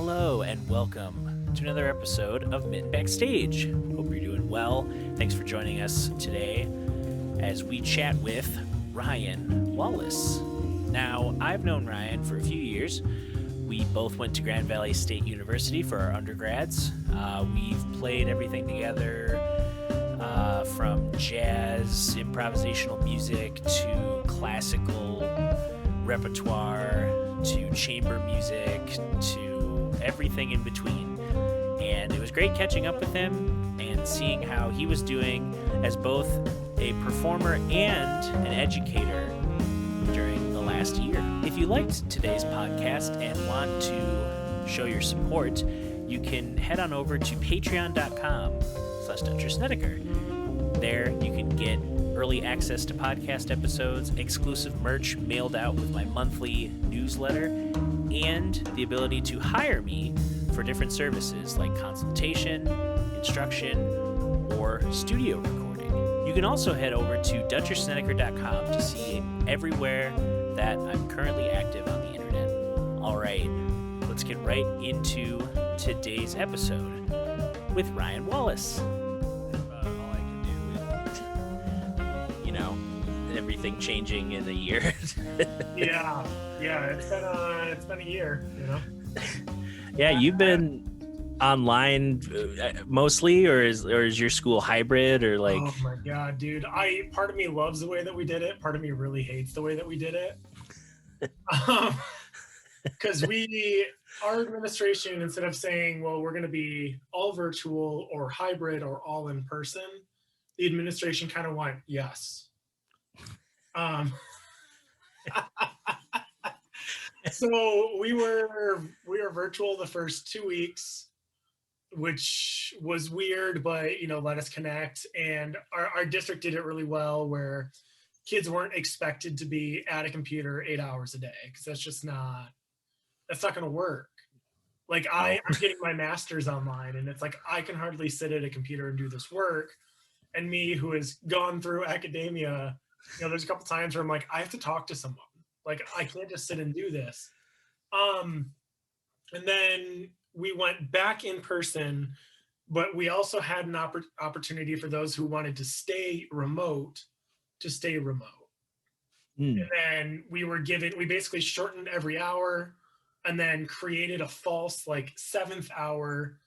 Hello and welcome to another episode of Mitten Backstage. Hope you're doing well. Thanks for joining us today as we chat with Ryan Wallace. Now, I've known Ryan for a few years. We both went to Grand Valley State University for our undergrads. We've played everything together, from jazz, improvisational music, to classical repertoire, to chamber music, to everything in between. And it was great catching up with him and seeing how he was doing as both a performer and an educator during the last year. If you liked today's podcast and want to show your support, you can head on over to patreon.com/Tracy Snedeker. There you can get early access to podcast episodes, exclusive merch mailed out with my monthly newsletter, and the ability to hire me for different services like consultation, instruction, or studio recording. You can also head over to DutcherSnedeker.com to see everywhere that I'm currently active on the internet. All right, let's get right into today's episode with Ryan Wallace. Everything changing in a year. yeah, it's been a year, you know. Yeah, you've been online mostly, or is your school hybrid, or like? Oh my god, dude! Part of me loves the way that we did it. Part of me really hates the way that we did it. Because our administration, instead of saying, well, we're going to be all virtual or hybrid or all in person, the administration kind of went, yes. So we were virtual the first 2 weeks, which was weird, but let us connect. And our district did it really well, where kids weren't expected to be at a computer 8 hours a day, because that's not going to work. Like I'm getting my master's online, and it's like I can hardly sit at a computer and do this work. And me, who has gone through academia, there's a couple times where I'm like, I have to talk to someone. Like, I can't just sit and do this. And then we went back in person, but we also had an opportunity for those who wanted to stay remote to stay remote. And then we basically shortened every hour and then created a false seventh hour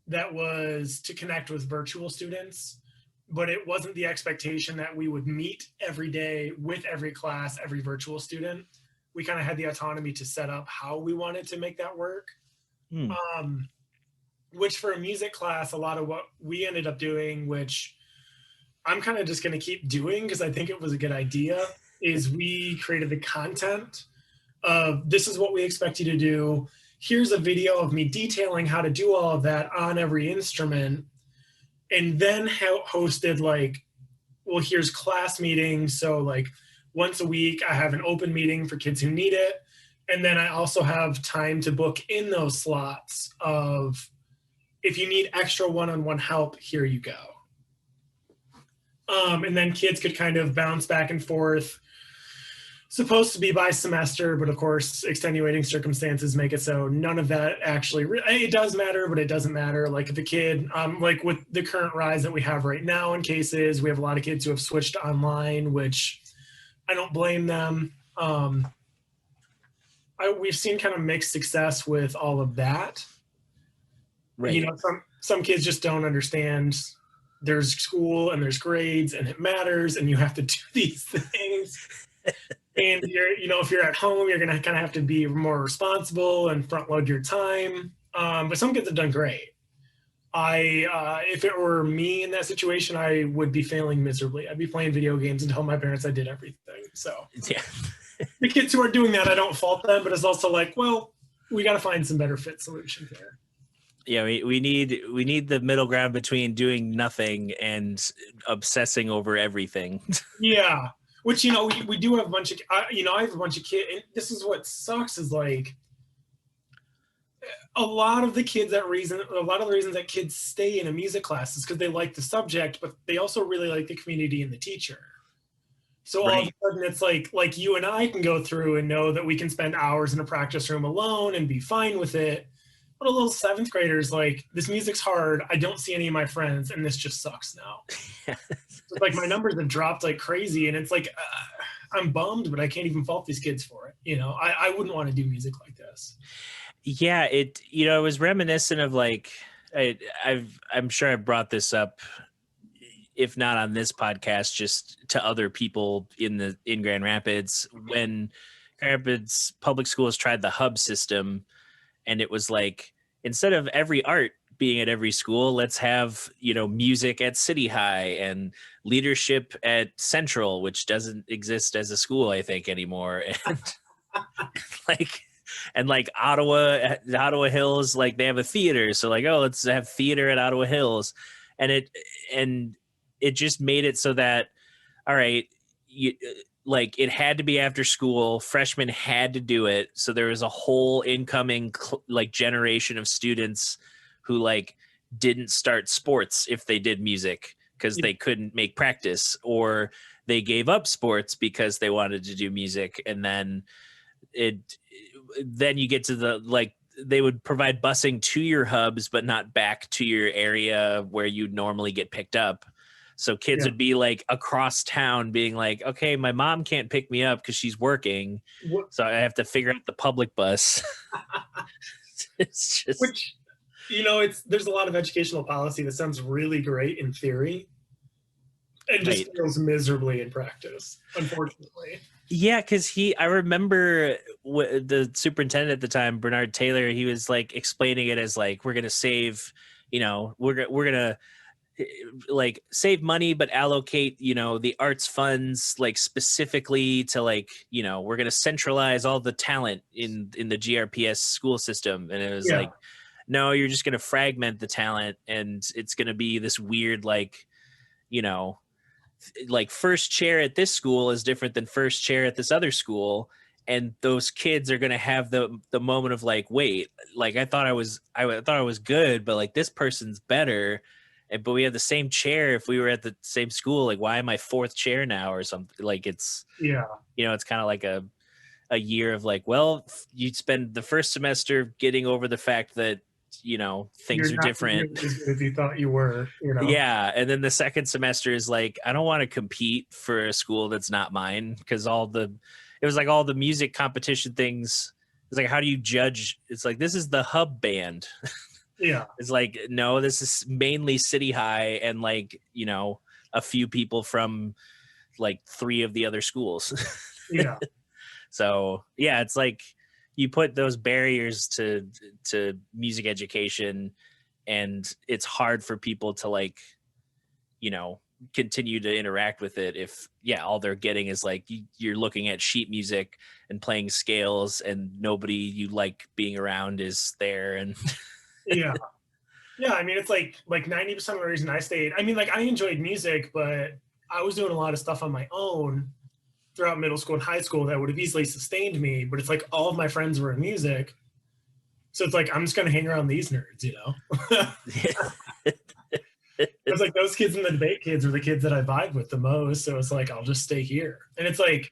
that was to connect with virtual students. But it wasn't the expectation that we would meet every day with every class, every virtual student. We kind of had the autonomy to set up how we wanted to make that work. Which for a music class, a lot of what we ended up doing, which I'm kind of just going to keep doing because I think it was a good idea, is we created the content of this is what we expect you to do. Here's a video of me detailing how to do all of that on every instrument. And then hosted here's class meetings. So once a week, I have an open meeting for kids who need it. And then I also have time to book in those slots of, if you need extra one-on-one help, here you go. And then kids could kind of bounce back and forth. Supposed to be by semester, but of course, extenuating circumstances make it so none of that actually, it does matter, but it doesn't matter. Like if a kid, with the current rise that we have right now in cases, we have a lot of kids who have switched online, which I don't blame them. We've seen kind of mixed success with all of that. Right. Some kids just don't understand there's school and there's grades and it matters and you have to do these things. And if you're at home, you're going to kind of have to be more responsible and front load your time. But some kids have done great. If it were me in that situation, I would be failing miserably. I'd be playing video games and telling my parents I did everything. So yeah. The kids who are doing that, I don't fault them, but it's also we got to find some better fit solutions here. Yeah, we need the middle ground between doing nothing and obsessing over everything. Yeah. Which, we do have a bunch of, I have a bunch of kids, and this is what sucks is a lot of the reasons that kids stay in a music class is because they like the subject, but they also really like the community and the teacher. So all of a sudden it's like you and I can go through and know that we can spend hours in a practice room alone and be fine with it. But a little seventh grader's like, this music's hard. I don't see any of my friends, and this just sucks now. So like my numbers have dropped like crazy, and it's like I'm bummed, but I can't even fault these kids for it. You know, I wouldn't want to do music like this. Yeah, it was reminiscent of like I'm sure I brought this up, if not on this podcast, just to other people in Grand Rapids, when Grand Rapids public schools tried the hub system, and it was like, instead of every art being at every school, let's have, music at City High and leadership at Central, which doesn't exist as a school, I think, anymore. And like Ottawa Hills, like they have a theater. So like, oh, let's have theater at Ottawa Hills. And it just made it so that, all right, like it had to be after school. Freshmen had to do it. So there was a whole incoming like generation of students who like didn't start sports if they did music because they couldn't make practice, or they gave up sports because they wanted to do music. And then then you get to the, like, they would provide busing to your hubs, but not back to your area where you normally get picked up. So kids would be like across town being like, okay, my mom can't pick me up because she's working. So I have to figure out the public bus. It's just, which, there's a lot of educational policy that sounds really great in theory and just fails miserably in practice, unfortunately. Yeah, because I remember the superintendent at the time, Bernard Taylor, he was like explaining it as like, we're going to save, we're going to like save money, but allocate, the arts funds, like specifically to like, we're going to centralize all the talent in the GRPS school system. And it was like, no, you're just going to fragment the talent. And it's going to be this weird, like, like first chair at this school is different than first chair at this other school. And those kids are going to have the moment of like, wait, like I thought I was good, but like this person's better. But we have the same chair if we were at the same school. Like, why am I fourth chair now or something? Like it's, it's kind of like a year of like, well, you spend the first semester getting over the fact that, things are different as you thought you were, Yeah. And then the second semester is like, I don't want to compete for a school that's not mine, because it was like all the music competition things. It's like, how do you judge? It's like, this is the hub band. Yeah. It's like, no, this is mainly City High and like, a few people from like 3 of the other schools. Yeah. So yeah, it's like you put those barriers to music education, and it's hard for people to like, continue to interact with it if all they're getting is like you're looking at sheet music and playing scales, and nobody you like being around is there. And yeah I mean, it's like 90% of the reason I stayed, I mean, like I enjoyed music, but I was doing a lot of stuff on my own throughout middle school and high school that would have easily sustained me, but it's like all of my friends were in music, so it's like I'm just gonna hang around these nerds, It's like those kids and the debate kids are the kids that I vibe with the most, so it's like I'll just stay here. And it's like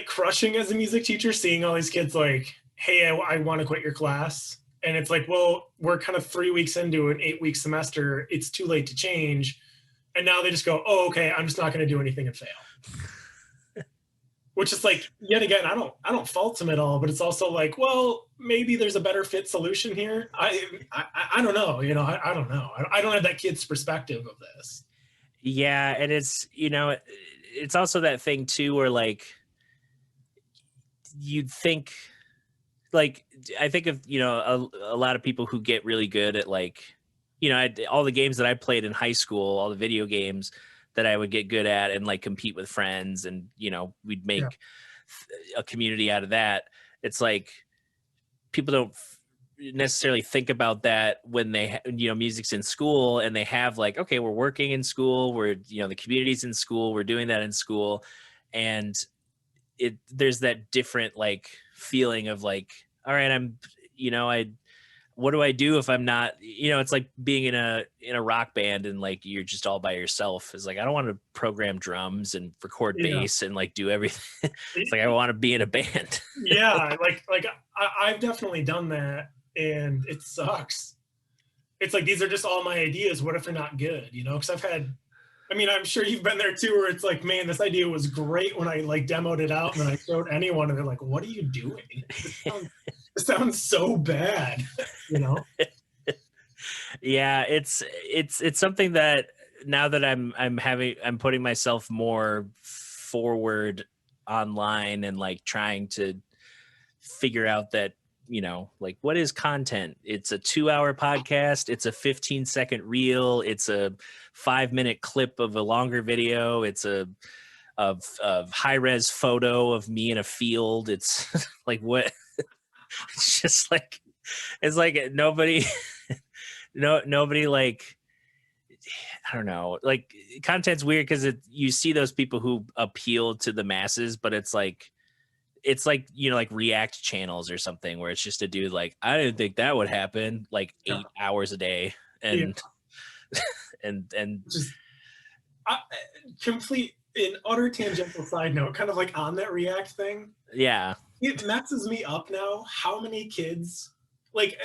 crushing as a music teacher, seeing all these kids like, hey, I want to quit your class. And it's like, well, we're kind of 3 weeks into an 8-week semester. It's too late to change. And now they just go, oh, okay, I'm just not going to do anything and fail. Which is like, yet again, I don't fault them at all, but it's also like, well, maybe there's a better fit solution here. I don't know, I don't know. I don't have that kid's perspective of this. Yeah, and it's, it's also that thing too, where like you'd think, like, I think of, a lot of people who get really good at like, all the games that I played in high school, all the video games that I would get good at and like compete with friends, and, we'd make a community out of that. It's like people don't necessarily think about that when they, music's in school and they have like, okay, we're working in school, we're, the community's in school, we're doing that in school. And there's that different like feeling of like, all right, I'm, what do I do if I'm not, it's like being in a rock band and like you're just all by yourself. It's like I don't want to program drums and record Yeah. bass and like do everything. It's like I want to be in a band. Yeah, like I've definitely done that, and it sucks. It's like these are just all my ideas. What if they're not good? Because I'm sure you've been there too, where it's like, man, this idea was great when I like demoed it out, and then I showed anyone, and they're like, "What are you doing? This sounds so bad." Yeah, it's something that now that I'm putting myself more forward online and like trying to figure out that, like what is content? It's a 2-hour podcast, it's a 15-second reel, it's a 5-minute clip of a longer video, it's a high-res photo of me in a field. It's like what it's just like it's like nobody nobody like, I don't know, like content's weird because you see those people who appeal to the masses, but it's like like react channels or something where it's just a dude like, I didn't think that would happen, like 8 hours a day, and Yeah. and Just complete an utter tangential side note, kind of like on that react thing. yeah, It messes me up now how many kids like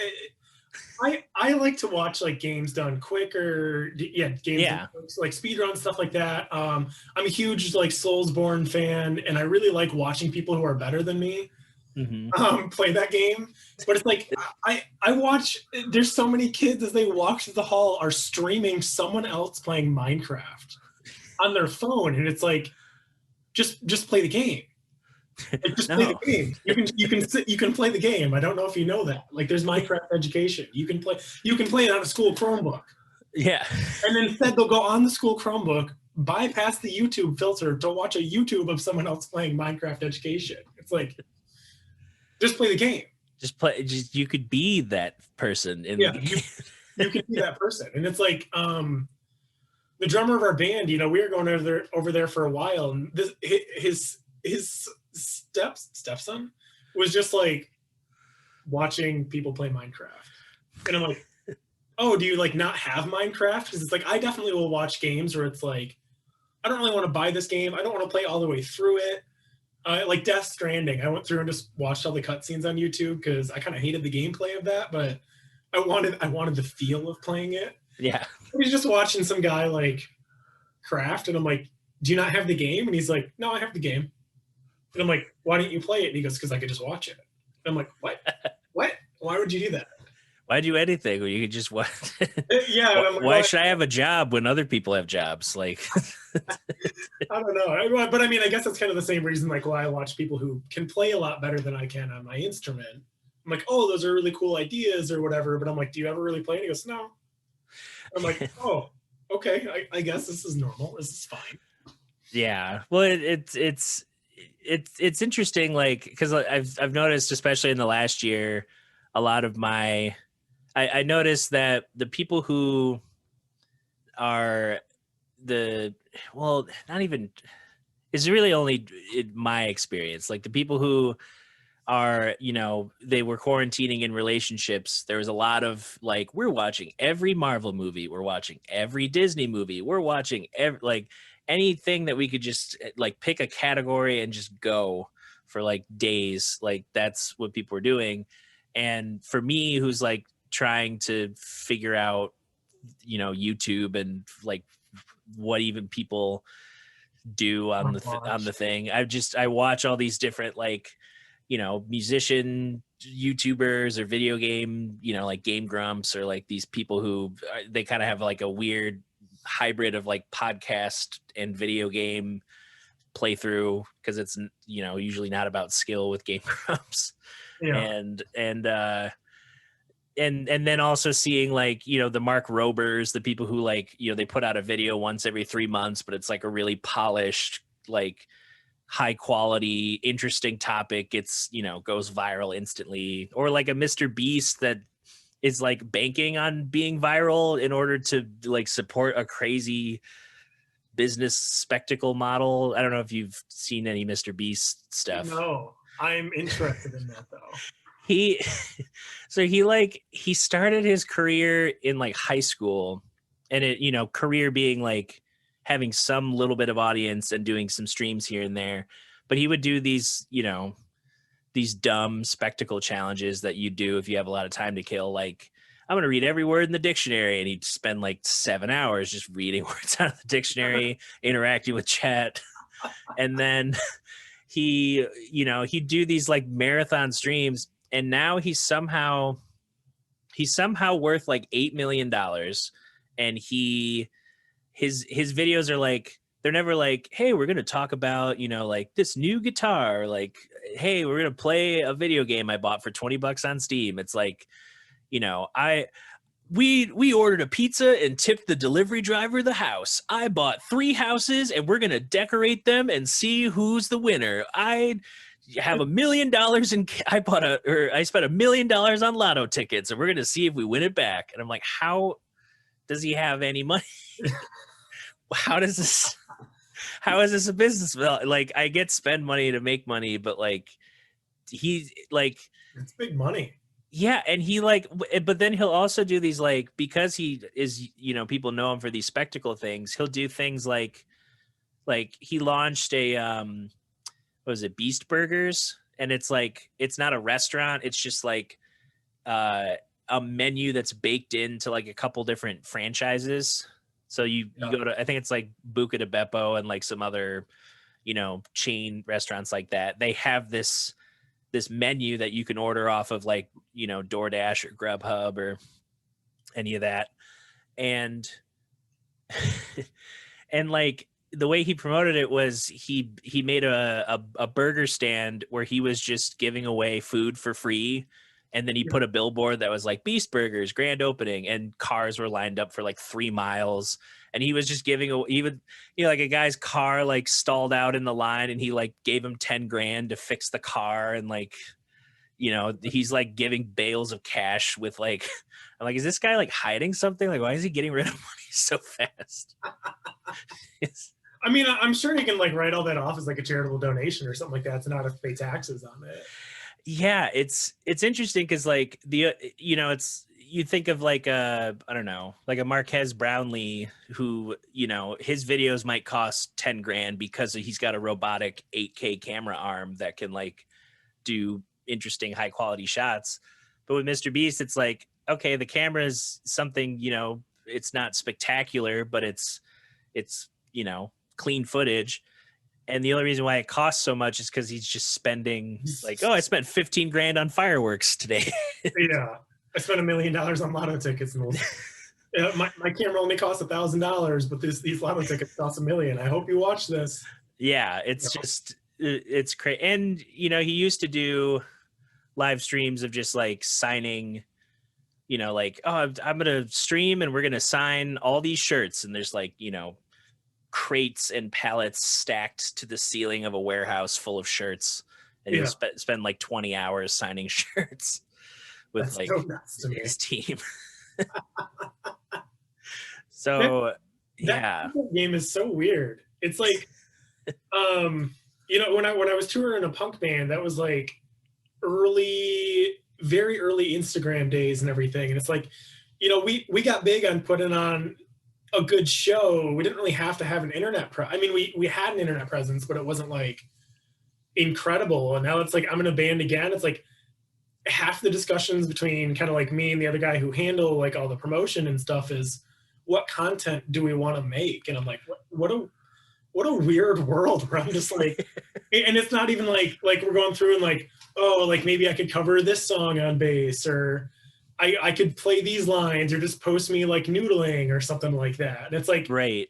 I like to watch like games done quick, or games yeah, done quick, like speedrun stuff like that. I'm a huge like Soulsborne fan, and I really like watching people who are better than me play that game. But it's like I watch, there's so many kids as they walk through the hall are streaming someone else playing Minecraft on their phone, and it's like just play the game. Like, just play the no, game. You can play the game. I don't know if you know that. Like there's Minecraft education. You can play it on a school Chromebook. yeah. And instead they'll go on the school Chromebook, bypass the YouTube filter to watch a YouTube of someone else playing Minecraft education. It's like, just play the game. Just you could be that person in the game. You can be that person. And it's like the drummer of our band, we were going over there for a while, and his stepson was just like watching people play Minecraft, and I'm like, oh, do you like not have Minecraft? Because it's like I definitely will watch games where it's like I don't really want to buy this game, I don't want to play all the way through it. Like Death Stranding, I went through and just watched all the cutscenes on YouTube because I kind of hated the gameplay of that, but I wanted the feel of playing it. Yeah, I was just watching some guy like craft, and I'm like, do you not have the game? And he's like, no, I have the game. And I'm like, why don't you play it? And he goes, because I could just watch it. And I'm like, what? What? Why would you do that? why'd you anything when you could just watch? Yeah. Why should I have a job when other people have jobs? Like, I don't know. But I mean, I guess that's kind of the same reason like why I watch people who can play a lot better than I can on my instrument. I'm like, oh, those are really cool ideas or whatever. But I'm like, do you ever really play? And he goes, no. I'm like, oh, okay. I guess this is normal. This is fine. Yeah. Well, it's interesting, like, because I've noticed, especially in the last year, a lot of I noticed that the people who are not even, it's really only in my experience, like the people who are, they were quarantining in relationships. There was a lot of like, we're watching every Marvel movie, we're watching every Disney movie, we're watching like anything that we could just like pick a category and just go for like days. Like that's what people were doing. And for me, who's like trying to figure out, YouTube and like what even people do on the thing. I watch all these different like, musician YouTubers or video game, like Game Grumps, or like these people who they kind of have like a weird hybrid of like podcast and video game playthrough, because it's usually not about skill with Game Grumps. Yeah. And then also seeing like, the Mark Robers, the people who like, they put out a video once every 3 months, but it's like a really polished, like high quality, interesting topic. It's, goes viral instantly. Or like a Mr. Beast that is like banking on being viral in order to like support a crazy business spectacle model. I don't know if you've seen any Mr. Beast stuff. No, I'm interested in that though. So he started his career in like high school, and it, you know, career being like having some little bit of audience and doing some streams here and there. But he would do these, you know, these dumb spectacle challenges that you do if you have a lot of time to kill. Like, I'm going to read every word in the dictionary. And he'd spend like 7 hours just reading words out of the dictionary, interacting with chat. And then he'd do these like marathon streams. And now he's somehow worth like $8 million. And his videos are like, they're never like, hey, we're going to talk about, you know, like this new guitar, or like, hey, we're going to play a video game I bought for $20 on Steam. It's like, you know, we ordered a pizza and tipped the delivery driver the house. I bought 3 houses and we're going to decorate them and see who's the winner. I have $1 million in, I spent $1 million on lotto tickets and we're going to see if we win it back. And I'm like, how does he have any money? How is this a business? Like, I get spend money to make money, but like, he's like, it's big money. Yeah. And he like, but then he'll also do these, like, because he is, you know, people know him for these spectacle things. He'll do things like he launched a, what was it? Beast Burgers. And it's like, it's not a restaurant. It's just like, a menu that's baked into like a couple different franchises. So you go to, I think it's like Buca de Beppo and like some other, you know, chain restaurants like that. They have this menu that you can order off of, like, you know, DoorDash or Grubhub or any of that. And and like the way he promoted it was he made a burger stand where he was just giving away food for free. And then he put a billboard that was like Beast Burgers grand opening, and cars were lined up for like 3 miles. And he was just giving away, even, you know, like a guy's car like stalled out in the line, and he like gave him 10 grand to fix the car. And like, you know, he's like giving bales of cash with like, I'm like, is this guy like hiding something? Like, why is he getting rid of money so fast? I mean, I'm sure he can like write all that off as like a charitable donation or something like that to not have to pay taxes on it. Yeah, it's interesting because like the, you know, it's, you think of like a, I don't know, like a Marquez Brownlee who, you know, his videos might cost 10 grand because he's got a robotic 8K camera arm that can like do interesting high quality shots. But with Mr. Beast, it's like, okay, the camera is something, you know, it's not spectacular, but it's, you know, clean footage. And the only reason why it costs so much is because he's just spending like, oh, I spent 15 grand on fireworks today. Yeah. I spent $1 million on lotto tickets. And my camera only costs $1,000, but these lotto tickets cost $1 million. I hope you watch this. Yeah. It's just, it's crazy. And, you know, he used to do live streams of just like signing, you know, like, oh, I'm going to stream and we're going to sign all these shirts. And there's like, you know, crates and pallets stacked to the ceiling of a warehouse full of shirts, and he'll spend like 20 hours signing shirts with That's like so his team. So that game is so weird. It's like you know, when I was touring a punk band, that was like very early Instagram days and everything, and it's like, you know, we got big on putting on a good show. We didn't really have to have an internet I mean, we had an internet presence, but it wasn't like incredible. And now it's like, I'm in a band again. It's like half the discussions between kind of like me and the other guy who handle like all the promotion and stuff is, what content do we want to make? And I'm like, what a weird world where I'm just like, and it's not even like we're going through and like, oh, like maybe I could cover this song on bass, or I could play these lines, or just post me like noodling or something like that. And it's like, right,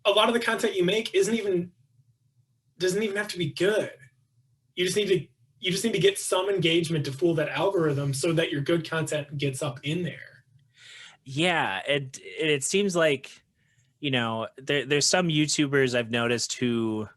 a lot of the content you make doesn't even have to be good. You just need to get some engagement to fool that algorithm so that your good content gets up in there. Yeah, it seems like, you know, there's some YouTubers I've noticed who,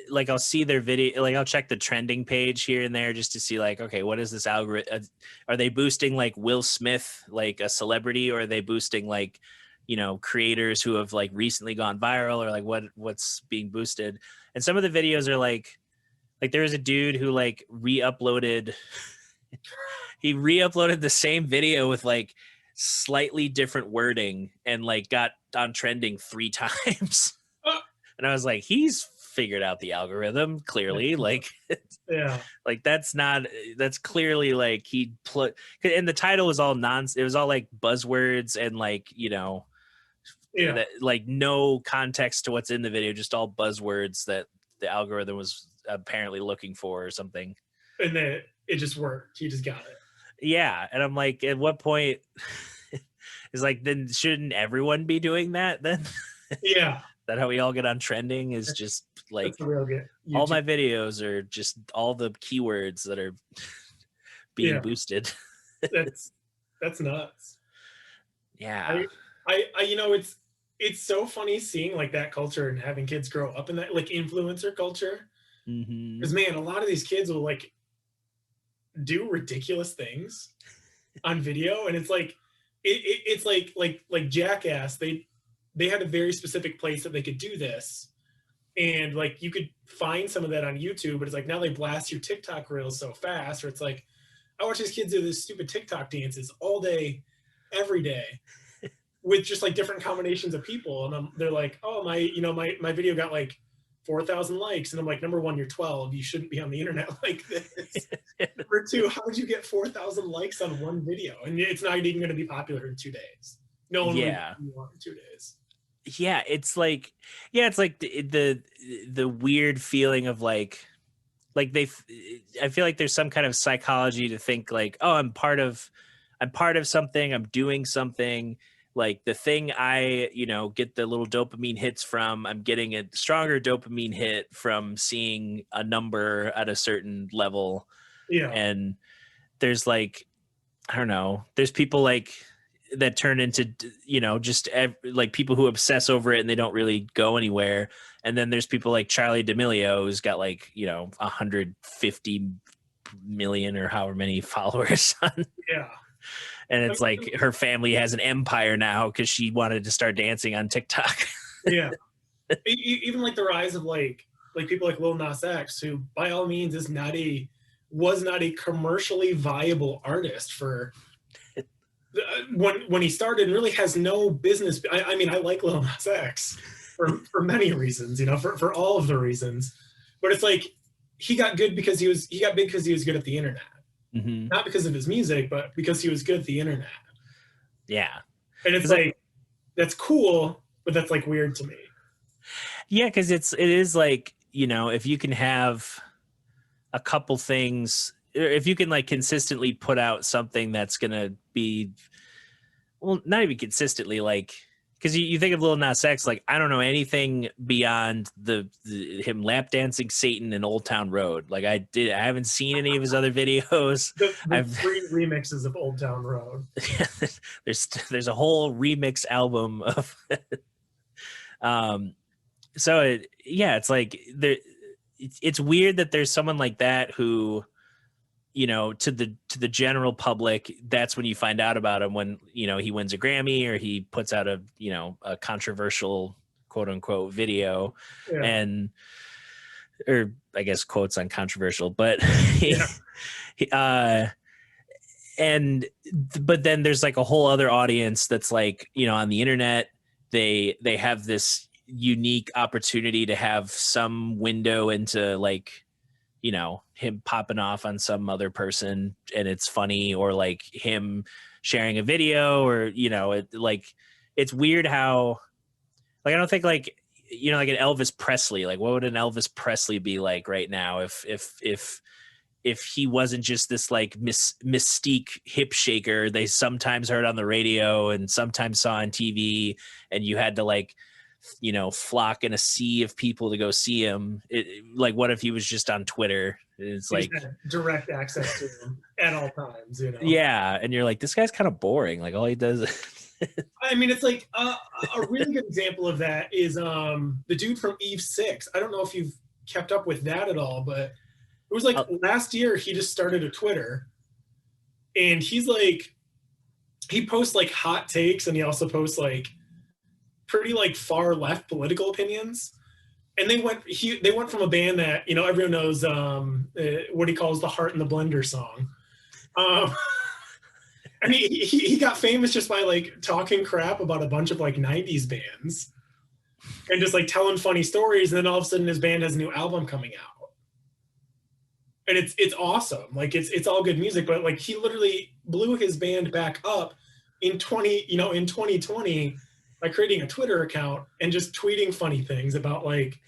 like, I'll see their video, like I'll check the trending page here and there just to see like, okay, what is this algorithm? Are they boosting like Will Smith, like a celebrity, or are they boosting like, you know, creators who have like recently gone viral, or like what's being boosted? And some of the videos are like there was a dude who like re-uploaded he re-uploaded the same video with like slightly different wording and like got on trending 3 times. And I was like, he's figured out the algorithm clearly. Like, Yeah. like that's clearly like and the title was all it was all like buzzwords and like, you know, that, like no context to what's in the video, just all buzzwords that the algorithm was apparently looking for or something. And then it just worked. He just got it. Yeah. And I'm like, at what point is like, then shouldn't everyone be doing that then? Yeah. That how we all get on trending is just like all my videos are just all the keywords that are being boosted. That's nuts. Yeah. I you know, it's so funny seeing like that culture and having kids grow up in that like influencer culture. Because man, a lot of these kids will like do ridiculous things on video, and it's like it's like Jackass. They had a very specific place that they could do this, and like you could find some of that on YouTube, but it's like now they blast your TikTok reels so fast, or it's like I watch these kids do this stupid TikTok dances all day, every day, with just like different combinations of people, and they're like, oh my video got like 4,000 likes, and I'm like, number one, you're 12, you shouldn't be on the internet like this. Number two, how did you get 4,000 likes on one video, and it's not even going to be popular in 2 days? No one would want in 2 days. Yeah, it's like the weird feeling of like I feel like there's some kind of psychology to think like, oh, I'm part of something, I'm doing something, like the thing I, you know, get the little dopamine hits from, I'm getting a stronger dopamine hit from seeing a number at a certain level. Yeah. And there's like, I don't know, there's people like that turn into, you know, just like people who obsess over it and they don't really go anywhere. And then there's people like Charlie D'Amelio, who's got like, you know, 150 million or however many followers on. Yeah. And it's like her family has an empire now because she wanted to start dancing on TikTok. Yeah. Even like the rise of like people like Lil Nas X, who by all means was not a commercially viable artist for when he started, and really has no business. I mean, I like Lil Nas X for many reasons, you know, for all of the reasons, but it's like he got big because he was good at the internet. Mm-hmm. Not because of his music, but because he was good at the internet. Yeah. And it's like, that's cool, but that's like weird to me. Yeah, because it is like, you know, if you can have a couple things, if you can like consistently put out something that's gonna be, well, not even consistently, like, because you think of Lil Nas X, like I don't know anything beyond him lap dancing Satan in Old Town Road. Like I haven't seen any of his other videos. I've 3 remixes of Old Town Road. there's a whole remix album of so it's like it's weird that there's someone like that who, you know, to the general public, that's when you find out about him, when, you know, he wins a Grammy or he puts out a, you know, a controversial quote unquote video. Yeah. And, or I guess quotes on controversial, but but then there's like a whole other audience that's like, you know, on the internet, they have this unique opportunity to have some window into like, you know, him popping off on some other person and it's funny, or like him sharing a video, or, you know, it's weird how, like, I don't think like, you know, like an Elvis Presley, like what would an Elvis Presley be like right now if he wasn't just this like mystique hip shaker they sometimes heard on the radio and sometimes saw on TV, and you had to like, you know, flock in a sea of people to go see him. Like, what if he was just on Twitter? It's like direct access to him at all times, you know? Yeah. And you're like, this guy's kind of boring. Like all he does. I mean, it's like a really good example of that is the dude from Eve 6. I don't know if you've kept up with that at all, but it was like last year he just started a Twitter, and he's like, he posts like hot takes, and he also posts like pretty like far left political opinions. And they went from a band that, you know, everyone knows what he calls the Heart in the Blender song, Um, and he got famous just by like talking crap about a bunch of like 90s bands and just like telling funny stories. And then all of a sudden his band has a new album coming out. And it's awesome. Like it's all good music, but like he literally blew his band back up in 2020 by creating a Twitter account and just tweeting funny things about like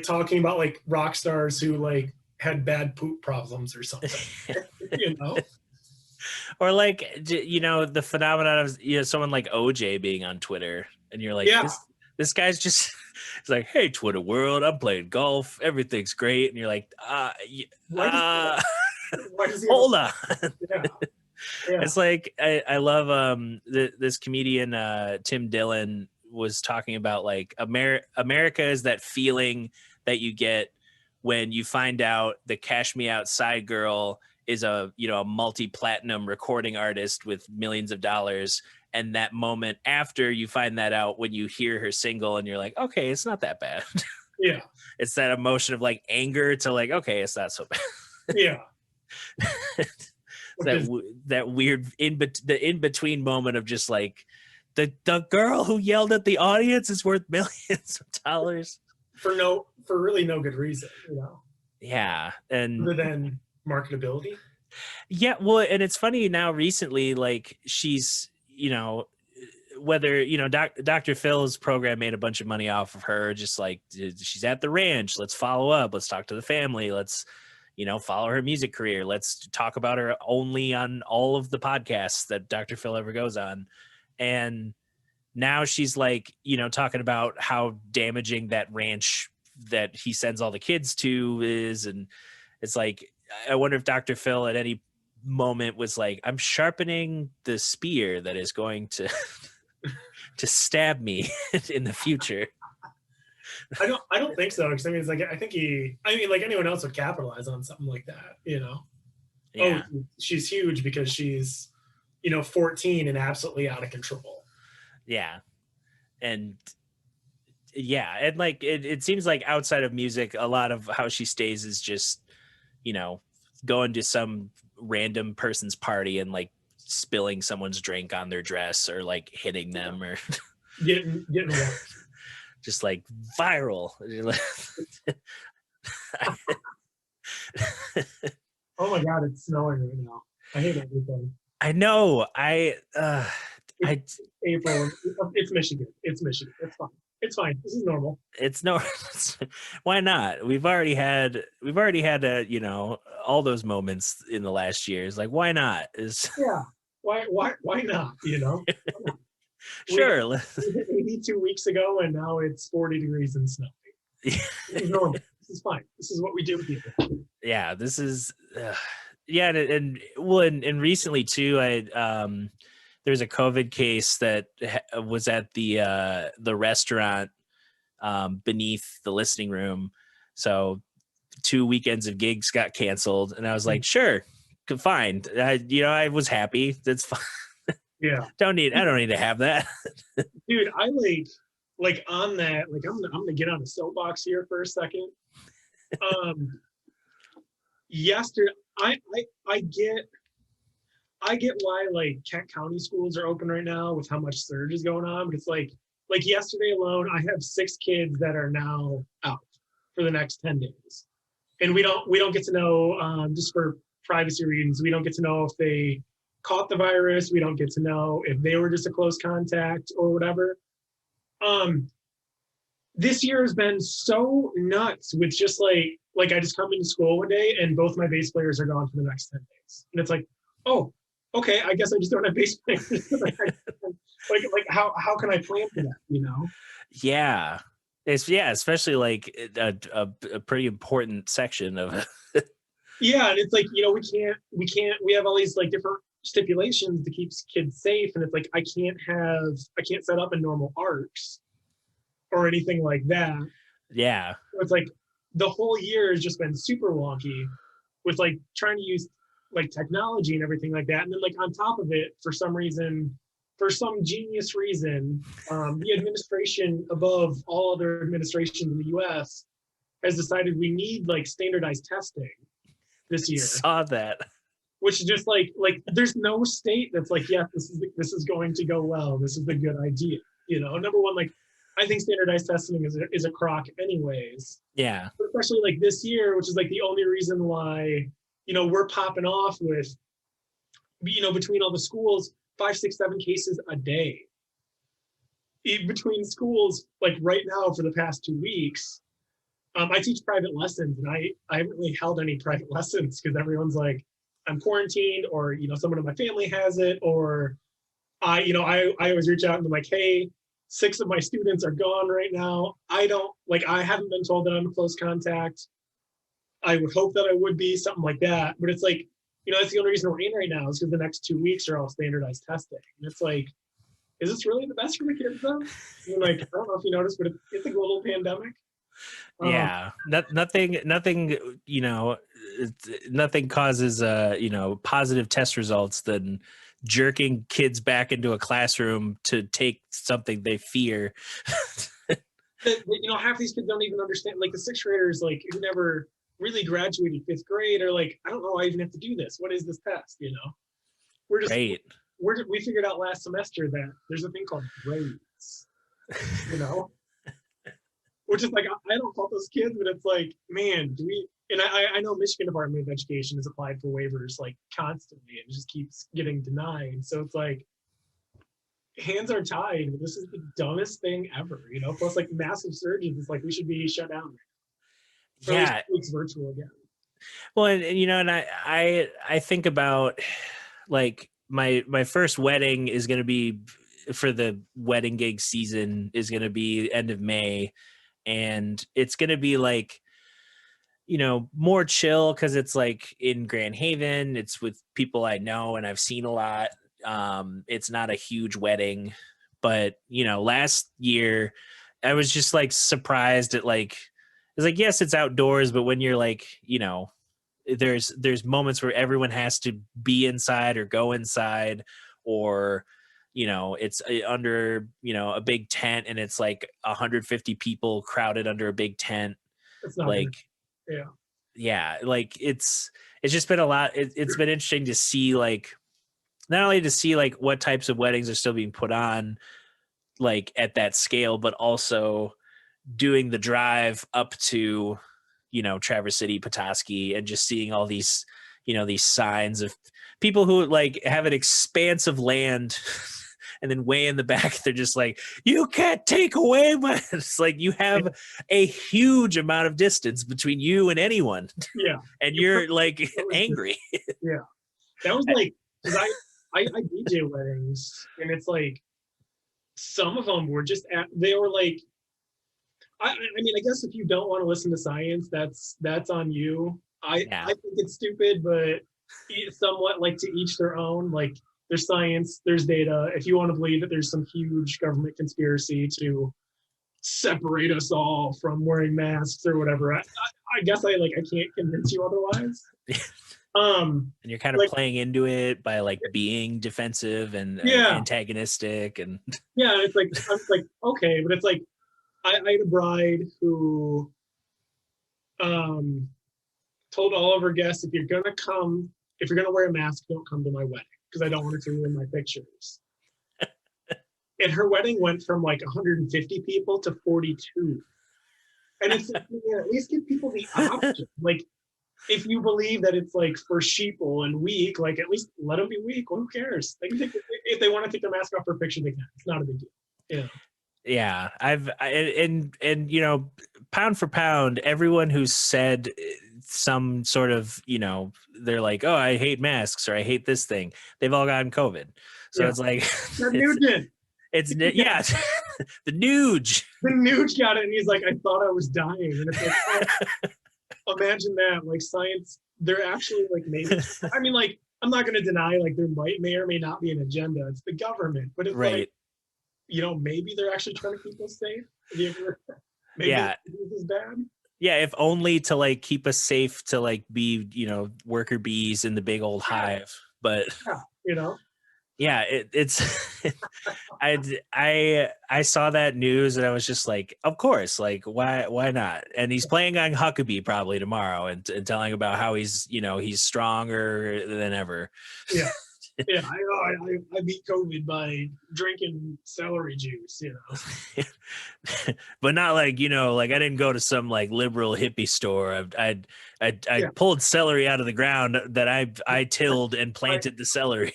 talking about like rock stars who like had bad poop problems or something. Or like, the phenomenon of someone like OJ being on Twitter, and you're like, this guy's just it's like, hey, Twitter world, I'm playing golf, everything's great, and you're like, why does he hold on. Yeah. It's like I love this comedian Tim Dillon was talking about like America is that feeling that you get when you find out the Cash Me Outside girl is a multi-platinum recording artist with millions of dollars, and that moment after you find that out when you hear her single and you're like, okay, it's not that bad. Yeah. It's that emotion of like anger to like, okay, it's not so bad. Yeah. that weird in between moment of just like the girl who yelled at the audience is worth millions of dollars for really no good reason, Yeah, and other than marketability. Yeah, well, and it's funny now recently, like she's, whether Dr. Phil's program made a bunch of money off of her, just like she's at the ranch, let's follow up, let's talk to the family, let's follow her music career, let's talk about her only on all of the podcasts that Dr. Phil ever goes on. And now she's like, talking about how damaging that ranch that he sends all the kids to is. And it's like, I wonder if Dr. Phil at any moment was like, I'm sharpening the spear that is going to to stab me in the future. I don't think so, because it's like like anyone else would capitalize on something like that, Yeah. Oh, she's huge because she's 14 and absolutely out of control. Yeah. And like it seems like outside of music, a lot of how she stays is just going to some random person's party and like spilling someone's drink on their dress or like hitting them or getting just like viral. Oh my God, it's snowing right now. I hate everything. I know. It's April. It's Michigan. It's fine. It's fine. This is normal. It's no. Why not? We've already had all those moments in the last year. It's like, why not? Yeah. Why not? Sure. We hit 82 weeks ago, and now it's 40 degrees and snowing. This is normal. This is fine. This is what we do here. Yeah. This is. And recently too, there's a COVID case that was at the restaurant beneath the listening room. So 2 weekends of gigs got canceled, and I was like, sure, fine. I was happy. That's fine. Yeah. I don't need to have that. Dude, I like on that, like I'm gonna get on a soapbox here for a second. Yesterday, I get why like Kent County schools are open right now with how much surge is going on, but it's like yesterday alone, I have 6 kids that are now out for the next 10 days, and we don't get to know, just for privacy reasons, we don't get to know if they caught the virus, we don't get to know if they were just a close contact or whatever. This year has been so nuts with just like I just come into school one day and both my bass players are gone for the next 10 days, and it's like, oh, okay, I guess I just don't have bass players. like how can I plan for that? Yeah, especially like a pretty important section of. Yeah, and it's like we have all these like different stipulations to keep kids safe, and it's like I can't set up in normal arcs or anything like that. Yeah, so it's like the whole year has just been super wonky with like trying to use like technology and everything like that, and then like on top of it, for some genius reason, the administration above all other administrations in the U.S. has decided we need like standardized testing this year. Saw that. which is just like there's no state that's like, yeah, this is going to go well. This is a good idea. You know, number one, like I think standardized testing is a crock anyways. Yeah. But especially like this year, which is like the only reason why, you know, we're popping off with, you know, between all the schools, 5, 6, 7 cases a day. Between schools, like right now for the past 2 weeks, I teach private lessons, and I haven't really held any private lessons because everyone's like, I'm quarantined, or you know, someone in my family has it, or I always reach out and be like, hey, 6 of my students are gone right now. I haven't been told that I'm a close contact. I would hope that I would be, something like that. But it's like, you know, that's the only reason we're in right now is because the next 2 weeks are all standardized testing. And it's like, is this really the best for the kids though? I mean, like, I don't know if you noticed, but it's a global pandemic. Yeah, nothing, you know, nothing causes, you know, positive test results than jerking kids back into a classroom to take something they fear. You know, half these kids don't even understand, like the 6th graders, like who never really graduated 5th grade, are like, I don't know why I even have to do this. What is this test? You know, we're just, right. We figured out last semester that there's a thing called grades, you know, which is like, I don't fault those kids, but it's like, man, do we, and I know Michigan Department of Education has applied for waivers like constantly and just keeps getting denied. So it's like, hands are tied. This is the dumbest thing ever, you know, plus like massive surges. It's like, we should be shut down. Yeah. It's virtual again. Well, and you know, and I think about like my first wedding is going to be, for the wedding gig season, is going to be end of May, and it's going to be like, you know, more chill because it's like in Grand Haven. It's with people I know and I've seen a lot. It's not a huge wedding, but you know, last year I was just like surprised at like, it's like, yes, it's outdoors, but when you're like, you know, there's moments where everyone has to be inside or go inside, or you know, it's under, you know, a big tent and it's like 150 people crowded under a big tent. It's not Like good. yeah, like it's just been a lot. It's been interesting to see, like, not only to see like what types of weddings are still being put on like at that scale, but also doing the drive up to, you know, Traverse City, Petoskey, and just seeing all these, you know, these signs of people who like have an expanse of land and then way in the back they're just like, you can't take away my, it's like you have a huge amount of distance between you and anyone. Yeah. And you're like angry. Yeah. That was like, because I DJ weddings, and it's like some of them were just they were like, I mean, I guess if you don't want to listen to science, that's on you. I think it's stupid, but somewhat like to each their own. Like there's science, there's data. If you want to believe that there's some huge government conspiracy to separate us all from wearing masks or whatever, I guess I can't convince you otherwise. And you're kind of like, playing into it by like being defensive and antagonistic, and it's like, I'm like, okay, but it's like, I had a bride who told all of her guests, if you're gonna wear a mask, don't come to my wedding because I don't want it to ruin my pictures. And her wedding went from like 150 people to 42. And it's like, yeah, at least give people the option. Like, if you believe that it's like for sheeple and weak, like at least let them be weak. Well, who cares? They can if they want to take their mask off for a picture, they can. It's not a big deal. Yeah. Yeah, and you know, pound for pound, everyone who's said some sort of, you know, they're like, oh, I hate masks or I hate this thing, they've all gotten COVID. So it's like it's yeah, the Nuge. The Nuge got it, and he's like, I thought I was dying, and it's like, oh, imagine that. Like science, they're actually like maybe. I mean, like I'm not going to deny like there may or may not be an agenda. It's the government, but it's like, you know, maybe they're actually trying to keep us safe. Maybe this is bad. Yeah, if only to like keep us safe, to like be, you know, worker bees in the big old hive. But you know, Yeah, it's I saw that news and I was just like, of course, like why not? And he's playing on Huckabee probably tomorrow and telling about how he's stronger than ever. Yeah. Yeah, I know. I beat COVID by drinking celery juice, you know. But not like like I didn't go to some like liberal hippie store. I Yeah. pulled celery out of the ground that I tilled and planted the celery.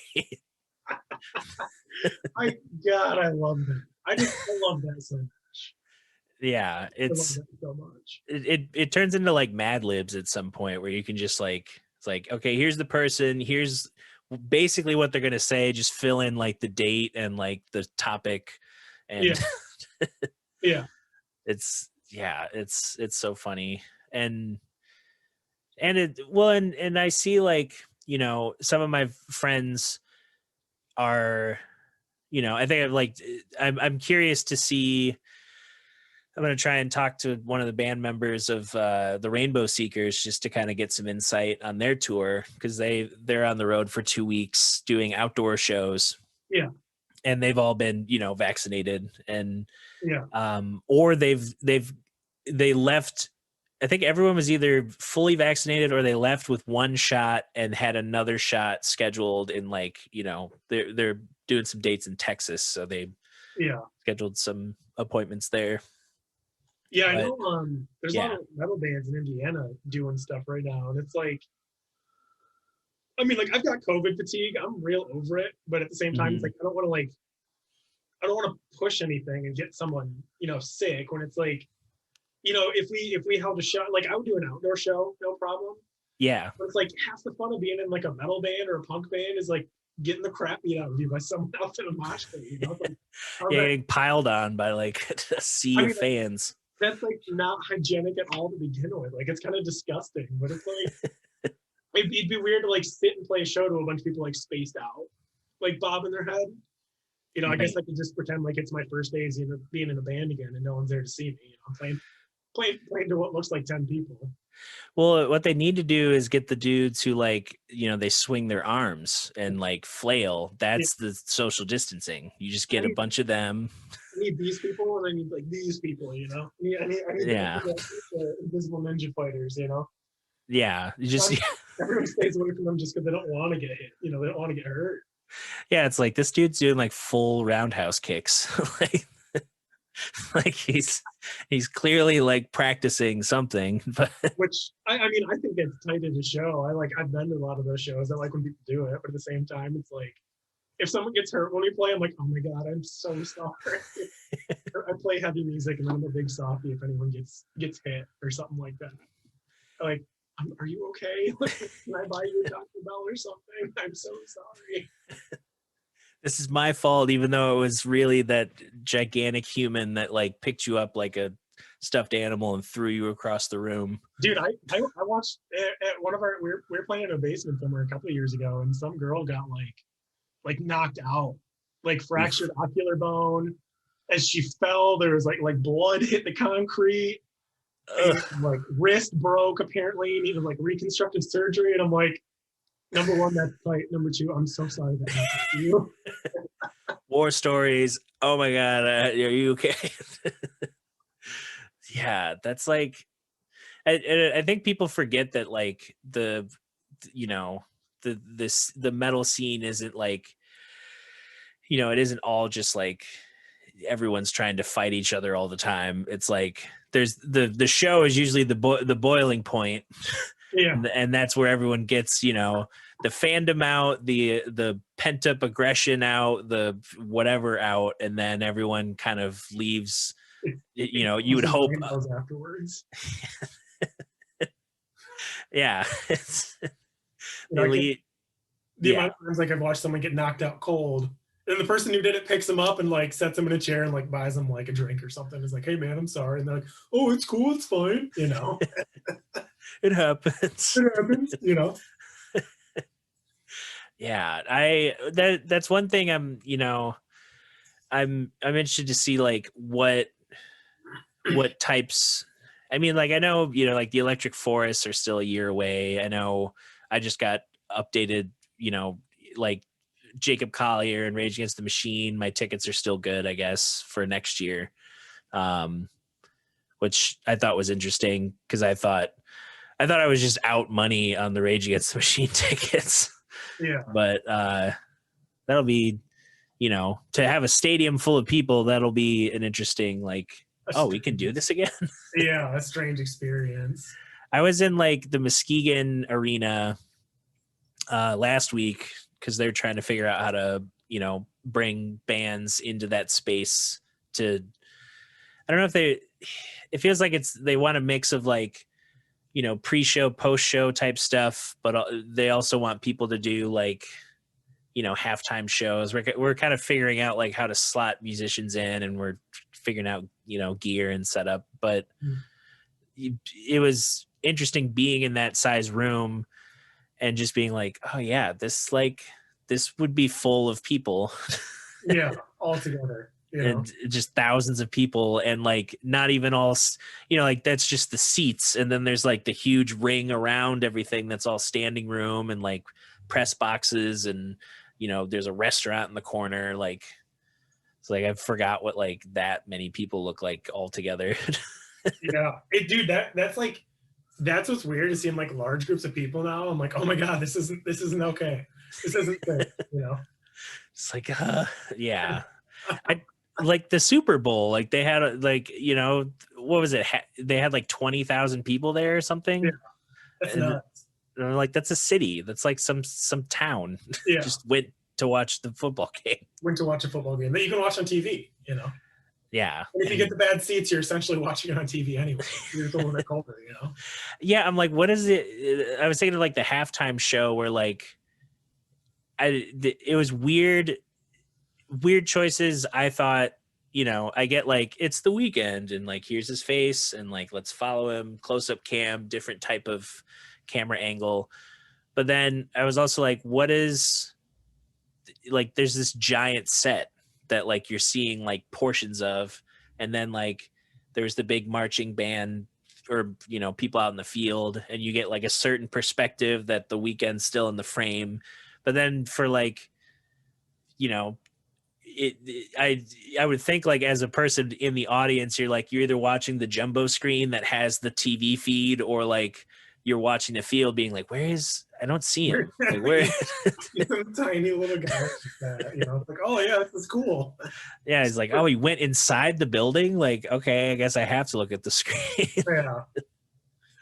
God, I love that. I love that so much. Yeah, I love that so much. it turns into like Mad Libs at some point where you can just like it's like, okay, here's the person, here's basically what they're gonna say, just fill in like the date and like the topic, and Yeah. Yeah. it's so funny. And I see like some of my friends are I think I'm curious to see. I'm going to try and talk to one of the band members of the Rainbow Seekers just to kind of get some insight on their tour, because they're on the road for 2 weeks doing outdoor shows. Yeah. And they've all been vaccinated, and Yeah. or they left. I think everyone was either fully vaccinated or they left with one shot and had another shot scheduled in they're doing some dates in Texas, so they scheduled some appointments there. Yeah, I know. There's a lot of metal bands in Indiana doing stuff right now, and it's like, I mean, like I've got COVID fatigue. I'm real over it, but at the same time, it's like I don't want to push anything and get someone sick when it's like, if we held a show, like I would do an outdoor show, no problem. Yeah, but it's like half the fun of being in like a metal band or a punk band is like getting the crap beat out of you by someone else in a mosh pit. Like, getting piled on by like a sea of fans. That's like not hygienic at all to begin with. Like it's kind of disgusting, but it's like it'd be weird to like sit and play a show to a bunch of people like spaced out, like bobbing their head. I guess I could just pretend like it's my first days being in a band again and no one's there to see me. I'm playing to what looks like 10 people. Well, what they need to do is get the dudes who they swing their arms and like flail. That's the social distancing. You just get a bunch of them. I need these people and I need like these people, I need the invisible ninja fighters, Yeah, you just everyone stays away from them just because they don't want to get hit. They don't want to get hurt. Yeah, it's like this dude's doing like full roundhouse kicks. like he's clearly like practicing something. But which I mean, I think it's tight in a show. I've been to a lot of those shows. I like when people do it, but at the same time, it's like if someone gets hurt when we play, I'm like, oh my god, I'm so sorry. I play heavy music and I'm a big softie if anyone gets hit or something like that. Like, are you okay? Can I buy you a Taco Bell or something? I'm so sorry. This is my fault, even though it was really that gigantic human that like picked you up like a stuffed animal and threw you across the room. Dude, I watched at one of our we were playing in a basement somewhere a couple of years ago, and some girl got like knocked out, like fractured ocular bone. As she fell, there was like blood hit the concrete. And, like wrist broke, apparently needed like reconstructive surgery, and I'm like, number one, that's tight. Number two, I'm so sorry that happened to you. War stories. Oh my god, are you okay? Yeah, that's like, I think people forget that like the metal scene isn't like, it isn't all just like everyone's trying to fight each other all the time. It's like there's the show is usually the boiling point. Yeah. And that's where everyone gets, the fandom out, the pent up aggression out, the whatever out, and then everyone kind of leaves. You would hope afterwards. Yeah, the amount of times like I've watched someone get knocked out cold, and the person who did it picks them up and like sets them in a chair and like buys them like a drink or something. It's like, hey man, I'm sorry, and they're like, oh, it's cool, it's fine, It happens. It happens, Yeah, that's one thing I'm interested to see like what types. I mean, like I know, like the electric forests are still a year away. I know I just got updated, like Jacob Collier and Rage Against the Machine. My tickets are still good, I guess, for next year, which I thought was interesting because I thought I was just out money on the Rage Against the Machine tickets. Yeah. But that'll be, to have a stadium full of people, that'll be an interesting, like, we can do this again. Yeah, a strange experience. I was in like the Muskegon Arena last week because they're trying to figure out how to, bring bands into that space to, I don't know if it feels like they want a mix of like, pre-show, post-show type stuff, but they also want people to do like, halftime shows. We're kind of figuring out like how to slot musicians in, and we're figuring out, gear and setup, but it was interesting being in that size room and just being like, oh yeah, this would be full of people. Yeah, all together. And just thousands of people, and like not even all, like that's just the seats, and then there's like the huge ring around everything that's all standing room and like press boxes, and there's a restaurant in the corner. Like it's like I forgot what like that many people look like all together. Yeah, dude, that's what's weird to see in like large groups of people now. I'm like, oh my god, this isn't okay. This isn't good. It's like yeah. I like the Super Bowl, like they had like, what was it, they had like 20,000 people there or something. Yeah, that's nuts. And like that's a city, that's like some town. Yeah. Just went to watch the football game. Went to watch a football game that you can watch on TV. Yeah. And if you get the bad seats, you're essentially watching it on TV anyway. You're a little bit colder, Yeah, I'm like, what is it? I was thinking of like the halftime show where like it was weird choices. I thought, I get like it's the weekend and like here's his face and like let's follow him, close up cam, different type of camera angle. But then I was also like, what is like there's this giant set that like you're seeing like portions of, and then like there's the big marching band or people out in the field, and you get like a certain perspective that the weekend's still in the frame. But then for like I would think like as a person in the audience, you're either watching the jumbo screen that has the TV feed, or like you're watching the field being like, I don't see him. Like, where? Some tiny little guy. It's like, oh yeah, this is cool. Yeah, he's like, oh, he went inside the building. Like, okay, I guess I have to look at the screen. Yeah.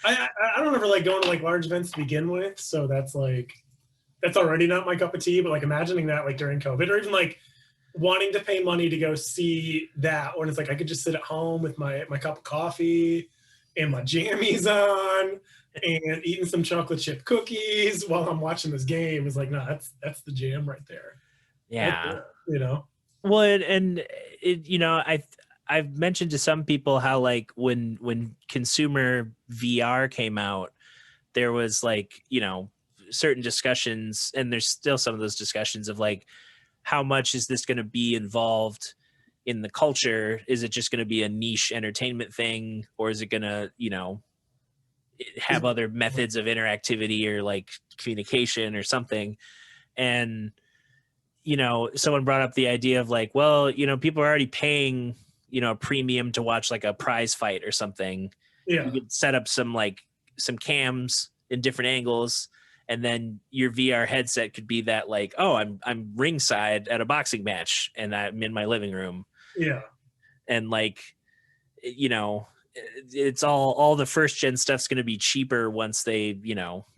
I don't ever like going to like large events to begin with, so that's already not my cup of tea. But like imagining that like during COVID, or even like wanting to pay money to go see that when it's like I could just sit at home with my cup of coffee and my jammies on and eating some chocolate chip cookies while I'm watching this game is like, no, that's the jam right there. Yeah. Well, and it, I've mentioned to some people how like when consumer VR came out, there was like, certain discussions, and there's still some of those discussions of like, how much is this going to be involved in the culture? Is it just going to be a niche entertainment thing, or is it going to, have other methods of interactivity or like communication or something? And, someone brought up the idea of like, well, people are already paying, a premium to watch like a prize fight or something. Yeah. You could set up some cams in different angles, and then your VR headset could be that like, oh, I'm ringside at a boxing match and I'm in my living room. Yeah. And like, it's all the first gen stuff's going to be cheaper once they,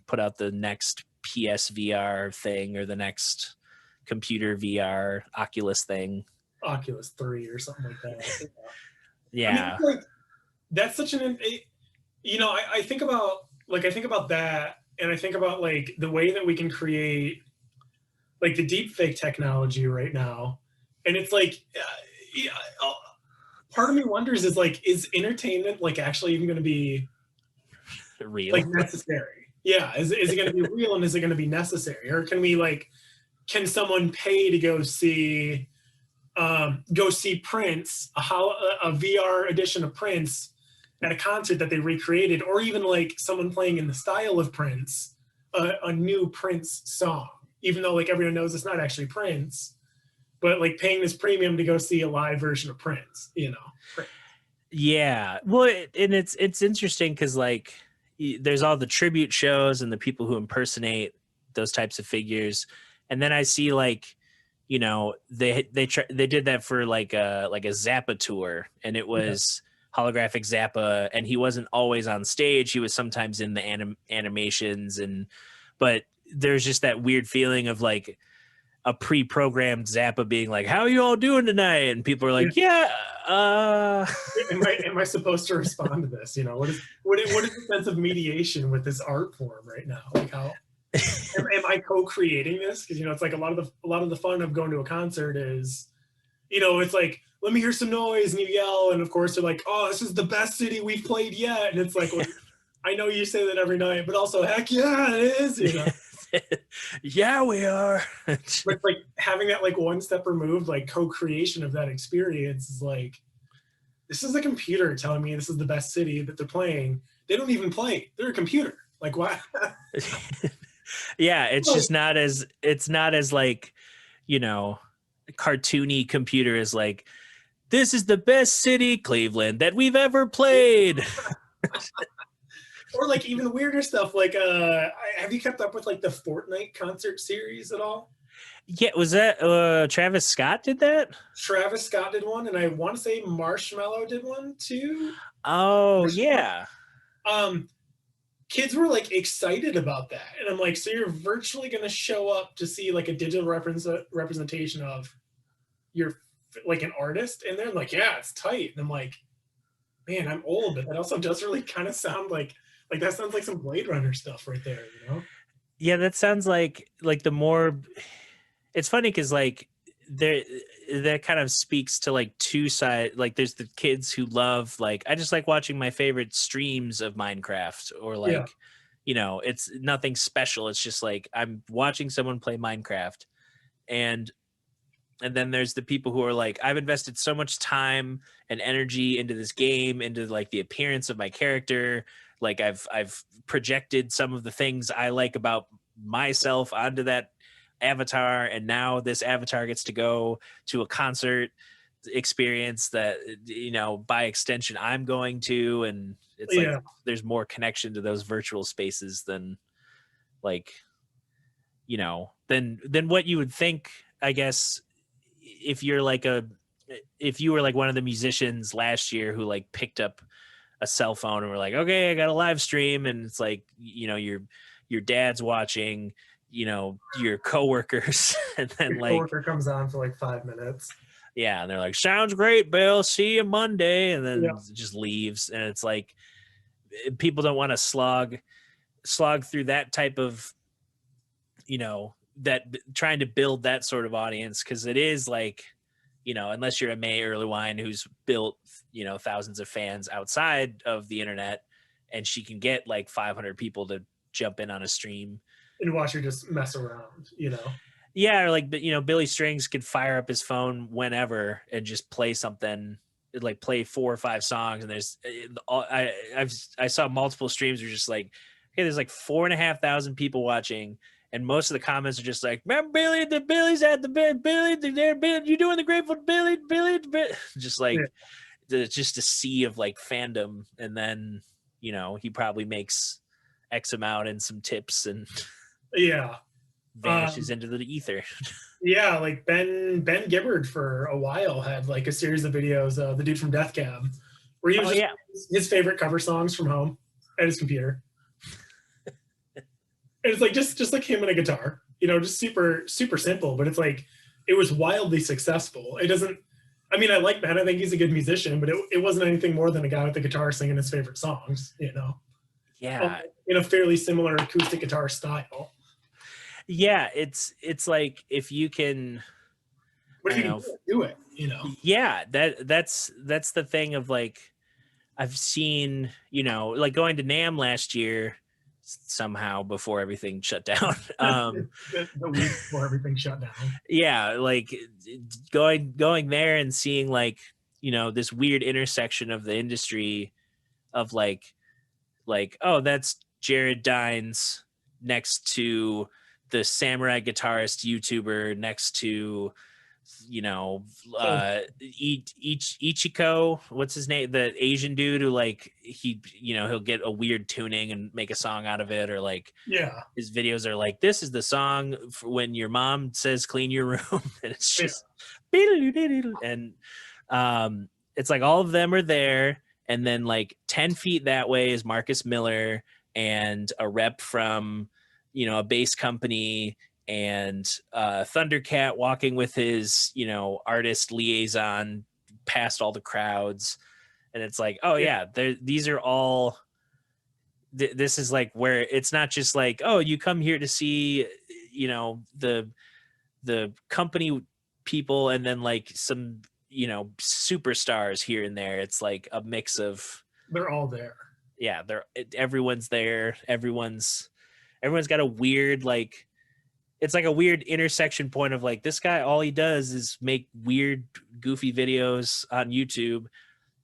put out the next PSVR thing or the next computer VR Oculus thing. Oculus 3 or something like that. Yeah. I mean, like, that's such I think about that, and I think about like the way that we can create like the deep fake technology right now. And it's like, part of me wonders is like, is entertainment like actually even going to be real, like necessary? Yeah. Is it going to be real, and is it going to be necessary? Or can someone pay to go see Prince, a VR edition of Prince at a concert that they recreated, or even like someone playing in the style of Prince, a new Prince song, even though like everyone knows it's not actually Prince, but like paying this premium to go see a live version of Prince, you know. Yeah. Well, and it's interesting because like there's all the tribute shows and the people who impersonate those types of figures, and then I see like, you know, they did that for like a Zappa tour, and it Yeah. was holographic Zappa, and he wasn't always on stage. He was sometimes in the animations, and but there's just that weird feeling of like a pre-programmed Zappa being like, "How are you all doing tonight?" And people are Yeah. like, "Yeah, Am I supposed to respond to this? You know, what is the sense of mediation with this art form right now? Like how am I co-creating this? Because you know, it's like a lot of the fun of going to a concert is, you know, it's like, let me hear some noise and you yell, and of course they're like, oh, this is the best city we've played yet, and it's like, well, I know you say that every night, but also, heck yeah, it is, you know. yeah, we are." But like having that like one step removed, like co-creation of that experience is like, this is a computer telling me this is the best city that they're playing. They don't even play. They're a computer. Like why? Yeah, it's not as like, you know, cartoony computer is like, this is the best city, Cleveland, that we've ever played. Or like even weirder stuff. Like, have you kept up with like the Fortnite concert series at all? Yeah, was that Travis Scott did that? Travis Scott did one, and I want to say Marshmello did one too. Oh yeah. Um, Kids were like excited about that, and I'm like, so you're virtually going to show up to see like a digital representation of your like an artist, and they're like, yeah, it's tight. And I'm like, man, I'm old, but that also does really kind of sound like that sounds like some Blade Runner stuff right there, you know? Yeah, that sounds like the more, it's funny because like there, that kind of speaks to like two sides. Like there's the kids who love, like, I just like watching my favorite streams of Minecraft, or Yeah, like, you know, it's nothing special, it's just like I'm watching someone play Minecraft. and and then there's the people who are like, I've invested so much time and energy into this game, into like the appearance of my character, like I've projected some of the things I like about myself onto that avatar, and now this avatar gets to go to a concert experience that, you know, by extension I'm going to, and it's like yeah, there's more connection to those virtual spaces than like, you know, than what you would think, I guess. If you're like a if you were like one of the musicians last year who like picked up a cell phone and were like, okay, I got a live stream, and it's like, you know, your dad's watching, you know, your coworkers, and then your like, coworker comes on for like 5 minutes. yeah, and they're like, sounds great, Bill, see you Monday, and then Yeah, just leaves. And it's like, people don't want to slog through that type of, you know, that trying to build that sort of audience, because it is like, you know, unless you're a May Earlywine who's built, you know, thousands of fans outside of the internet, and she can get like 500 people to jump in on a stream. and watch her just mess around, you know. Yeah, or like, you know, Billy Strings could fire up his phone whenever and just play something, like play 4 or 5 songs, and there's I saw multiple streams where just like, okay, there's like 4,500 people watching, and most of the comments are just like, remember Billy, the Billy's at the bed, Billy, you doing the Grateful Billy, just like, Yeah, just a sea of like fandom. And then, you know, he probably makes X amount and some tips and yeah. vanishes into the ether. Yeah, like Ben Gibbard for a while had like a series of videos, the dude from Death Cab, where he was Oh just yeah. his favorite cover songs from home at his computer. And it's like just like him and a guitar, you know, just super simple, but it's like it was wildly successful. It doesn't, I mean, I like Ben, I think he's a good musician, but it wasn't anything more than a guy with a guitar singing his favorite songs, you know, Yeah. in a fairly similar acoustic guitar style. Yeah, it's like, if you can, But I if don't you know, can do it, you know. yeah, that's the thing of like, I've seen, you know, like going to NAM last year somehow before everything shut down. The week before everything shut down. Yeah, like going there and seeing like, you know, this weird intersection of the industry of like, oh, that's Jared Dines next to the samurai guitarist YouTuber next to, you know, Ichiko, what's his name? The Asian dude who like he'll get a weird tuning and make a song out of it, or like Yeah. his videos are like, this is the song for when your mom says clean your room, and it's just and it's like all of them are there, and then like 10 feet that way is Marcus Miller and a rep from, you know, a bass company, and Thundercat walking with his, you know, artist liaison past all the crowds. And it's like, oh yeah, these are all this is like where it's not just like, oh, you come here to see, you know, the company people and then like some, you know, superstars here and there. It's like a mix of, they're all there. Yeah, everyone's there. Everyone's got a weird, like, it's like a weird intersection point of like, this guy, all he does is make weird, goofy videos on YouTube.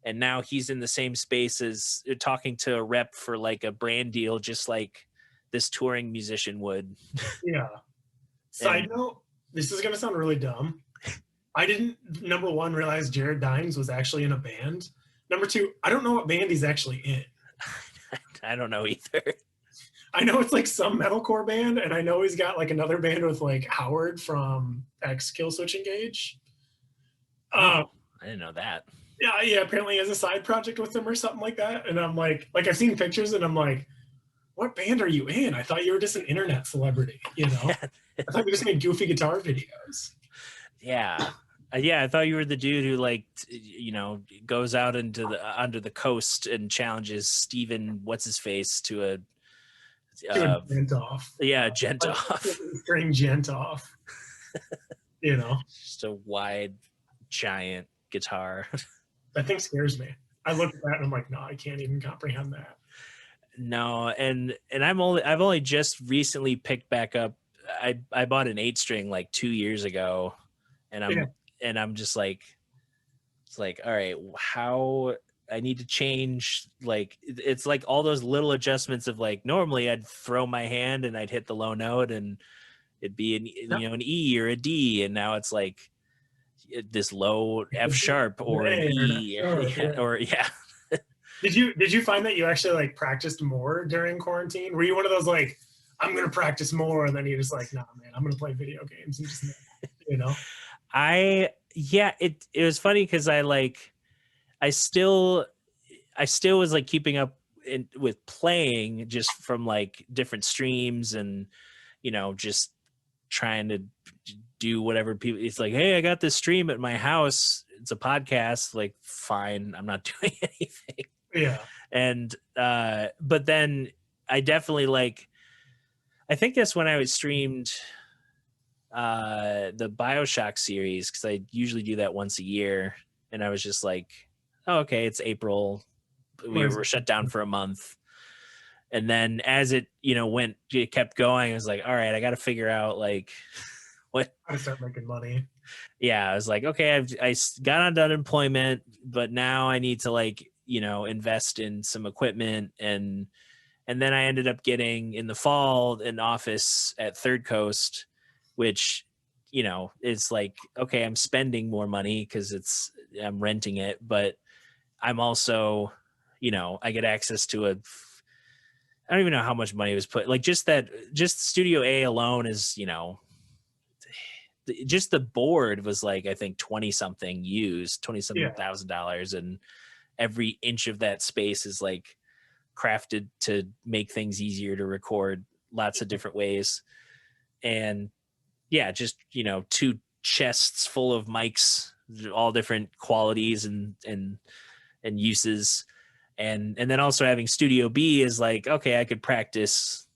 And now he's in the same space as talking to a rep for like a brand deal, just like this touring musician would. Yeah. Side note, this is going to sound really dumb. I didn't, number one, realize Jared Dines was actually in a band. Number two, I don't know what band he's actually in. I don't know either. I know it's like some metalcore band, and I know he's got like another band with like Howard from X Killswitch Engage. I didn't know that. Yeah, apparently he has a side project with them or something like that. And I'm like I've seen pictures and I'm like, what band are you in? I thought you were just an internet celebrity, you know? I thought you just made goofy guitar videos. Yeah. I thought you were the dude who like, you know, goes out into under the coast and challenges Steven, what's his face, to a gent off. Yeah, gent off. String gent off. You know? Just a wide, giant guitar. That thing scares me. I look at that and I'm like, no, I can't even comprehend that. No, and I've only just recently picked back up. I bought an 8-string like 2 years ago, and I'm just like, it's like, all right, how I need to change. Like, it's like all those little adjustments of like, normally I'd throw my hand and I'd hit the low note and it'd be an E or a D, and now it's like this low F sharp or an E or yeah. Did you find that you actually like practiced more during quarantine? Were you one of those like, I'm gonna practice more, and then you're just like, nah, man, I'm gonna play video games and just, you know? It was funny because I still was like keeping up with playing just from like different streams and, you know, just trying to do whatever people, it's like, hey, I got this stream at my house, it's a podcast, like, fine, I'm not doing anything. Yeah. And but then I definitely I think that's when I streamed the BioShock series, because I usually do that once a year, and I was just like, oh, okay, it's April, we were shut down for a month. And then as it kept going, I was like, all right, I got to figure out like what I start making money. Yeah, I was like, okay, I got on unemployment, but now I need to invest in some equipment, and then I ended up getting in the fall an office at Third Coast, which is like, okay, I'm spending more money because I'm renting it, but I'm also I get access to I don't even know how much money was put, just Studio A alone is just the board was like, I think 20 something $27,000, and every inch of that space is like crafted to make things easier to record lots of different ways. And yeah, just 2 chests full of mics, all different qualities and uses. And then also having Studio B is like, okay, I could practice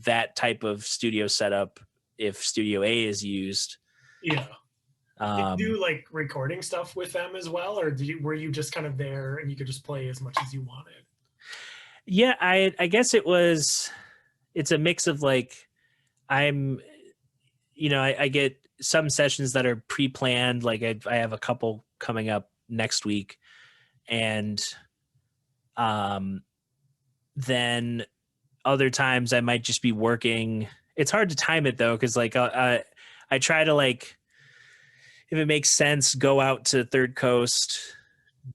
that type of studio setup if Studio A is used. Yeah. Did you do like recording stuff with them as well, or were you just kind of there and you could just play as much as you wanted? Yeah, I guess it's a mix of like, I get some sessions that are pre-planned, like I have a couple coming up next week, and then other times I might just be working it's hard to time it though, because like I try to, like, if it makes sense, go out to Third Coast,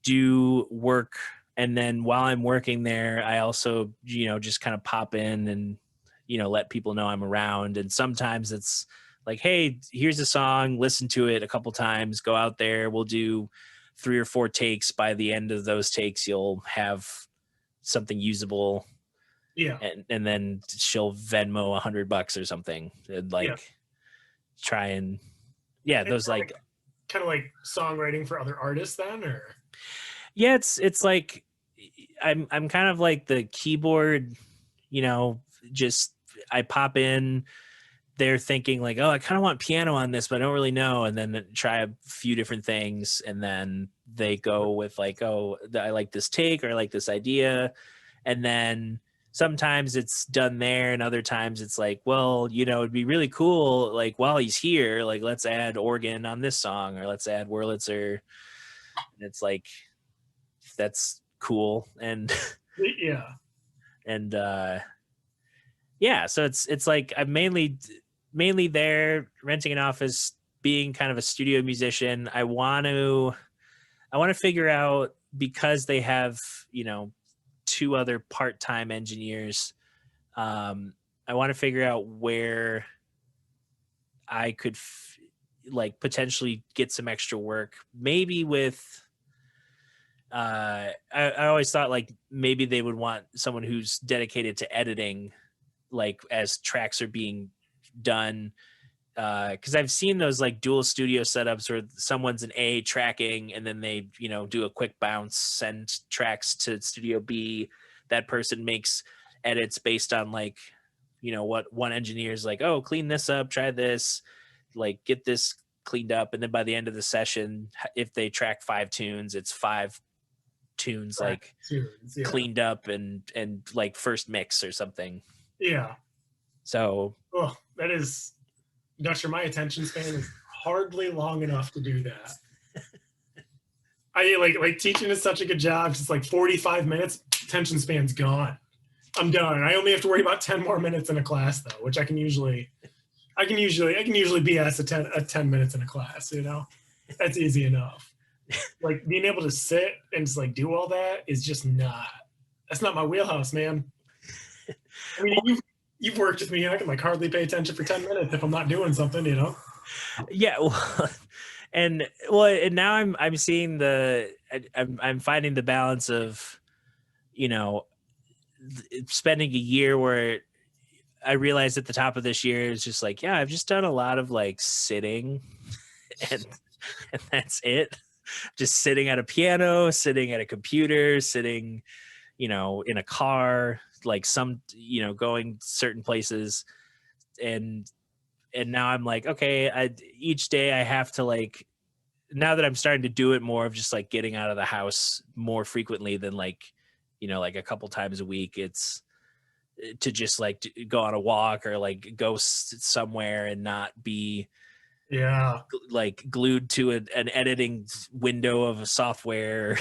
do work, and then while I'm working there, I also, just kind of pop in and, let people know I'm around. And sometimes it's like, hey, here's a song, listen to it a couple times, go out there, we'll do 3 or 4 takes. By the end of those takes, you'll have something usable. Yeah. And then she'll Venmo $100 or something, and like try and those like kind of like songwriting for other artists then, or it's like I'm kind of like the keyboard, just I pop in, they're thinking like, oh, I kind of want piano on this, but I don't really know, and then try a few different things, and then they go with like, oh, I like this take, or I like this idea, and then sometimes it's done there, and other times it's like, well, it'd be really cool, like, while he's here, like, let's add organ on this song, or let's add Wurlitzer. And it's like, that's cool. And and so it's like I'm mainly there renting an office, being kind of a studio musician. I want to figure out, because they have 2 other part-time engineers, I want to figure out where I could like potentially get some extra work, maybe with I always thought like maybe they would want someone who's dedicated to editing, like as tracks are being done, because I've seen those like dual studio setups where someone's an A tracking, and then they do a quick bounce, send tracks to studio B. That person makes edits based on like what one engineer's like, oh, clean this up, try this, like get this cleaned up, and then by the end of the session, if they track 5 tunes, it's 5 tunes like cleaned up and like first mix or something. So that is not sure, my attention span is hardly long enough to do that. I like teaching is such a good job. It's like 45 minutes, attention span's gone. I'm done. I only have to worry about 10 more minutes in a class though, which I can usually BS a 10 minutes in a class, that's easy enough. Like being able to sit and just like do all that is just that's not my wheelhouse, man. I mean, you've worked with me. I can like hardly pay attention for 10 minutes if I'm not doing something, Yeah. Well, and now I'm seeing I'm finding the balance of, spending a year where I realized at the top of this year is just like, I've just done a lot of like sitting and that's it. Just sitting at a piano, sitting at a computer, sitting, in a car, like going certain places. And now I'm like, okay, each day I have to like, now that I'm starting to do it more of just like getting out of the house more frequently than like, like a couple times a week, it's to just like go on a walk or like go somewhere and not be like glued to an editing window of a software.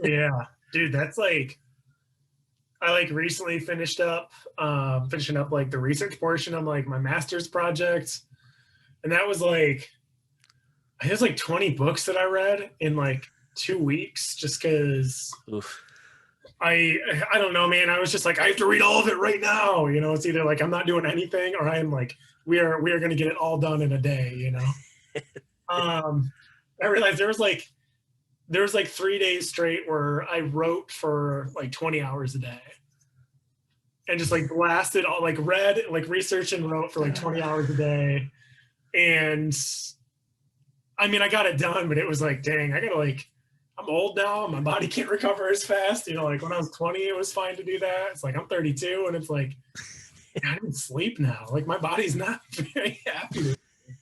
Dude, that's like, I like recently finishing up like the research portion of like my master's project, and that was like, it was like 20 books that I read in like 2 weeks, just because I don't know, man. I was just like, I have to read all of it right now. It's either like I'm not doing anything, or I'm like, we are going to get it all done in a day. I realized there was like 3 days straight where I wrote for like 20 hours a day, and just like blasted all, like read, like researched and wrote for like 20 hours a day. And I mean, I got it done, but it was like, dang, I gotta like, I'm old now. My body can't recover as fast. Like when I was 20, it was fine to do that. It's like I'm 32, and it's like I didn't sleep now. Like my body's not very happy with me.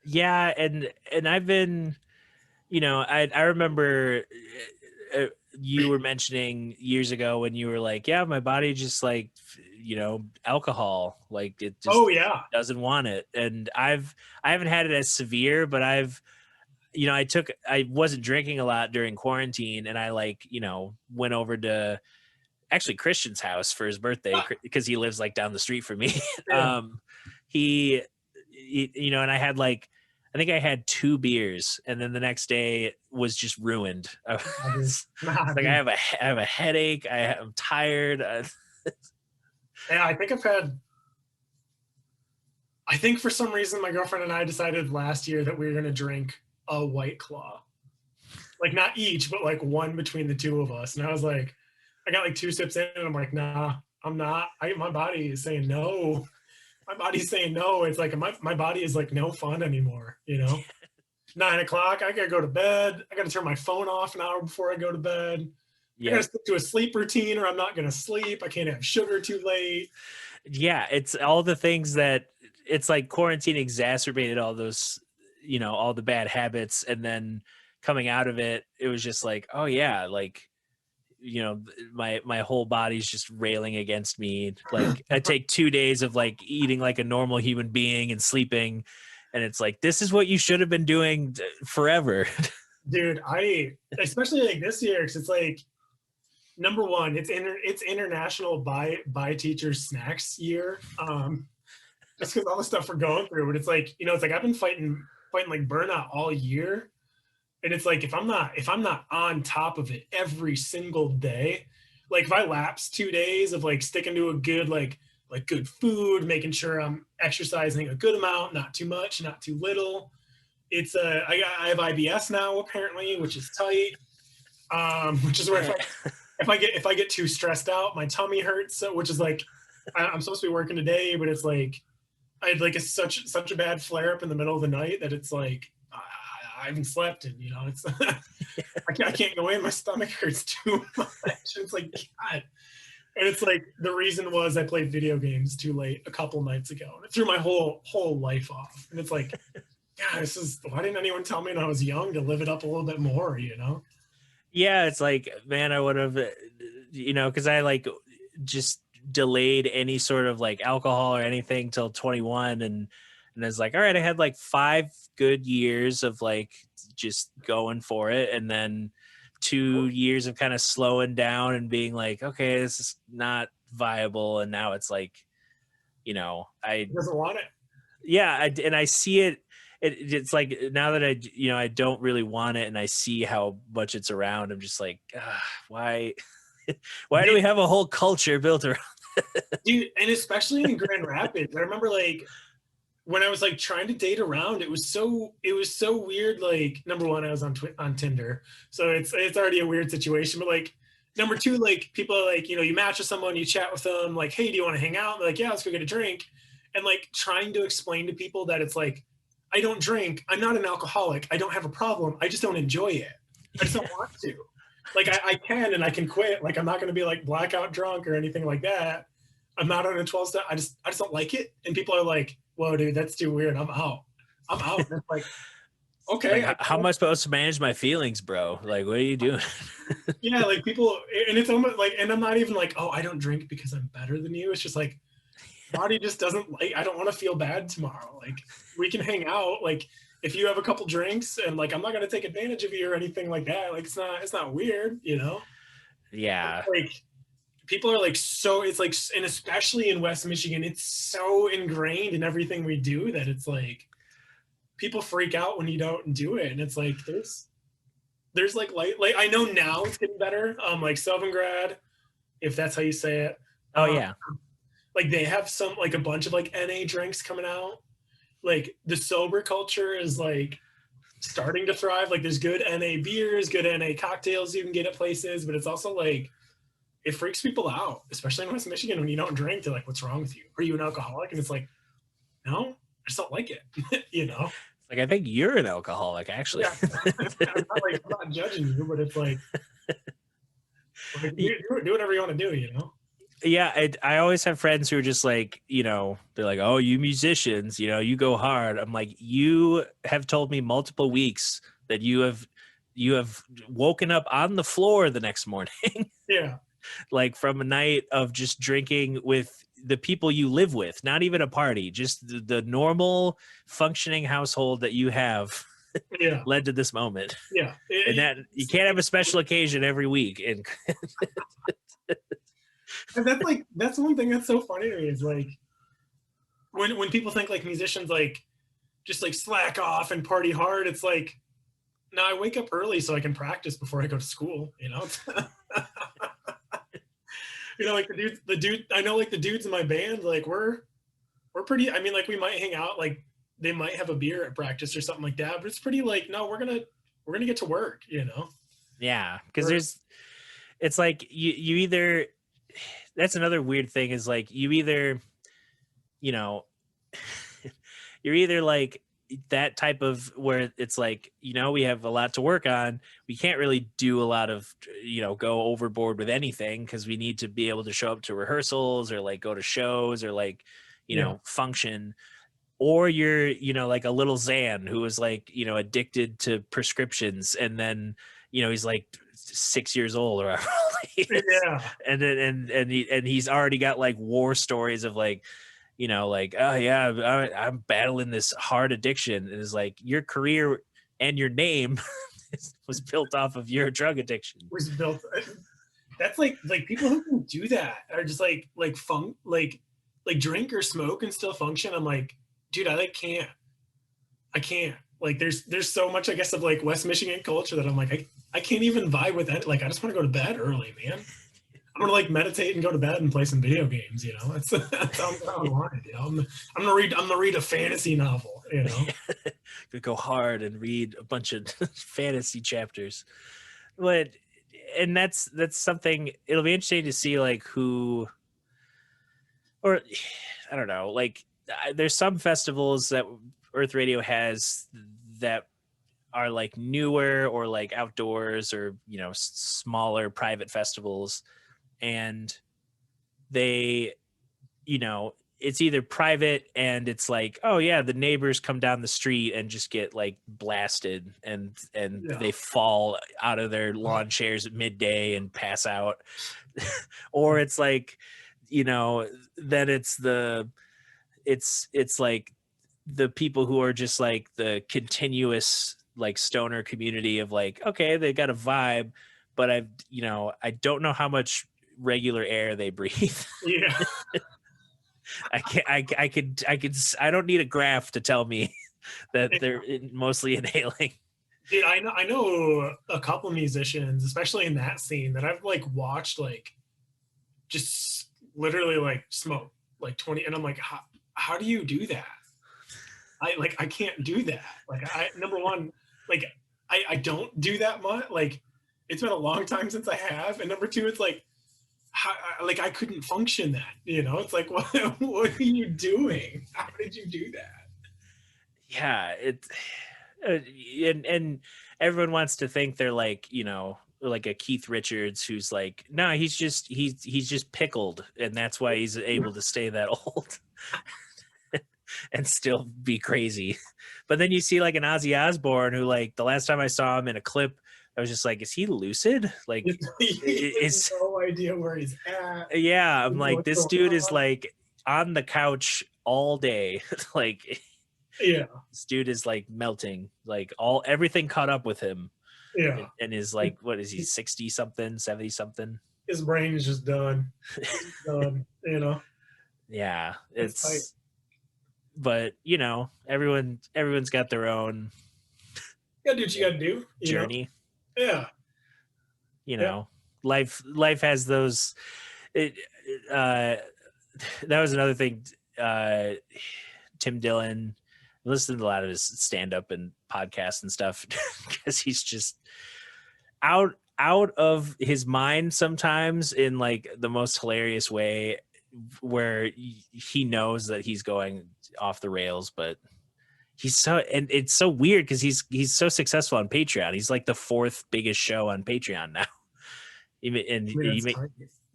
Yeah, and I've been, I remember you were mentioning years ago when you were like, yeah, my body just like, alcohol, like it just doesn't want it. And I haven't had it as severe, but I wasn't drinking a lot during quarantine, and I like, went over to actually Christian's house for his birthday because he lives like down the street from me. Yeah. He, you know, and I had like, I think I had 2 beers, and then the next day was just ruined. It's like I have a headache. I'm tired. Yeah, I think for some reason my girlfriend and I decided last year that we were gonna drink a White Claw, like not each, but like one between the two of us. And I was like, I got like 2 sips in, and I'm like, nah, I'm not. My body is saying no. My body's saying no. It's like my body is like no fun anymore. 9 o'clock, I gotta go to bed. I gotta turn my phone off an hour before I go to bed. I gotta stick to a sleep routine, or I'm not gonna sleep. I can't have sugar too late. Yeah, it's all the things that it's like quarantine exacerbated all those, all the bad habits, and then coming out of it, it was just like, oh yeah, like my whole body's just railing against me. Like I take 2 days of like eating like a normal human being and sleeping, and it's like, this is what you should have been doing forever. Dude, especially like this year, because it's like, number one, it's International Buy Teachers Snacks year. Just because all the stuff we're going through, but it's like, it's like I've been fighting like burnout all year. And it's like, if I'm not on top of it every single day, like if I lapse 2 days of like sticking to a good, like good food, making sure I'm exercising a good amount, not too much, not too little. It's I have IBS now apparently, which is tight. Which is where if I get too stressed out, my tummy hurts. So, which is like, I'm supposed to be working today, but it's like, I had like such a bad flare up in the middle of the night that it's like, I haven't slept, and it's I can't go in. My stomach hurts too much. It's like, God. And it's like, the reason was I played video games too late a couple nights ago, and it threw my whole life off. And it's like, God, why didn't anyone tell me when I was young to live it up a little bit more? Yeah, it's like, man, I would have, because I like just delayed any sort of like alcohol or anything till 21, and it's like, all right, I had like 5 good years of like just going for it, and then 2 years of kind of slowing down and being like, okay, this is not viable, and now it's like, I doesn't want it. Yeah, and I see it. It's like, now that I don't really want it, and I see how much it's around, I'm just like, why do we have a whole culture built around Dude, and especially in Grand Rapids. I remember like when I was like trying to date around, it was so weird. Like, number one, I was on Tinder, so it's already a weird situation. But like, number two, like, people are like, you match with someone, you chat with them, like, hey, do you want to hang out? They're like, yeah, let's go get a drink. And like trying to explain to people that it's like, I don't drink, I'm not an alcoholic, I don't have a problem, I just don't enjoy it. I just don't want to. Like, I can, and I can quit. Like, I'm not going to be like blackout drunk or anything like that. I'm not on a 12-step. I just don't like it. And people are like, whoa, dude, that's too weird. I'm out. And it's like, okay. Like, how am I supposed to manage my feelings, bro? Like, what are you doing? Yeah, like people, and it's almost like, and I'm not even like, oh, I don't drink because I'm better than you. It's just like, body just doesn't like, I don't want to feel bad tomorrow. Like, we can hang out. Like, if you have a couple drinks, and like, I'm not going to take advantage of you or anything like that. Like, it's not weird, Yeah. Like, people are like, so it's like, and especially in West Michigan, it's so ingrained in everything we do that it's like, people freak out when you don't do it. And it's like, there's like I know now it's getting better. Like Selvingrad, if that's how you say it. Oh yeah. Like, they have some, like, a bunch of like NA drinks coming out. Like, the sober culture is like starting to thrive. Like, there's good NA beers, good NA cocktails you can get at places, but it's also like, it freaks people out, especially in West Michigan, when you don't drink. They're like, what's wrong with you? Are you an alcoholic? And it's like, no, I just don't like it. Like, I think you're an alcoholic, actually. Yeah. I'm not judging you, but it's like do whatever you want to do, Yeah, I always have friends who are just like, they're like, oh, you musicians, you go hard. I'm like, you have told me multiple weeks that you have woken up on the floor the next morning. Yeah. Like, from a night of just drinking with the people you live with, not even a party, just the normal functioning household that you have. Yeah. Led to this moment. Yeah. And that you can't have a special occasion every week. And And that's one thing that's so funny to me is like when people think like musicians like just like slack off and party hard, it's like, no, I wake up early so I can practice before I go to school, you know? You know, like the dude, I know like the dudes in my band, like we're pretty, I mean, like we might hang out, like they might have a beer at practice or something like that, but it's pretty like, no, we're gonna get to work, you know? Yeah. Cause it's like you either, that's another weird thing is like you either, you know, you're either like that type of where it's like, you know, we have a lot to work on. We can't really do a lot of, you know, go overboard with anything because we need to be able to show up to rehearsals or like go to shows or like, you know, function. Or you're, you know, like a little Zan who was like, you know, addicted to prescriptions and then, you know, he's like 6 years old or whatever. Yeah. And then he's already got like war stories of like, you know, like, oh yeah, I'm battling this hard addiction. And it's like your career and your name was built off of your drug addiction. Was built. That's like people who can do that are just like drink or smoke and still function. I'm like, dude, I can't. Like there's so much, I guess, of like West Michigan culture that I'm like, I can't even vibe with that. Like I just want to go to bed early, man. I'm gonna like meditate and go to bed and play some video games, you know. That's how I'm wanted, you know. I'm gonna read a fantasy novel, you know. Could go hard and read a bunch of fantasy chapters. But and that's something, it'll be interesting to see like who, or I don't know, like there's some festivals that Earth Radio has that are like newer or like outdoors or, you know, smaller private festivals, and they, you know, it's either private and it's like, oh yeah, the neighbors come down the street and just get like blasted and they fall out of their lawn chairs at midday and pass out. Or it's like, you know, then it's like the people who are just like the continuous like stoner community of like, okay, they got a vibe, but I don't know how much regular air they breathe. Yeah. I don't need a graph to tell me that they're mostly inhaling. Dude, I know a couple musicians, especially in that scene, that I've like watched like just literally like smoke like 20, and I'm like, how do you do that? I can't do that. Like number one, like I don't do that much. Like it's been a long time since I have, and number two, it's like I couldn't function that, you know. It's like, what are you doing? How did you do that? Yeah, it's and everyone wants to think they're like, you know, like a Keith Richards who's like, no, he's just pickled and that's why he's able to stay that old and still be crazy. But then you see like an Ozzy Osbourne who, like, the last time I saw him in a clip, I was just like, is he lucid? Like, it's no idea where he's at. Yeah, I'm like, this dude is like on the couch all day. Like, yeah, this dude is like melting, like everything caught up with him. Yeah, and is like, what is he, 60 something, 70 something? His brain is just done. Done, you know. Yeah, it's but you know, everyone's got their own. You gotta do what you gotta do. Journey. Know? Yeah. You know, life has those. That was another thing. Tim Dillon, I listened to a lot of his stand-up and podcasts and stuff because he's just out of his mind sometimes in like the most hilarious way, where he knows that he's going off the rails, but he's so, and it's so weird because he's so successful on Patreon. He's like the 4th biggest show on Patreon now. And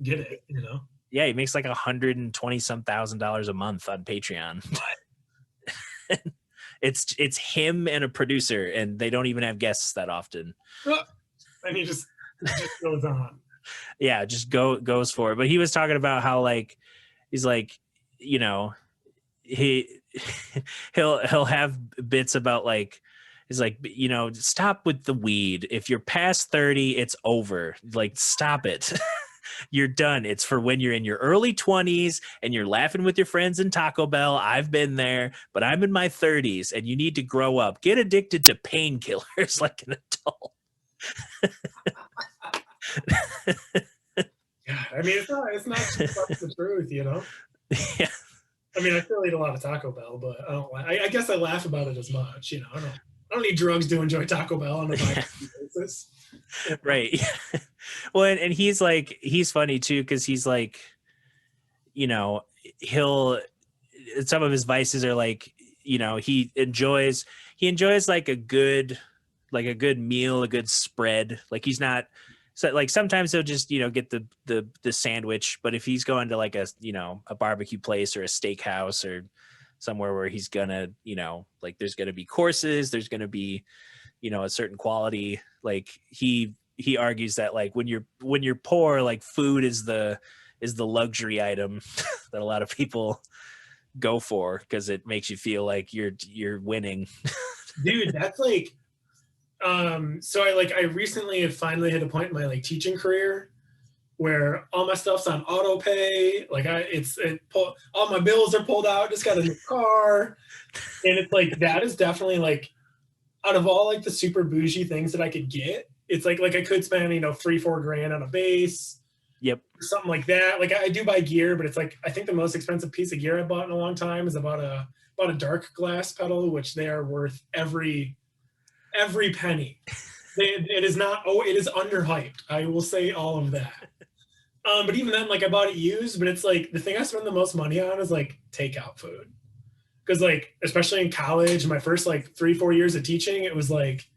get it, you know. Yeah, he makes like $120,000 a month on Patreon. It's him and a producer, and they don't even have guests that often. And he just goes on. Yeah, just goes for it. But he was talking about how, like, he's like, you know, he'll have bits about like, he's like, you know, stop with the weed. If you're past 30, it's over. Like, stop it. You're done. It's for when you're in your early 20s and you're laughing with your friends in Taco Bell. I've been there, but I'm in my 30s and you need to grow up. Get addicted to painkillers like an adult. Yeah, I mean, it's not too far from the truth, you know? Yeah. I mean, I still eat a lot of Taco Bell, but I guess I laugh about it as much, you know? I don't need drugs to enjoy Taco Bell on a bi-weekly basis. Right. Well, and he's like, he's funny too, because he's like, you know, some of his vices are like, you know, he enjoys like a good meal, a good spread. Like he's not, so like sometimes he'll just, you know, get the sandwich, but if he's going to like a, you know, a barbecue place or a steakhouse or somewhere where he's gonna, you know, like there's gonna be courses, there's gonna be, you know, a certain quality. Like he argues that like when you're poor, like food is the luxury item that a lot of people go for because it makes you feel like you're winning. Dude, that's like, so I recently have finally hit a point in my like teaching career where all my stuff's on auto pay. Like all my bills are pulled out, just got a new car. And it's like, that is definitely like, out of all like the super bougie things that I could get, it's like I could spend, you know, 3-4 grand on a bass. Yep. Or something like that. Like I do buy gear, but it's like, I think the most expensive piece of gear I bought in a long time is about a dark glass pedal, which they are worth every penny. It is not, it is underhyped. I will say all of that. But even then, like I bought it used, but it's like the thing I spend the most money on is like takeout food. Because like, especially in college, my first like 3-4 years of teaching, it was like,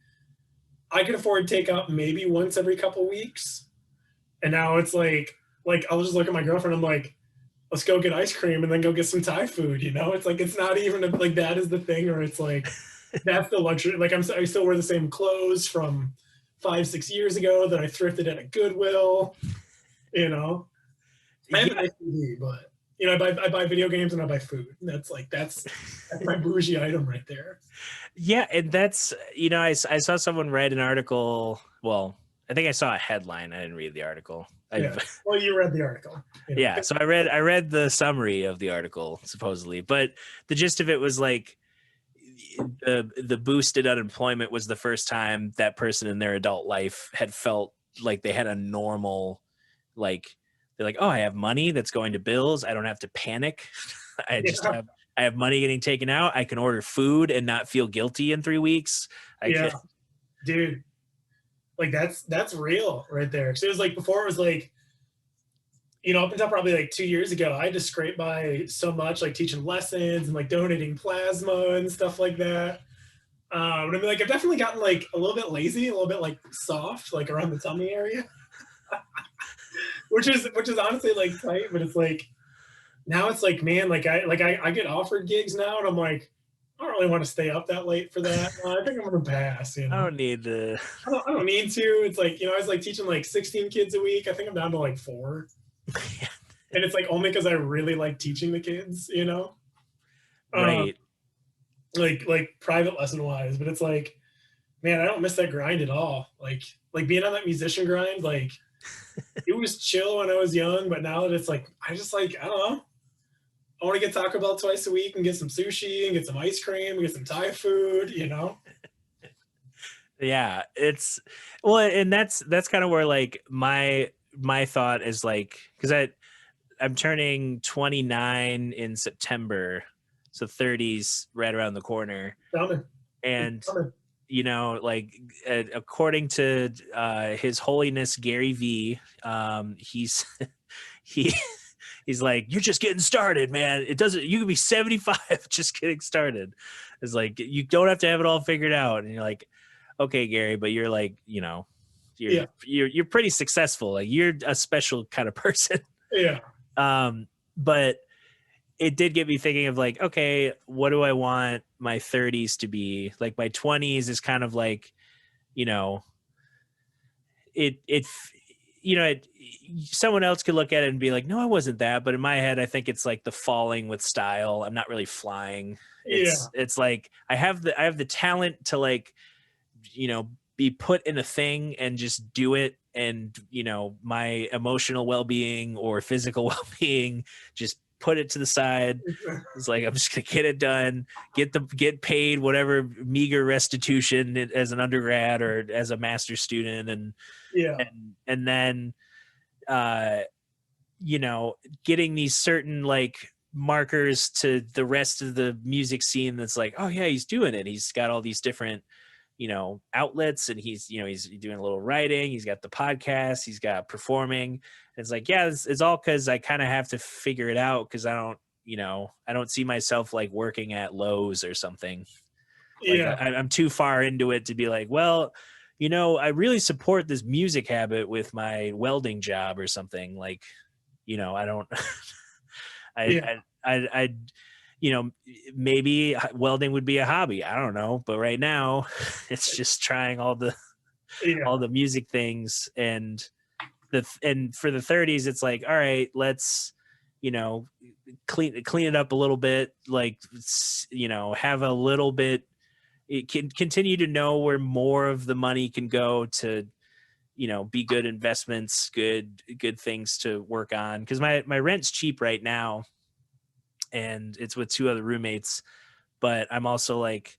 I could afford takeout maybe once every couple weeks. And now it's like I'll just look at my girlfriend, I'm like, let's go get ice cream and then go get some Thai food, you know? It's like, it's not even like that is the thing, or it's like, that's the luxury. Like I still wear the same clothes from 5-6 years ago that I thrifted at a Goodwill, you know? I have a nice TV, but you know, I buy video games and I buy food. That's my bougie item right there. Yeah, and that's, you know, I saw someone read an article. Well, I think I saw a headline. I didn't read the article. Yeah. Well, you read the article. You know? Yeah, so I read the summary of the article supposedly, but the gist of it was like the boosted unemployment was the first time that person in their adult life had felt like they had a normal, like they're like, oh, I have money that's going to bills. I don't have to panic. I have money getting taken out. I can order food and not feel guilty in 3 weeks. Dude, like that's real right there. So it was like, before it was like, you know, up until probably like 2 years ago, I had to scrape by so much, like teaching lessons and like donating plasma and stuff like that. But I mean, like I've definitely gotten like a little bit lazy, a little bit like soft, like around the tummy area, which is honestly like tight. But it's like, now it's like, man, like I get offered gigs now, and I'm like, I don't really want to stay up that late for that. I think I'm gonna pass. You know, I don't need to. I don't need to. It's like, you know, I was like teaching like 16 kids a week. I think I'm down to like 4. And it's like only because I really like teaching the kids, you know, right? Like private lesson wise. But it's like, man, I don't miss that grind at all. Like being on that musician grind, like it was chill when I was young, but now that it's like, I just like, I don't know. I want to get Taco Bell twice a week and get some sushi and get some ice cream and get some Thai food, you know? Yeah, it's, well, and that's kind of where like my thought is, like, because I'm turning 29 in September, so 30's right around the corner. And you know, like according to His Holiness Gary V, he's he's like, you're just getting started, man. You can be 75 just getting started. It's like, you don't have to have it all figured out. And you're like, okay, Gary, but you're like, you know, you're pretty successful. Like, you're a special kind of person. Yeah. But it did get me thinking of like, okay, what do I want my 30's to be? Like my 20's is kind of like, you know, someone else could look at it and be like, no, I wasn't that. But in my head, I think it's like the falling with style. I'm not really flying. It's like, I have the talent to, like, you know, be put in a thing and just do it you know, my emotional well-being or physical well-being, just put it to the side. It's like, I'm just gonna get it done, get paid whatever meager restitution as an undergrad or as a master's student, Yeah. and then you know, getting these certain like markers to the rest of the music scene that's like, oh yeah, he's doing it, he's got all these different, you know, outlets, and he's, you know, he's doing a little writing, he's got the podcast, he's got performing. And it's like, yeah, it's all because I kind of have to figure it out, because I don't, you know, I don't see myself like working at Lowe's or something. Like Yeah. I'm too far into it to be like, well, you know, I really support this music habit with my welding job or something. Like, you know, I don't, Yeah. I, you know, maybe welding would be a hobby. I don't know, but right now, it's just trying all the Yeah. music things, and for the 30s, it's like, all right, let's, you know, clean it up a little bit, like, you know, have a little bit. It can continue to know where more of the money can go to, you know, be good investments, good things to work on. Because my rent's cheap right now, and it's with 2 other roommates. But I'm also like,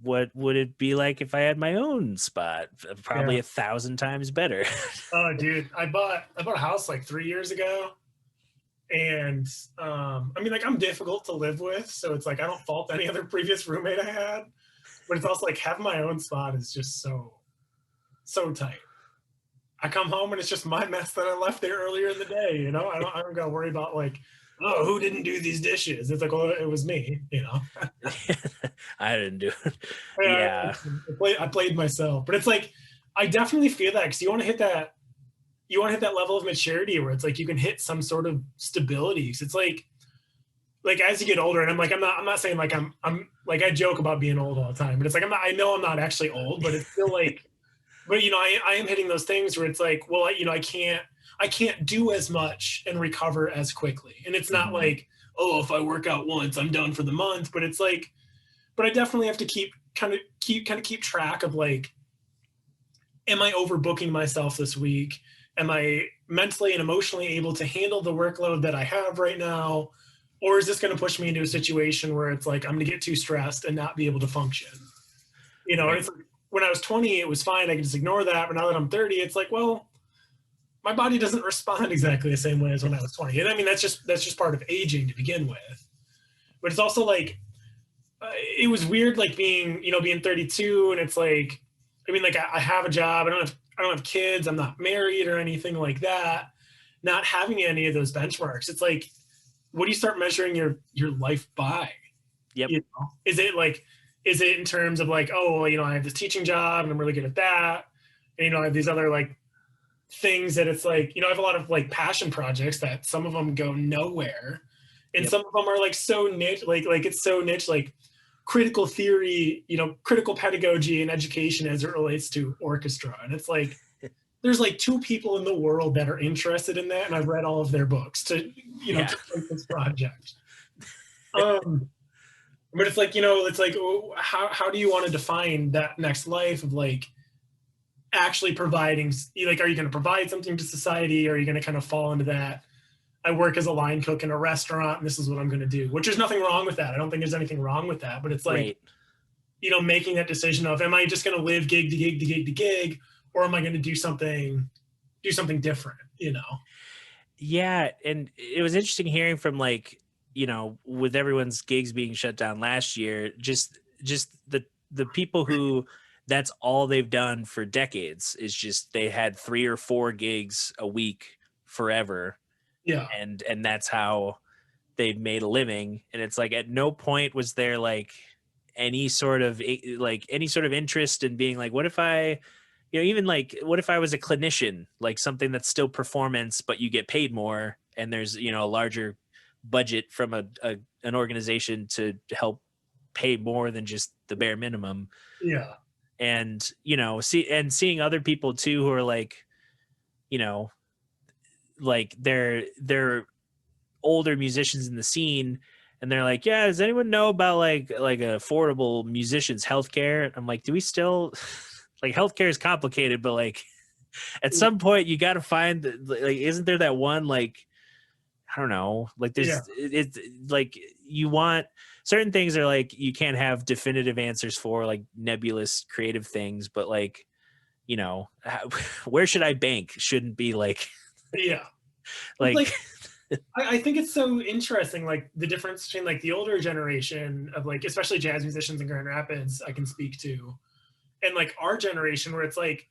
what would it be like if I had my own spot? Probably Yeah. 1,000 times better. Oh, dude, I bought a house like 3 years ago, and I mean, like, I'm difficult to live with, so it's like I don't fault any other previous roommate I had, but it's also like having my own spot is just so tight. I come home and it's just my mess that I left there earlier in the day. You know, I don't got to worry about like, oh, who didn't do these dishes? It's like, well, it was me. You know, I didn't do it. yeah, I played myself, but it's like I definitely feel that, because you want to hit that level of maturity where it's like you can hit some sort of stability. So it's like as you get older, and I'm not saying like I'm like, I joke about being old all the time, but it's like I know I'm not actually old, but it's still like, but you know, I am hitting those things where it's like, well, you know, I can't do as much and recover as quickly. And it's not like, oh, if I work out once, I'm done for the month. But it's like, but I definitely have to keep track of like, am I overbooking myself this week? Am I mentally and emotionally able to handle the workload that I have right now? Or is this going to push me into a situation where it's like, I'm going to get too stressed and not be able to function? You know, Right. and it's like, when I was 20, it was fine. I could just ignore that. But now that I'm 30, it's like, well, my body doesn't respond exactly the same way as when I was 20. And I mean, that's just part of aging to begin with. But it's also like, it was weird, like being 32, and it's like, I mean, like I have a job. I don't have kids. I'm not married or anything like that. Not having any of those benchmarks. It's like, what do you start measuring your life by? Yep. You know? Is it in terms of like, oh, well, you know, I have this teaching job and I'm really good at that. And, you know, I have these other like things that it's like, you know, I have a lot of like passion projects that some of them go nowhere. And some of them are like so niche, like it's so niche, like critical theory, you know, critical pedagogy and education as it relates to orchestra. And it's like, there's like 2 people in the world that are interested in that. And I've read all of their books to, you know, to make this project. But it's like, you know, it's like, how do you want to define that next life of like actually providing, like, are you going to provide something to society? Or are you going to kind of fall into that, I work as a line cook in a restaurant and this is what I'm going to do, which there's nothing wrong with that. I don't think there's anything wrong with that, but it's like, Right. you know, making that decision of, am I just going to live gig to gig to gig to gig, or am I going to do something different, you know? Yeah. And it was interesting hearing from like, you know, with everyone's gigs being shut down last year, just the people who that's all they've done for decades is just they had 3 or 4 gigs a week forever. Yeah. And that's how they've made a living. And it's like, at no point was there like any sort of interest in being like, what if I, you know, even like, what if I was a clinician, like something that's still performance, but you get paid more, and there's, you know, a larger budget from an organization to help pay more than just the bare minimum. Yeah. And, you know, seeing other people too, who are like, you know, like they're older musicians in the scene, and they're like, yeah, does anyone know about like affordable musicians healthcare? I'm like, do we still like, healthcare is complicated, but like, At some point you got to find like, isn't there that one, like, I don't know, like there's it's like you want certain things are like you can't have definitive answers for, like nebulous creative things, but like, you know, where should I bank shouldn't be like Yeah. like I think it's so interesting, like the difference between like the older generation of like, especially jazz musicians in Grand Rapids, I can speak to, and like our generation where it's like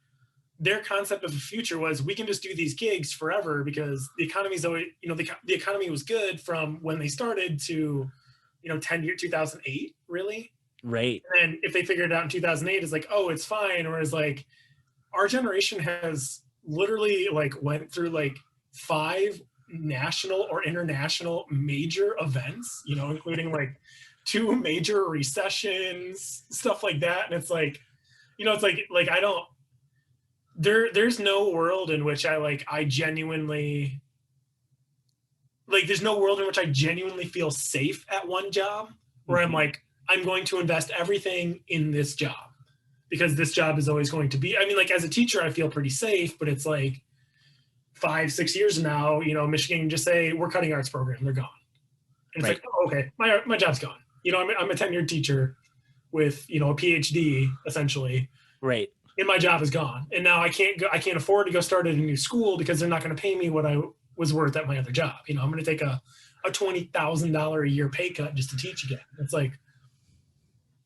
their concept of the future was we can just do these gigs forever because the economy's always, you know, the economy was good from when they started to, you know, 2008, really. right. And if they figured it out in 2008, it's like, oh, it's fine. Whereas like our generation has literally like went through like 5 national or international major events, you know, including like 2 major recessions, stuff like that. And it's like, you know, it's like I don't, there's no world in which I genuinely, like, there's no world in which I genuinely feel safe at one job where I'm like, I'm going to invest everything in this job because this job is always going to be, I mean, like as a teacher, I feel pretty safe, but it's like 5-6 years now, you know, Michigan can just say, we're cutting arts program, they're gone. And it's like, oh, okay, my job's gone. You know, I'm a tenured teacher with, you know, a PhD essentially. Right. And my job is gone. And now I can't afford to go start at a new school because they're not going to pay me what I was worth at my other job. You know, I'm going to take a $20,000 a year pay cut just to teach again. It's like,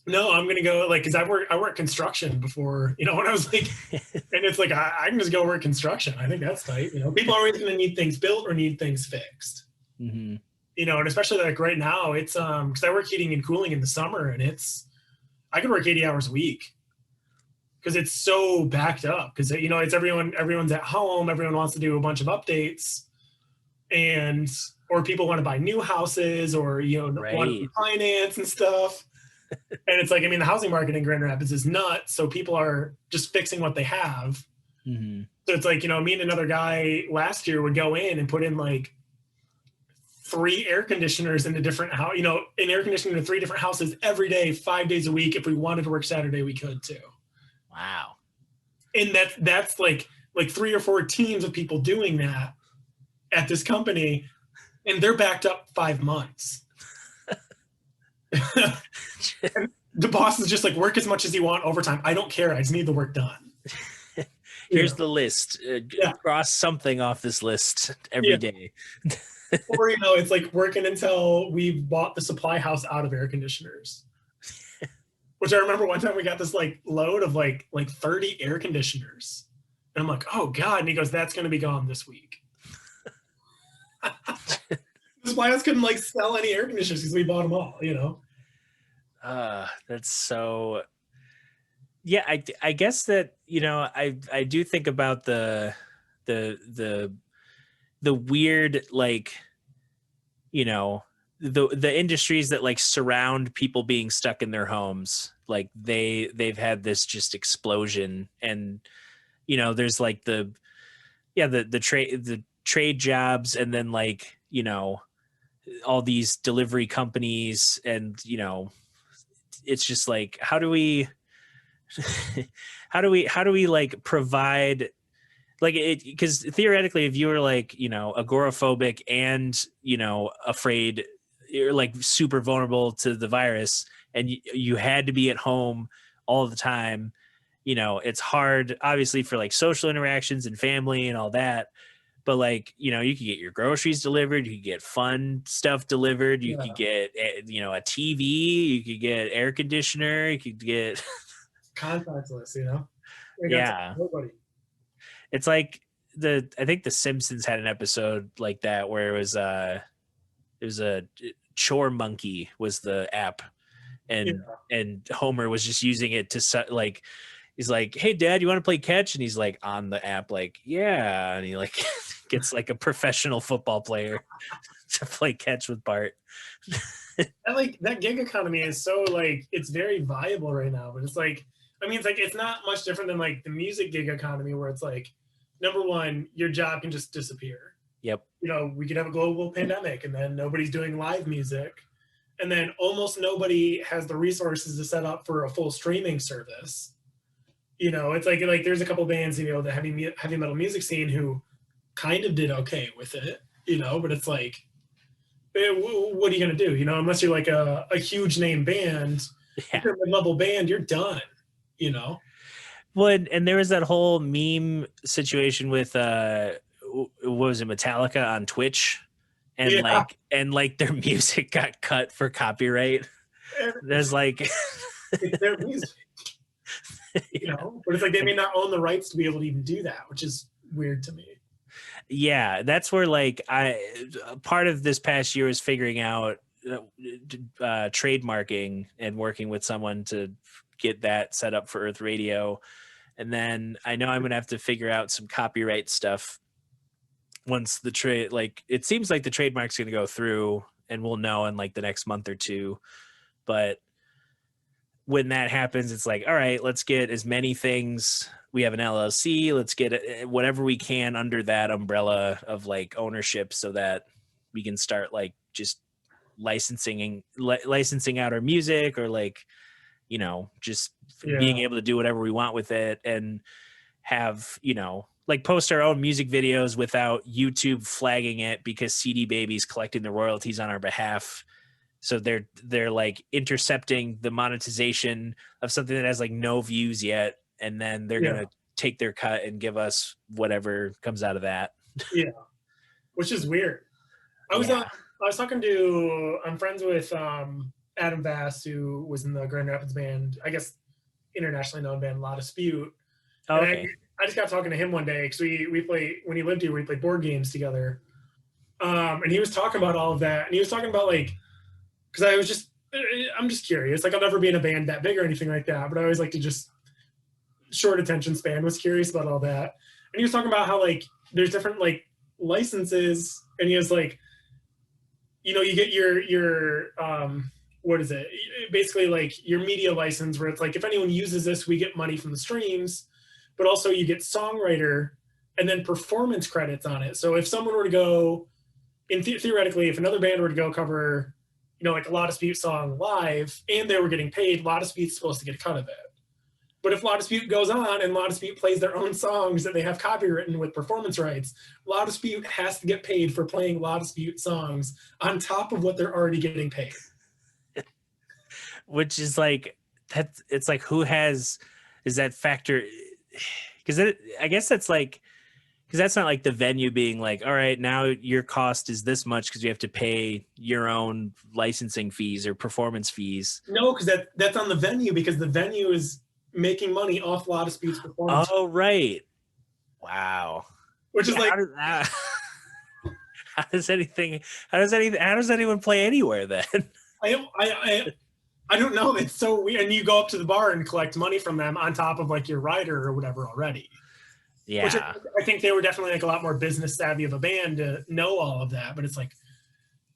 no, I'm going to go like, cause I worked construction before, you know, when I was like, and it's like, I can just go work construction. I think that's tight. You know, people are always going to need things built or need things fixed, you know, and especially like right now it's, cause I work heating and cooling in the summer and I could work 80 hours a week because it's so backed up because, you know, it's everyone's at home. Everyone wants to do a bunch of updates or people want to buy new houses or, you know, want to finance and stuff. And it's like, I mean, the housing market in Grand Rapids is nuts. So people are just fixing what they have. So it's like, you know, me and another guy last year would go in and put in like 3 air conditioners in a different house, you know, an air conditioner in 3 different houses every day, 5 days a week. If we wanted to work Saturday, we could too. Wow. And that's like 3 or 4 teams of people doing that at this company. And they're backed up 5 months. And the boss is just like, work as much as you want overtime. I don't care. I just need the work done. Here's the list. Cross something off this list every day. Or, you know, it's like working until we bought the supply house out of air conditioners. Which I remember one time we got this like load of like 30 air conditioners. And I'm like, oh God. And he goes, that's going to be gone this week. This why us couldn't like sell any air conditioners because we bought them all, you know? That's so, yeah. I guess that, you know, I do think about the weird, like, you know, the industries that like surround people being stuck in their homes. Like they've had this just explosion and, you know, there's like the trade jobs and then like, you know, all these delivery companies and, you know, it's just like, how do we like provide like it, because theoretically if you were like, you know, agoraphobic and, you know, afraid, you're like super vulnerable to the virus and you had to be at home all the time, you know, it's hard obviously for like social interactions and family and all that. But like, you know, you could get your groceries delivered, you could get fun stuff delivered, you could get, you know, a TV, you could get air conditioner, you could get contactless, you know? Yeah. Nobody. It's like I think the Simpsons had an episode like that where it was a Chore Monkey was the app and Homer was just using it to like, he's like, hey dad, you want to play catch? And he's like on the app, like, yeah. And he like gets like a professional football player to play catch with Bart. And like that gig economy is so like, it's very viable right now, but it's like, I mean, it's like, it's not much different than like the music gig economy where it's like, number one, your job can just disappear. Yep. You know, we could have a global pandemic and then nobody's doing live music. And then almost nobody has the resources to set up for a full streaming service. You know, it's like there's a couple bands, you know, the heavy metal music scene who kind of did okay with it, you know, but it's like, what are you going to do? You know, unless you're like a huge name band, if Yeah. you're a mid-level band, you're done, you know? Well, and there was that whole meme situation with what was it, Metallica on Twitch, and Yeah. like their music got cut for copyright. And There's like, it's their music, you know, but it's like they may not own the rights to be able to even do that, which is weird to me. yeah, that's where like part of this past year was figuring out trademarking and working with someone to get that set up for Earth Radio. And then I know I'm gonna have to figure out some copyright stuff once the trade, like it seems like the trademark's gonna go through and we'll know in like the next month or two. But when that happens, it's like, all right, let's get as many things. We have an LLC. Let's get whatever we can under that umbrella of like ownership so that we can start like just licensing out our music, or like, you know, just being Yeah. able to do whatever we want with it, and have, you know, like post our own music videos without YouTube flagging it because CD Baby's collecting the royalties on our behalf. So they're like intercepting the monetization of something that has like no views yet, and then they're Yeah. gonna take their cut and give us whatever comes out of that. Yeah. Which is weird. I was Yeah. talking to, I'm friends with Adam Bass, who was in the Grand Rapids band, I guess internationally known band La Dispute. Oh, And okay. I just got talking to him one day because we play, when he lived here, we played board games together. And he was talking about all of that, and he was talking about like, because I'm just curious. Like I'll never be in a band that big or anything like that, but I always like to just short attention span. Was curious about all that, and he was talking about how like there's different like licenses, and he was like, you know, you get your what is it? Basically like your media license, where it's like if anyone uses this, we get money from the streams, but also you get songwriter and then performance credits on it. So if someone were to go, theoretically, if another band were to go cover, you know, like a La Dispute song live and they were getting paid, La Dispute's supposed to get a cut of it. But if La Dispute goes on and La Dispute plays their own songs that they have copywritten with performance rights, La Dispute has to get paid for playing La Dispute songs on top of what they're already getting paid. Which is like, that it's like, who has, is that factor? Because I guess that's like, because that's not like the venue being like, all right, now your cost is this much because you have to pay your own licensing fees or performance fees. No, because that's on the venue, because the venue is making money off La Dispute's performance. Oh, right. Wow. Which is Yeah, like, how does anyone play anywhere then? I don't know. It's so weird. And you go up to the bar and collect money from them on top of like your rider or whatever already. Yeah. Which I think they were definitely like a lot more business savvy of a band to know all of that. But it's like,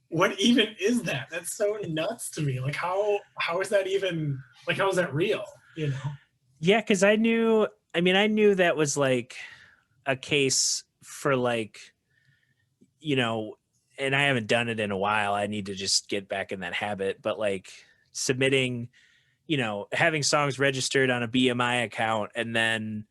what even is that? That's so nuts to me. Like how is that even, like, how is that real? You know? Yeah, because I knew that was like a case for like, you know, and I haven't done it in a while. I need to just get back in that habit. But like submitting, you know, having songs registered on a BMI account, and then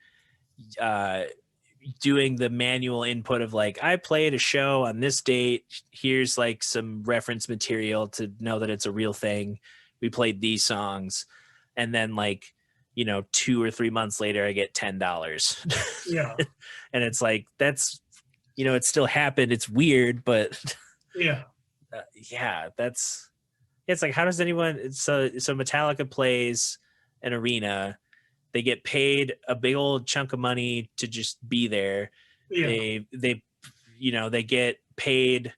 doing the manual input of like, I played a show on this date. Here's like some reference material to know that it's a real thing. We played these songs. And then like, you know, 2 or 3 months later, I get $10. Yeah. And it's like, that's, you know, it still happened. It's weird, but Yeah. yeah, it's like, how does anyone, so Metallica plays an arena, they get paid a big old chunk of money to just be there. Yeah. They you know, they get paid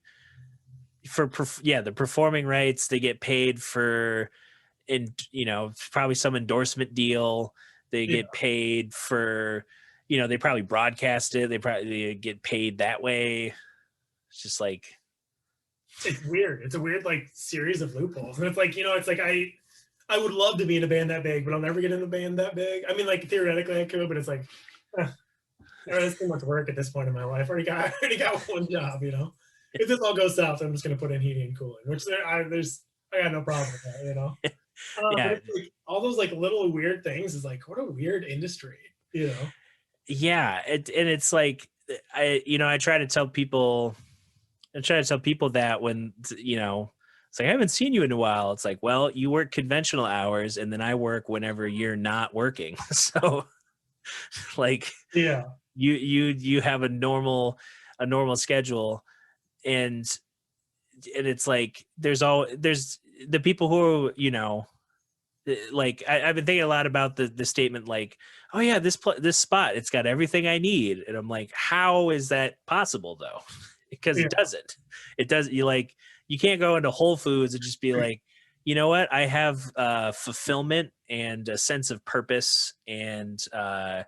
for the performing rights. They get paid for, you know, probably some endorsement deal. They get paid for, you know, they probably broadcast it. They probably get paid that way. It's just like, it's weird. It's a weird like series of loopholes. And it's like, you know, it's like I would love to be in a band that big, but I'll never get in a band that big. I mean, like theoretically I could, but it's like, it's too much work at this point in my life. I already got one job, you know. If this all goes south, I'm just gonna put in heating and cooling, which I got no problem with that, you know. Yeah. But it's like all those like little weird things is like, what a weird industry, you know? Yeah. And it's like, I try to tell people, that when, it's like, I haven't seen you in a while. It's like, well, you work conventional hours and then I work whenever you're not working. So like Yeah. you have a normal schedule, and it's like there's the people who are, like I've been thinking a lot about the statement like, oh yeah, this spot, it's got everything I need, and I'm like, how is that possible though? Because Yeah. it does. You can't go into Whole Foods and just be like, you know what, I have fulfillment and a sense of purpose and a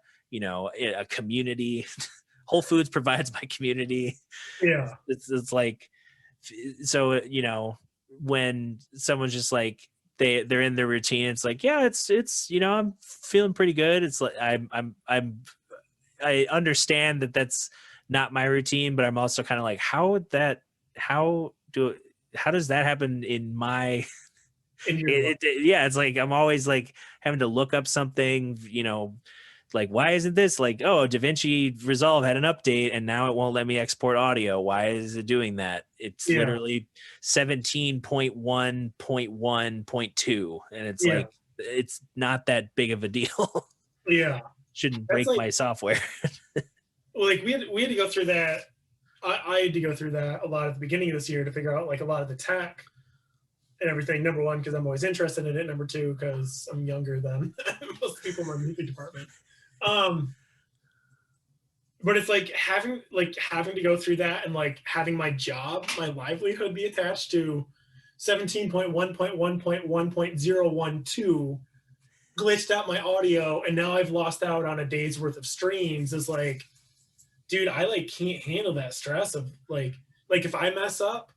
community. Whole Foods provides my community. Yeah. It's like, so when someone's just like, they're in their routine, it's like, yeah, it's I'm feeling pretty good. It's like I understand that that's not my routine, but I'm also kind of like, how do how does that happen in my In your life. yeah, it's like I'm always like having to look up something, like, why isn't this like, oh, DaVinci Resolve had an update and now it won't let me export audio. Why is it doing that? It's Yeah. literally 17.1.1.2, and it's Yeah. like, it's not that big of a deal. Yeah. Shouldn't That's break like, my software. like we had to go through that. I had to go through that a lot at the beginning of this year to figure out like a lot of the tech and everything. Number one, because I'm always interested in it. Number two, because I'm younger than most people in my music department. But it's like having to go through that and like having my job, my livelihood be attached to 17.1.1.1.012 glitched out my audio, and now I've lost out on a day's worth of streams. Is like, dude, I like can't handle that stress of like if I mess up,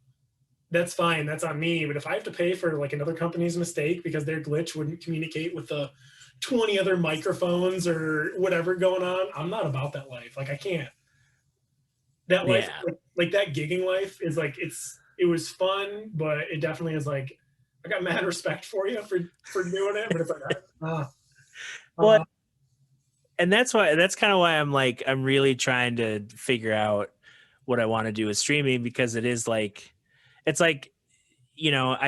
that's fine, that's on me. But if I have to pay for like another company's mistake because their glitch wouldn't communicate with the 20 other microphones or whatever going on, I'm not about that life. Like I can't. That life, Yeah. like that gigging life is like it was fun, but it definitely is like I got mad respect for you for doing it, but it's like Well, uh, and that's kind of why I'm really trying to figure out what I want to do with streaming, because it's like, I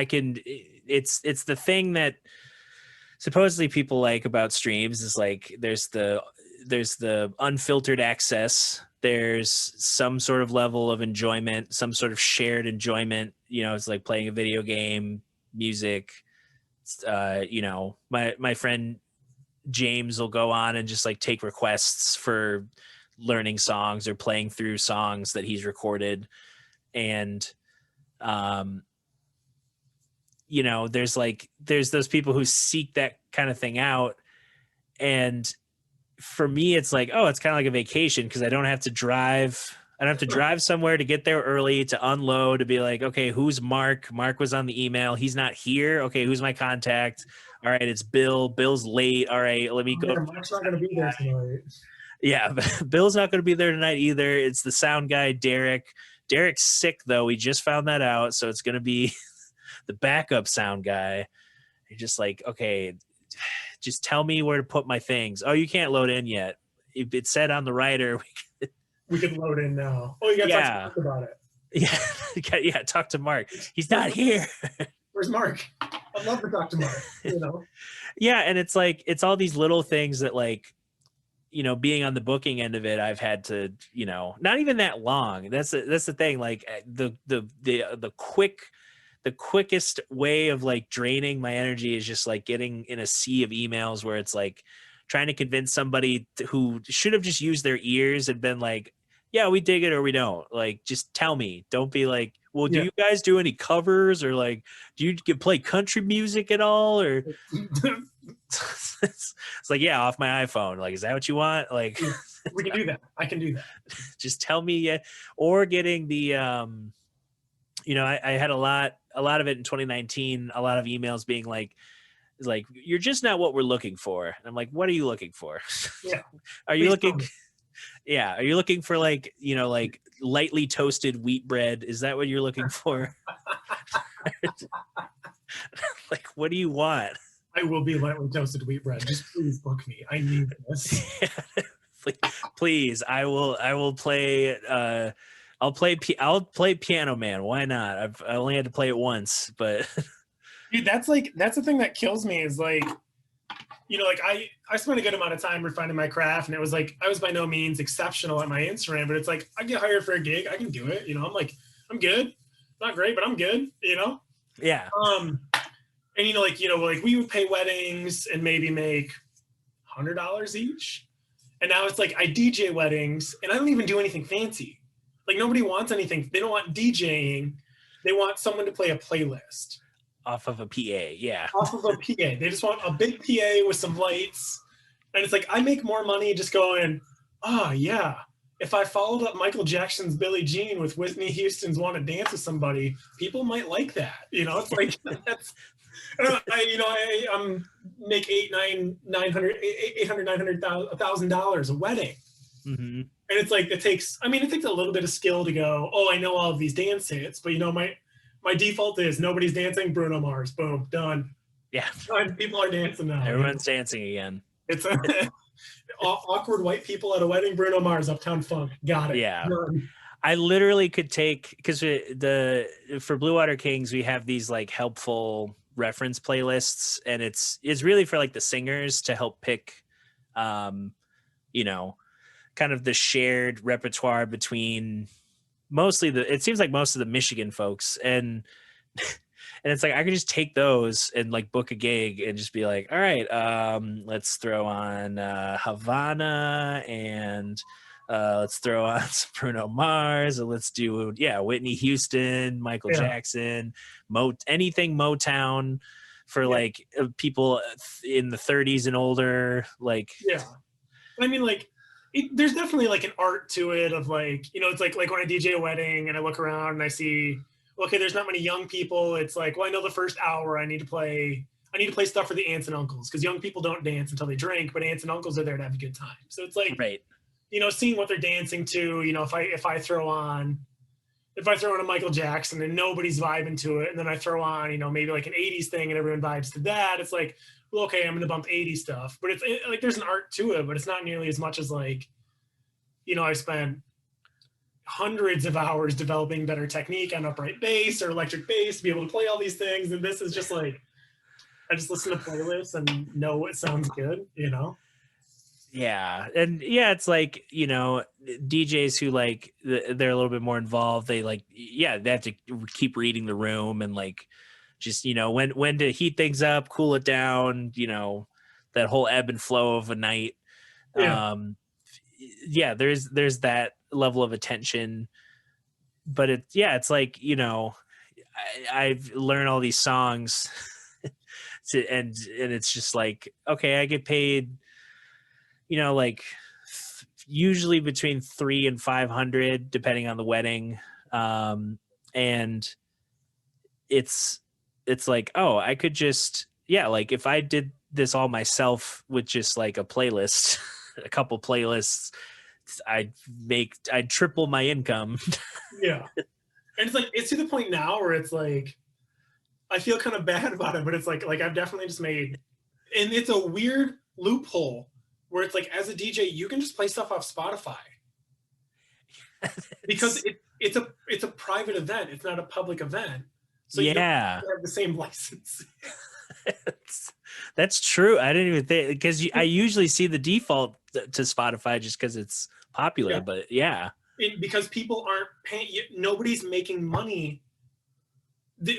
can, it's the thing that supposedly people like about streams is like, there's the unfiltered access, there's some sort of level of enjoyment, some sort of shared enjoyment. It's like playing a video game, music. My friend James will go on and just like take requests for learning songs or playing through songs that he's recorded. And um there's those people who seek that kind of thing out. And for me, it's like, oh, it's kind of like a vacation, because I don't have to drive somewhere to get there early, to unload, to be like, okay, who's Mark was on the email, he's not here, okay, who's my contact, all right, it's Bill's late, all right, let me go. Mark's not going to be there tonight. Yeah, Bill's not going to be there tonight either. It's the sound guy, Derek's sick though, we just found that out, so it's going to be the backup sound guy. You're just like, okay, just tell me where to put my things. Oh, you can't load in yet. If it said on the writer, We can load in now. Oh, you got to talk to yeah, Mark about it. yeah, talk to Mark. He's not here. Where's Mark? I'd love to talk to Mark. Yeah, and it's like, it's all these little things that, like, being on the booking end of it, I've had to, not even that long. That's the thing. Like, the quickest way of like draining my energy is just like getting in a sea of emails where it's like trying to convince somebody who should have just used their ears and been like, yeah, we dig it or we don't. Like, just tell me. Don't be like, well, do Yeah. you guys do any covers, or like, do you play country music at all? Or it's like, yeah, off my iPhone. Like, is that what you want? Like, we can do that. I can do that. just tell me. Yeah. Or getting the, I had a lot of it in 2019, a lot of emails being like, you're just not what we're looking for. And I'm like, what are you looking for? Yeah. Are you looking? Yeah. Are you looking for like, like lightly toasted wheat bread? Is that what you're looking for? Like, what do you want? I will be lightly toasted wheat bread. Just please book me. I need this. Please, I will play. I'll play Piano Man. Why not? I only had to play it once, but Dude, that's the thing that kills me is like, you know, like I spent a good amount of time refining my craft, and it was like I was by no means exceptional at my instrument, but it's like I get hired for a gig, I can do it. You know, I'm like, I'm good. Not great, but I'm good, you know? yeah. And like we would pay weddings and maybe make $100 each. And now it's like I DJ weddings and I don't even do anything fancy. Like nobody wants anything. They don't want DJing. They want someone to play a playlist. Off of a PA, yeah. Off of a PA. They just want a big PA with some lights. And it's like, I make more money just going, oh, yeah. If I followed up Michael Jackson's Billie Jean with Whitney Houston's Want to Dance with Somebody, people might like that. You know, it's like, that's, I make $1,000 a wedding. Mm-hmm. And it's like, it takes a little bit of skill to go, oh, I know all of these dance hits, but my default is nobody's dancing, Bruno Mars, boom, done. Yeah. People are dancing now. Everyone's dancing again. It's awkward white people at a wedding, Bruno Mars, Uptown Funk. Got it. Yeah. Done. I literally could take, because for Blue Water Kings, we have these like helpful reference playlists, and it's really for like the singers to help pick, kind of the shared repertoire between it seems like most of the Michigan folks, and it's like I could just take those and like book a gig and just be like, all right, let's throw on Havana, and let's throw on some Bruno Mars, and let's do Whitney Houston, Michael Jackson, anything Motown for like people in the 30s and older. Like, yeah, I mean, like, there's definitely like an art to it of like, it's like when I DJ a wedding and I look around and I see, okay, there's not many young people. It's like, well, I know the first hour I need to play stuff for the aunts and uncles, because young people don't dance until they drink, but aunts and uncles are there to have a good time. So it's like, right. Seeing what they're dancing to, if I throw on a Michael Jackson and nobody's vibing to it, and then I throw on, maybe like an 80s thing and everyone vibes to that, it's like, well, okay, I'm going to bump 80 stuff, but it's like, there's an art to it, but it's not nearly as much as like, I spent hundreds of hours developing better technique on upright bass or electric bass to be able to play all these things. And this is just like, I just listen to playlists and know it sounds good, Yeah. And yeah, it's like, DJs who like, they're a little bit more involved. They like, they have to keep reading the room and like, just, when to heat things up, cool it down, that whole ebb and flow of a night. Yeah. There's that level of attention, but it's like, I've learned all these songs and it's just like, okay, I get paid, like usually between $300 and $500, depending on the wedding. And it's like, oh, I could just, like if I did this all myself with just like a playlist, a couple playlists, I'd triple my income. Yeah. And it's like, it's to the point now where it's like, I feel kind of bad about it, but it's like I've definitely just made, and it's a weird loophole where it's like, as a DJ, you can just play stuff off Spotify because it's a private event. It's not a public event. So you don't have the same license. That's true. I didn't even think, because I usually see the default to Spotify just because it's popular, but because people aren't paying, nobody's making money.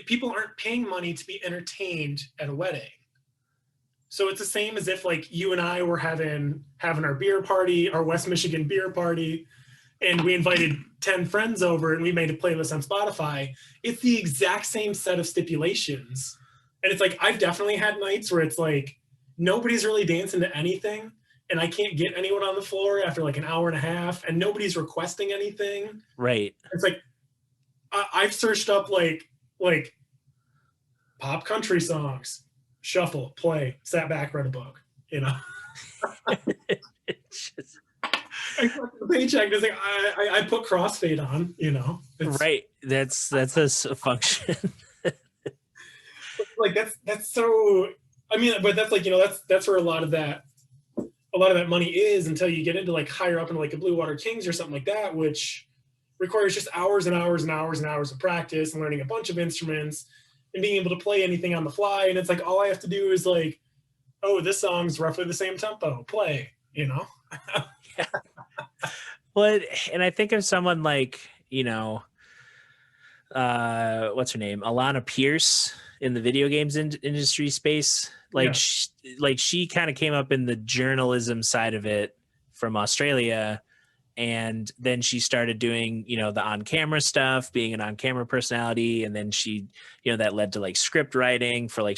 People aren't paying money to be entertained at a wedding. So it's the same as if like you and I were having our beer party, our West Michigan beer party, and we invited 10 friends over and we made a playlist on Spotify. It's the exact same set of stipulations. And it's like, I've definitely had nights where it's like, nobody's really dancing to anything. And I can't get anyone on the floor after like an hour and a half, and nobody's requesting anything. Right. It's like, I've searched up like pop country songs, shuffle, play, sat back, read a book, It's just, I got the paycheck. It's like I put crossfade on, right. That's a function. like that's so. I mean, but that's like, that's where a lot of that money is, until you get into like higher up into like the Blue Water Kings or something like that, which requires just hours and hours and hours and hours of practice and learning a bunch of instruments and being able to play anything on the fly. And it's like, all I have to do is like, oh, this song's roughly the same tempo, play, Yeah. Well, and I think of someone like, what's her name? Alana Pierce in the video games industry space. Like, Yeah. she kind of came up in the journalism side of it from Australia. And then she started doing, the on-camera stuff, being an on-camera personality. And then she, that led to like script writing for like,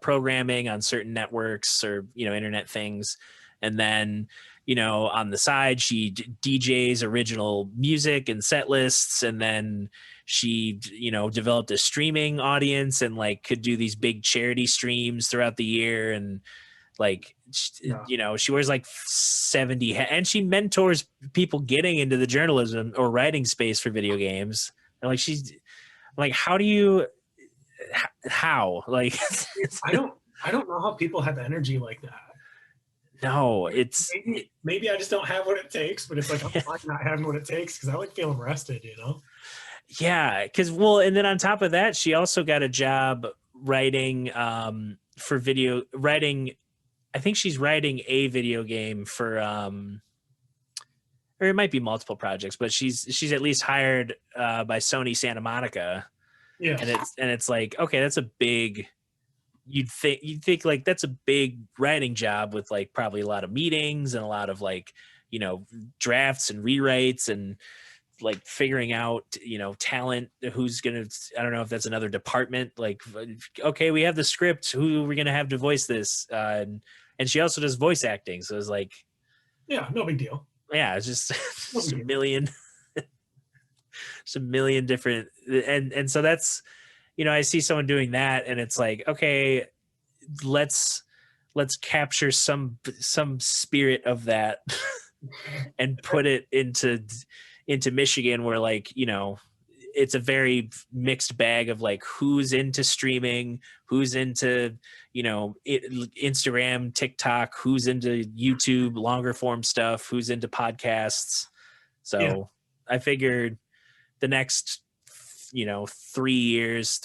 programming on certain networks or, internet things. And then, on the side, she DJs original music and set lists. And then she, developed a streaming audience and like could do these big charity streams throughout the year. And like, she wears like 70 and she mentors people getting into the journalism or writing space for video games. And like, she's like, how like, I don't know how people have energy like that. No, it's maybe I just don't have what it takes, but it's like, I'm fine not having what it takes, because I like feeling rested, Yeah, because and then on top of that, she also got a job writing for video writing. I think she's writing a video game for or it might be multiple projects, but she's at least hired by Sony Santa Monica. Yeah. And it's like, okay, that's a big, you'd think like that's a big writing job with like probably a lot of meetings and a lot of like, drafts and rewrites and like figuring out, talent, who's going to, I don't know if that's another department, like, okay, we have the script, who are we going to have to voice this? And she also does voice acting. So it's like, yeah, no big deal. Yeah. It's just, just a million different. And so that's, I see someone doing that and it's like, okay, let's capture some spirit of that and put it into Michigan, where like, it's a very mixed bag of like who's into streaming, who's into, Instagram, TikTok, who's into YouTube, longer form stuff, who's into podcasts. So I figured the next, 4 years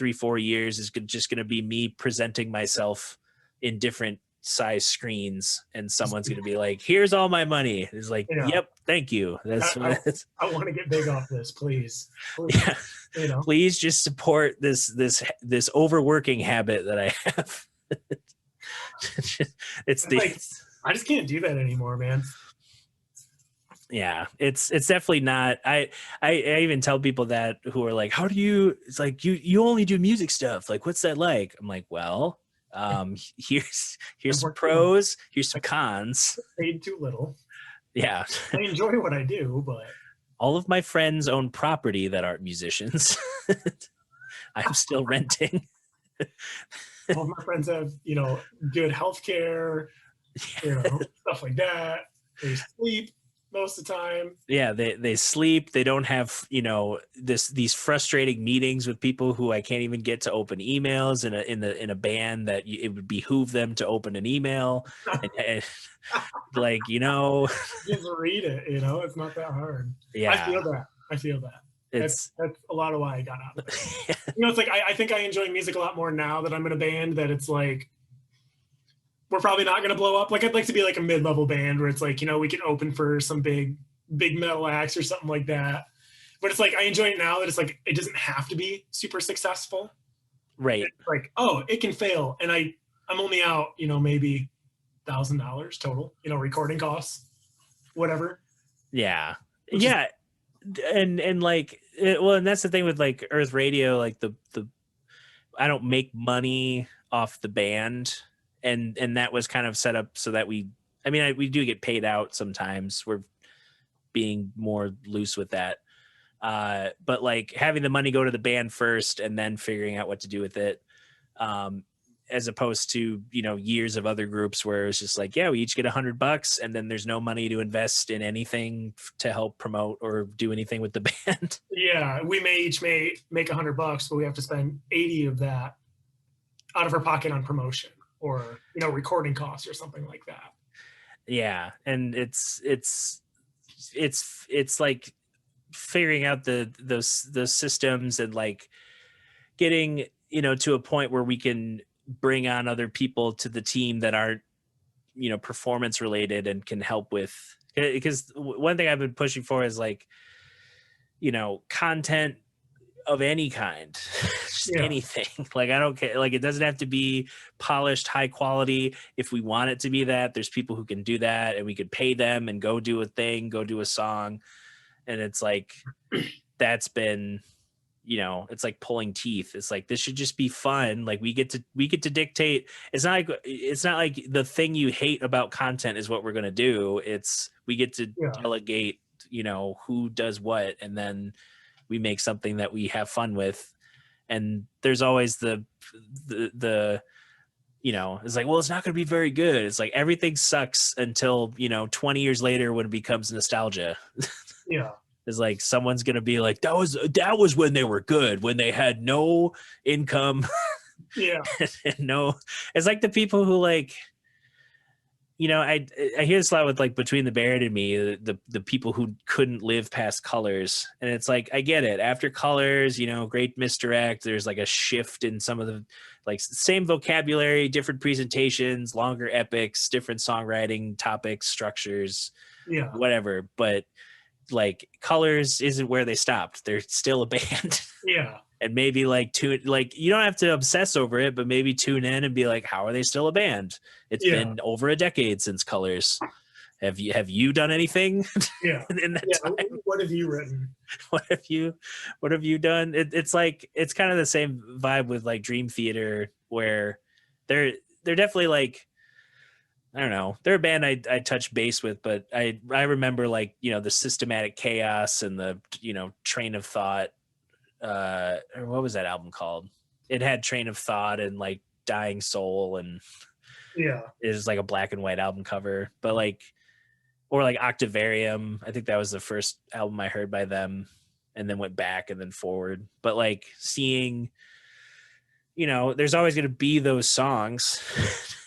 is just going to be me presenting myself in different size screens, and someone's going to be like, here's all my money. It's like, yep, thank you. That's I want to get big off this, please. Yeah. Please just support this overworking habit that I have. It's like, I just can't do that anymore, man. Yeah, it's definitely not. I even tell people that who are like, how do you, it's like, you only do music stuff, like what's that like? I'm like, well, here's some pros, here's some cons. Paid too little. Yeah. I enjoy what I do, but all of my friends own property that aren't musicians. I'm still renting. All of my friends have, good health care, stuff like that. They sleep most of the time. Yeah, they sleep. They don't have, these frustrating meetings with people who I can't even get to open emails in a band that it would behoove them to open an email. and like, just read it, it's not that hard. Yeah, I feel that. That's a lot of why I got out of it. It's like, I think I enjoy music a lot more now that I'm in a band, that it's like, we're probably not going to blow up. Like, I'd like to be like a mid-level band where it's like, we can open for some big metal acts or something like that. But it's like, I enjoy it now that it's like, it doesn't have to be super successful. Right. It's like, oh, it can fail. And I'm only out, maybe $1,000 total, recording costs, whatever. Yeah. Yeah. And like, and that's the thing with like Earth Radio, like the I don't make money off the band. And that was kind of set up so that we do get paid out sometimes. We're being more loose with that. But like having the money go to the band first and then figuring out what to do with it, as opposed to, years of other groups where it's just like, yeah, we each get $100 and then there's no money to invest in anything to help promote or do anything with the band. Yeah. We may each make $100, but we have to spend 80 of that out of her pocket on promotion or, you know, recording costs or something like that. Yeah. And it's like figuring out those systems and like getting, you know, to a point where we can bring on other people to the team that aren't, you know, performance related and can help with, because one thing I've been pushing for is like, you know, content of any kind, just anything. Like, I don't care. Like, it doesn't have to be polished, high quality. If we want it to be that, there's people who can do that, and we could pay them and go do a thing, go do a song. And it's like, that's been, you know, it's like pulling teeth. It's like, this should just be fun. Like, we get to dictate. It's not like the thing you hate about content is what we're going to do. It's, we get to delegate, you know, who does what, and then we make something that we have fun with. And there's always the you know, it's like, well, it's not going to be very good. It's like, everything sucks until, you know, 20 years later when it becomes nostalgia. Yeah. It's like, someone's going to be like, that was when they were good, when they had no income. Yeah. And no, it's like the people who, like, you know, I hear this a lot with like Between the Buried and Me, the people who couldn't live past Colors. And it's like, I get it. After Colors, you know, great misdirect. There's like a shift in some of the, like, same vocabulary, different presentations, longer epics, different songwriting topics, structures, whatever. But like, Colors isn't where they stopped. They're still a band. Yeah. And maybe like you don't have to obsess over it, but maybe tune in and be like, how are they still a band? It's been over a decade since Colors. Have you done anything? In that time? What have you written? What have you done? It's like, it's kind of the same vibe with like Dream Theater, where they're definitely like, I don't know, they're a band I touch base with, but I remember, like, you know, the Systematic Chaos and the, you know, Train of Thought. Or what was that album called? It had Train of Thought and like Dying Soul, and is like a black and white album cover. But like, or like Octavarium, I think that was the first album I heard by them, and then went back and then forward. But like, seeing, you know, there's always going to be those songs.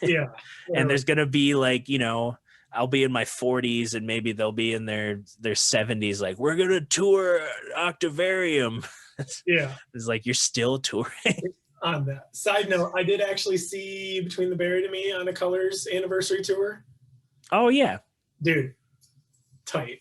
And there's going to be, like, you know, I'll be in my 40s and maybe they'll be in their 70s. Like, we're going to tour Octavarium. It's like, you're still touring. On that side note, I did actually see Between the Buried and Me on a Colors anniversary tour. Oh yeah, dude, tight.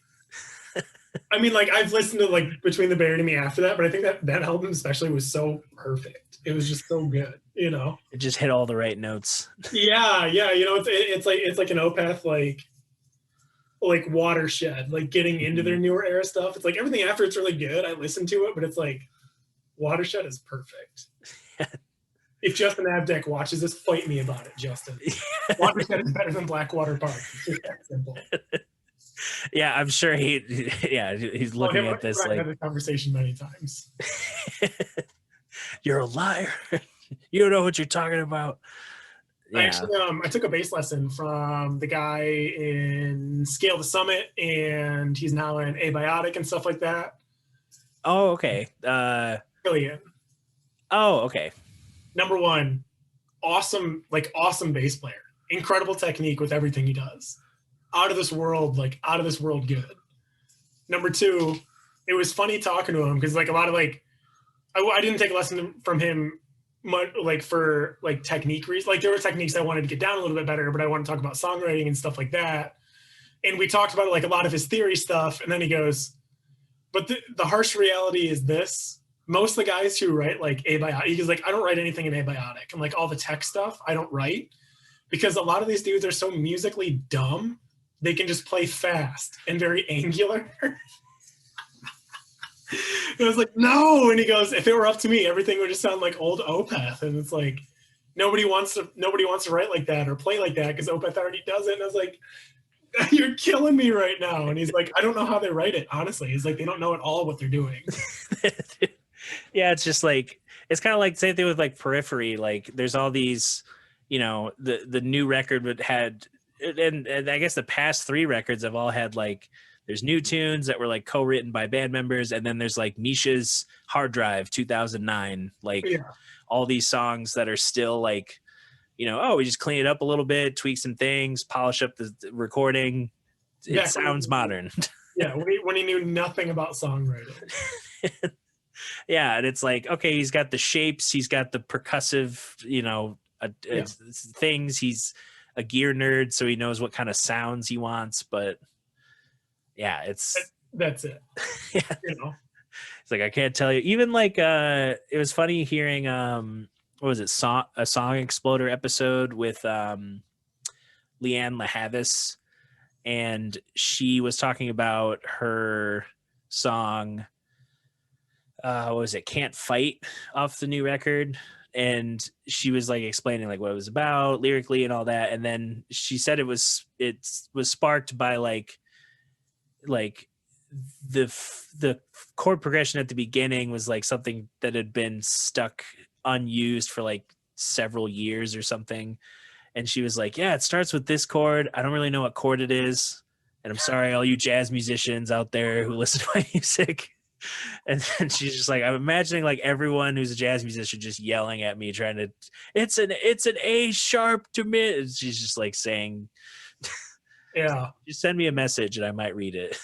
I mean, like, I've listened to like Between the Buried and Me after that, but I think that album especially was so perfect. It was just so good, you know. It just hit all the right notes. Yeah, you know, it's like an Opeth like watershed, like getting into their newer era stuff. It's like everything after it's really good. I listen to it, but it's like Watershed is perfect. If Justin Abdeck watches this, fight me about it, Justin. Watershed is better than Blackwater Park. It's just that simple. Yeah, I'm sure he's looking at this like, had this conversation many times. You're a liar. You don't know what you're talking about. Yeah. Actually, I took a bass lesson from the guy in Scale the Summit, and he's now in Abiotic and stuff like that. Oh, okay. Killian. Oh, okay. Number one, awesome bass player. Incredible technique with everything he does. Out of this world good. Number two, it was funny talking to him because like a lot of like, I didn't take a lesson from him much, like for like technique reasons. Like there were techniques I wanted to get down a little bit better, but I want to talk about songwriting and stuff like that. And we talked about like a lot of his theory stuff. And then he goes, but the harsh reality is this. Most of the guys who write like abiotic, he's like, I don't write anything in abiotic. And like all the tech stuff, I don't write because a lot of these dudes are so musically dumb. They can just play fast and very angular. I was like, no. And he goes, if it were up to me, everything would just sound like old Opeth. And it's like, nobody wants to write like that or play like that because Opeth already does it. And I was like, you're killing me right now. And he's like, I don't know how they write it, honestly. He's like, they don't know at all what they're doing. Yeah, it's just like, it's kind of like same thing with like Periphery. Like there's all these, you know, the new record had and I guess the past 3 records have all had like, there's new tunes that were like co-written by band members, and then there's like Misha's Hard Drive 2009, like Yeah, all these songs that are still like, we just clean it up a little bit, tweak some things, polish up the recording. It back sounds modern. Yeah, when he knew nothing about songwriting. Yeah, and it's like, okay, he's got the shapes, he's got the percussive, things. He's a gear nerd, so he knows what kind of sounds he wants. But yeah, that's it. Yeah, it's like, I can't tell you. Even like, it was funny hearing what was it, a Song Exploder episode with Leanne LaHavis, and she was talking about her song, what was it, Can't Fight, off the new record, and she was like explaining like what it was about lyrically and all that, and then she said it was sparked by like the chord progression at the beginning was like something that had been stuck unused for like several years or something, and she was like, yeah, it starts with this chord, I don't really know what chord it is, and I'm sorry all you jazz musicians out there who listen to my music. And then she's just like, I'm imagining like everyone who's a jazz musician just yelling at me, trying to, it's an A sharp to mid. And she's just like saying, yeah, just send me a message and I might read it.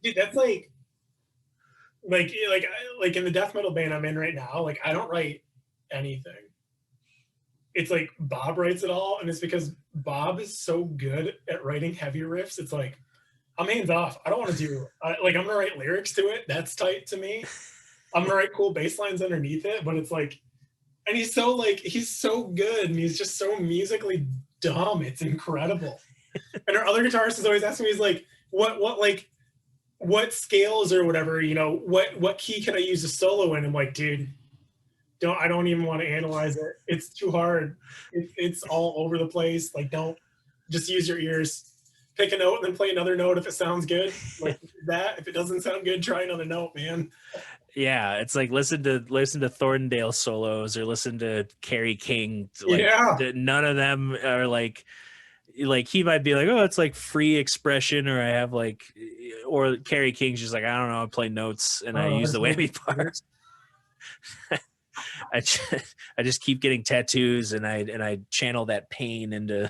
Dude, that's like in the death metal band I'm in right now, like I don't write anything. It's like Bob writes it all, and it's because Bob is so good at writing heavy riffs. It's like, I'm hands off. I don't want to do I'm gonna write lyrics to it. That's tight to me. I'm gonna write cool bass lines underneath it, but it's like, and he's so good, and he's just so musically dumb. It's incredible. And our other guitarist is always asking me, he's like, what scales or whatever, what key can I use a solo in? I'm like, dude, I don't even want to analyze it. It's too hard. It's all over the place. Like, don't, just use your ears. Pick a note and then play another note if it sounds good. Like that. If it doesn't sound good, try another note, man. Yeah, it's like listen to Thorndale solos or listen to Kerry King. Like, yeah. None of them are like he might be like, oh, it's like free expression, or I have like, or Kerry King's just like, I don't know, I play notes and I use the whammy part. I just keep getting tattoos and I channel that pain into.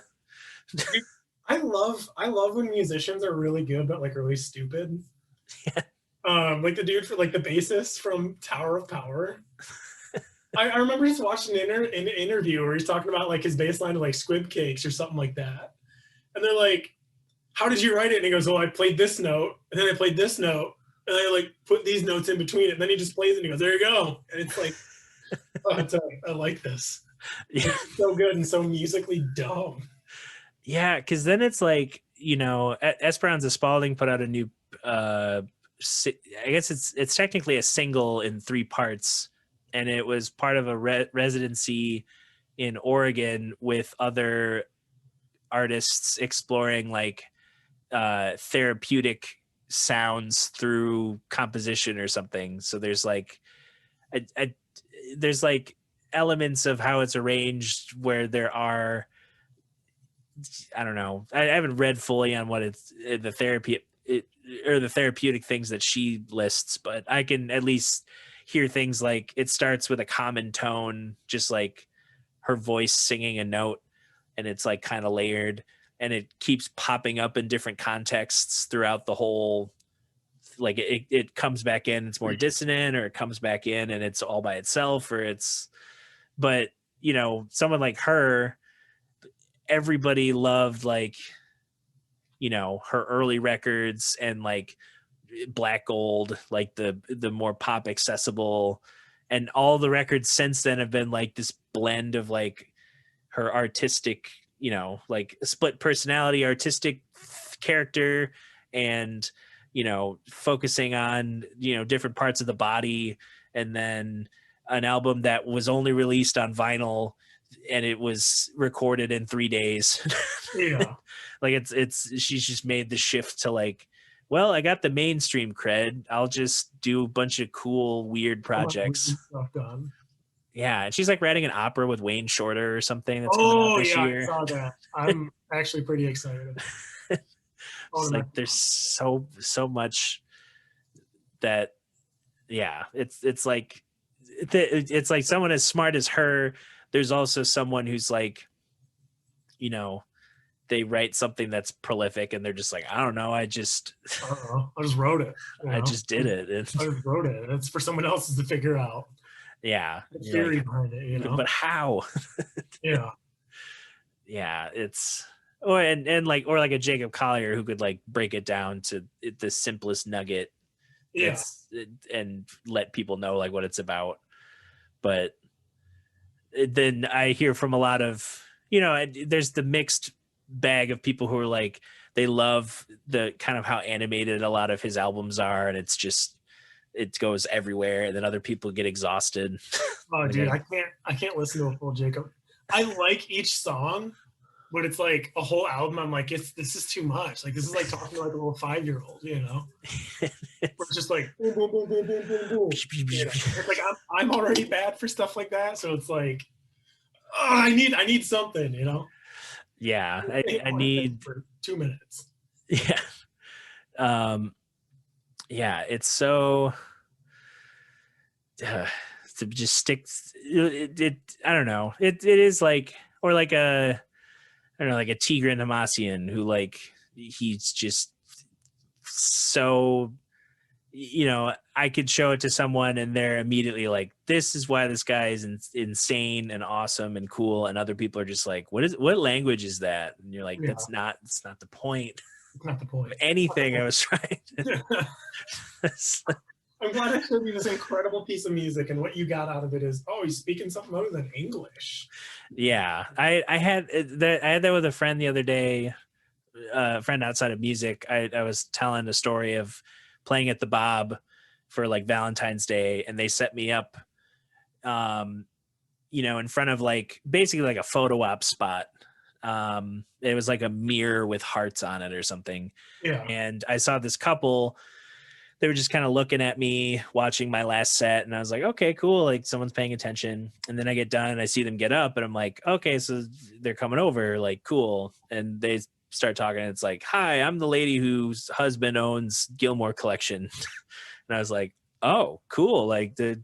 I love when musicians are really good but like really stupid. Yeah. Like the dude for like the bassist from Tower of Power. I remember just watching an interview where he's talking about like his bass line to like Squib Cakes or something like that. And they're like, how did you write it? And he goes, well, I played this note and then I played this note and I like put these notes in between it. And then he just plays it and he goes, there you go. And it's like, I like this. Yeah. It's so good and so musically dumb. Yeah, because then it's like, Esperanza Spalding put out a new, I guess it's technically a single in 3 parts, and it was part of a residency in Oregon with other artists exploring like therapeutic sounds through composition or something. So there's like, there's like elements of how it's arranged where there are, I don't know. I haven't read fully on what it's the therapeutic things that she lists, but I can at least hear things like it starts with a common tone, just like her voice singing a note, and it's like kind of layered, and it keeps popping up in different contexts throughout the whole. Like it comes back in, it's more dissonant, or it comes back in and it's all by itself, or it's. But someone like her, everybody loved like her early records and like Black Gold, like the more pop accessible, and all the records since then have been like this blend of like her artistic, like split personality, artistic character, and focusing on different parts of the body, and then an album that was only released on vinyl and it was recorded in 3 days. Yeah. Like she's just made the shift to like, well, I got the mainstream cred, I'll just do a bunch of cool weird projects. Stuff done. Yeah, and she's like writing an opera with Wayne Shorter or something that's coming out this year. I saw that. I'm actually pretty excited. It's like there's so much that, yeah, it's like it's like someone as smart as her. There's also someone who's like, you know, they write something that's prolific and they're just like, I don't know, I just wrote it. I just did it. I just wrote it. It's for someone else to figure out. Yeah. The theory behind it, you know. But how? Yeah. Yeah, it's and like, or like a Jacob Collier who could like break it down to the simplest nugget. Yeah. And let people know like what it's about. But then I hear from a lot of, there's the mixed bag of people who are like, they love the kind of how animated a lot of his albums are, and it's just, it goes everywhere. And then other people get exhausted. Oh, dude, I can't listen to a full Jacob. I like each song, but it's like a whole album. I'm like, this is too much. Like, this is like talking to like a little 5-year-old, you know? We're just like boom, boom, boom, boom, boom, boom, boom. You know? It's like I'm already bad for stuff like that, so it's like, oh, I need something, you know? Yeah, I need for 2 minutes. Yeah, yeah, it's so. To just stick it I don't know, it is like, or like a, I don't know, like a Tigran Hamasyan who like, he's just so, I could show it to someone and they're immediately like, this is why this guy is insane and awesome and cool, and other people are just like, what language is that? And you're like, that's not the point. It's not the point of anything I was trying to. I'm glad I showed you this incredible piece of music, and what you got out of it is, oh, he's speaking something other than English. Yeah, I had that with a friend the other day, a friend outside of music. I was telling a story of playing at the Bob for like Valentine's Day, and they set me up, in front of like basically like a photo op spot. It was like a mirror with hearts on it or something. Yeah. And I saw this couple. They were just kind of looking at me, watching my last set. And I was like, okay, cool. Like someone's paying attention. And then I get done and I see them get up and I'm like, okay, so they're coming over, like, cool. And they start talking. And it's like, hi, I'm the lady whose husband owns Gilmore Collection. And I was like, oh, cool. Like in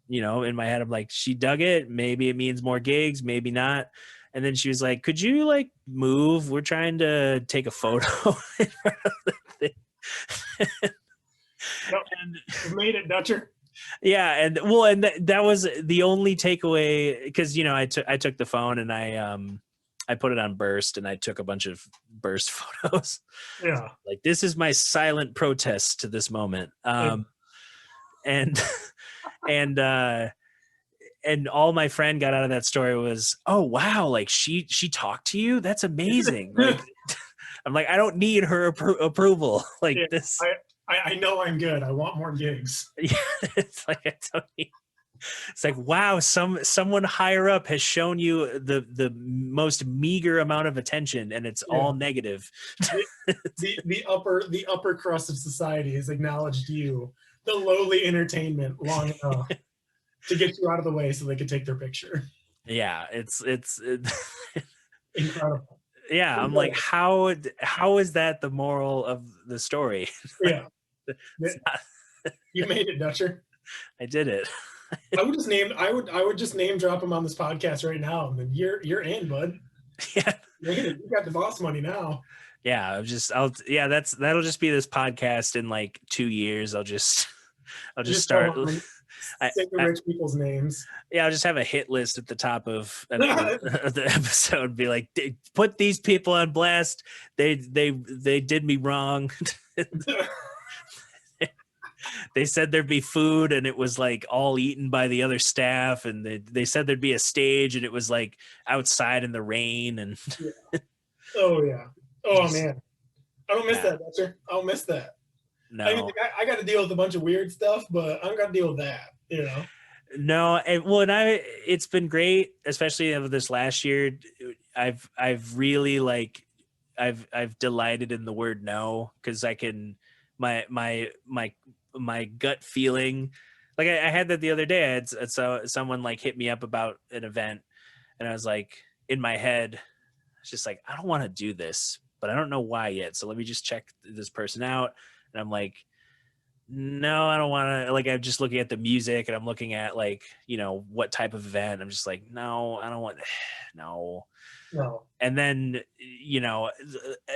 my head, I'm like, she dug it. Maybe it means more gigs, maybe not. And then she was like, could you like move? We're trying to take a photo in front of the thing. Nope. You made it, Dutcher. Yeah, and that was the only takeaway, because I took the phone and I put it on burst and I took a bunch of burst photos. Yeah, like this is my silent protest to this moment. And all my friend got out of that story was, oh wow, like she talked to you, that's amazing. Like I'm like, I don't need her approval. Like this. I know I'm good. I want more gigs. Yeah, it's like it's like, wow, someone higher up has shown you the most meager amount of attention, and it's all negative. the upper crust of society has acknowledged you, the lowly entertainment, long enough to get you out of the way so they could take their picture. Yeah, it's incredible. Yeah, I'm like, how is that the moral of the story? Yeah. You made it, Dutcher. I did it. I would just name drop him on this podcast right now, and then you're in, bud. Yeah, you got the boss money now. Yeah, that'll just be this podcast in like 2 years. I'll just start. Say the rich people's names. Yeah, I'll just have a hit list at the top of the episode. Be like, put these people on blast. They did me wrong. They said there'd be food and it was like all eaten by the other staff, and they said there'd be a stage and it was like outside in the rain. And oh yeah, man, I don't miss that, Dutcher. I don't miss that. No, I got to deal with a bunch of weird stuff, but I'm gonna deal with that. No, it's been great, especially over this last year. I've really like I've delighted in the word no, because I can my gut feeling, like I had that the other day. I had someone like hit me up about an event, and I was like, in my head, it's just like, I don't want to do this, but I don't know why yet. So let me just check this person out. And I'm like, no, I don't want to. Like, I'm just looking at the music and I'm looking at like, what type of event. I'm just like, no, I don't want, no. No. And then,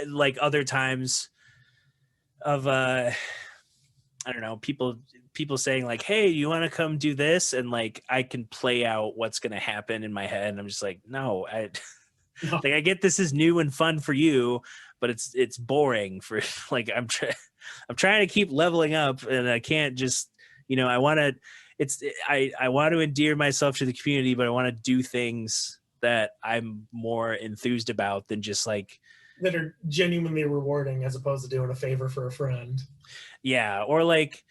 like other times of, I don't know, people saying like, hey, you want to come do this? And like, I can play out what's going to happen in my head. And I'm just like, no, No. like, I get this is new and fun for you, but it's boring for like, I'm trying to keep leveling up, and I can't just, I want to, I want to endear myself to the community, but I want to do things that I'm more enthused about than just like, that are genuinely rewarding as opposed to doing a favor for a friend. yeah. Or like,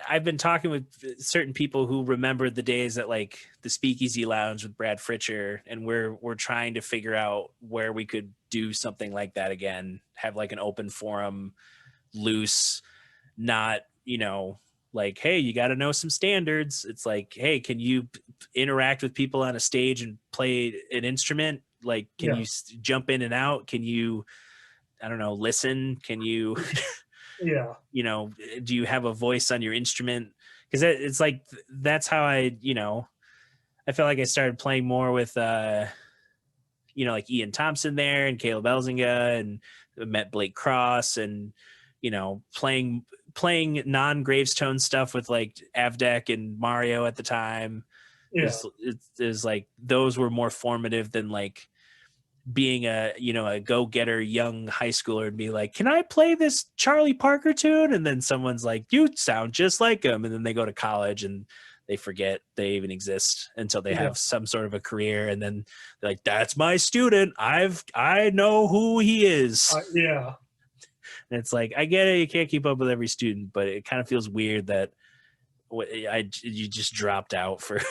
I've been talking with certain people who remember the days at like the Speakeasy Lounge with Brad Fritcher, and we're trying to figure out where we could do something like that again, have like an open forum, loose, not, like, hey, you got to know some standards. It's like, hey, can you interact with people on a stage and play an instrument? Like, can you jump in and out? Can you, I don't know, listen? Can you, yeah, do you have a voice on your instrument? Because it's like, that's how I felt like I started playing more with, like Ian Thompson there and Caleb Elzinga, and met Blake Cross, and, playing non-Gravestone stuff with like Avdek and Mario at the time. Yeah. Is like, those were more formative than like being a go-getter young high schooler and be like, can I play this Charlie Parker tune? And then someone's like, you sound just like him. And then they go to college and they forget they even exist until they have some sort of a career. And then they're like, that's my student. I know who he is. Yeah. And it's like, I get it. You can't keep up with every student, but it kind of feels weird that you just dropped out for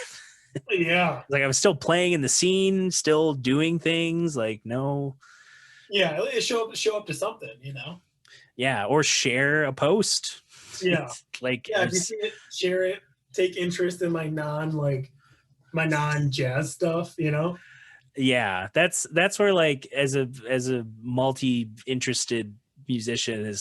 yeah. Like, I was still playing in the scene, still doing things, like, no. Yeah, show up to something, Yeah, or share a post. Yeah. Like, yeah, if you see it, share it, take interest in my non-jazz stuff, Yeah, that's where, like, as a multi-interested musician,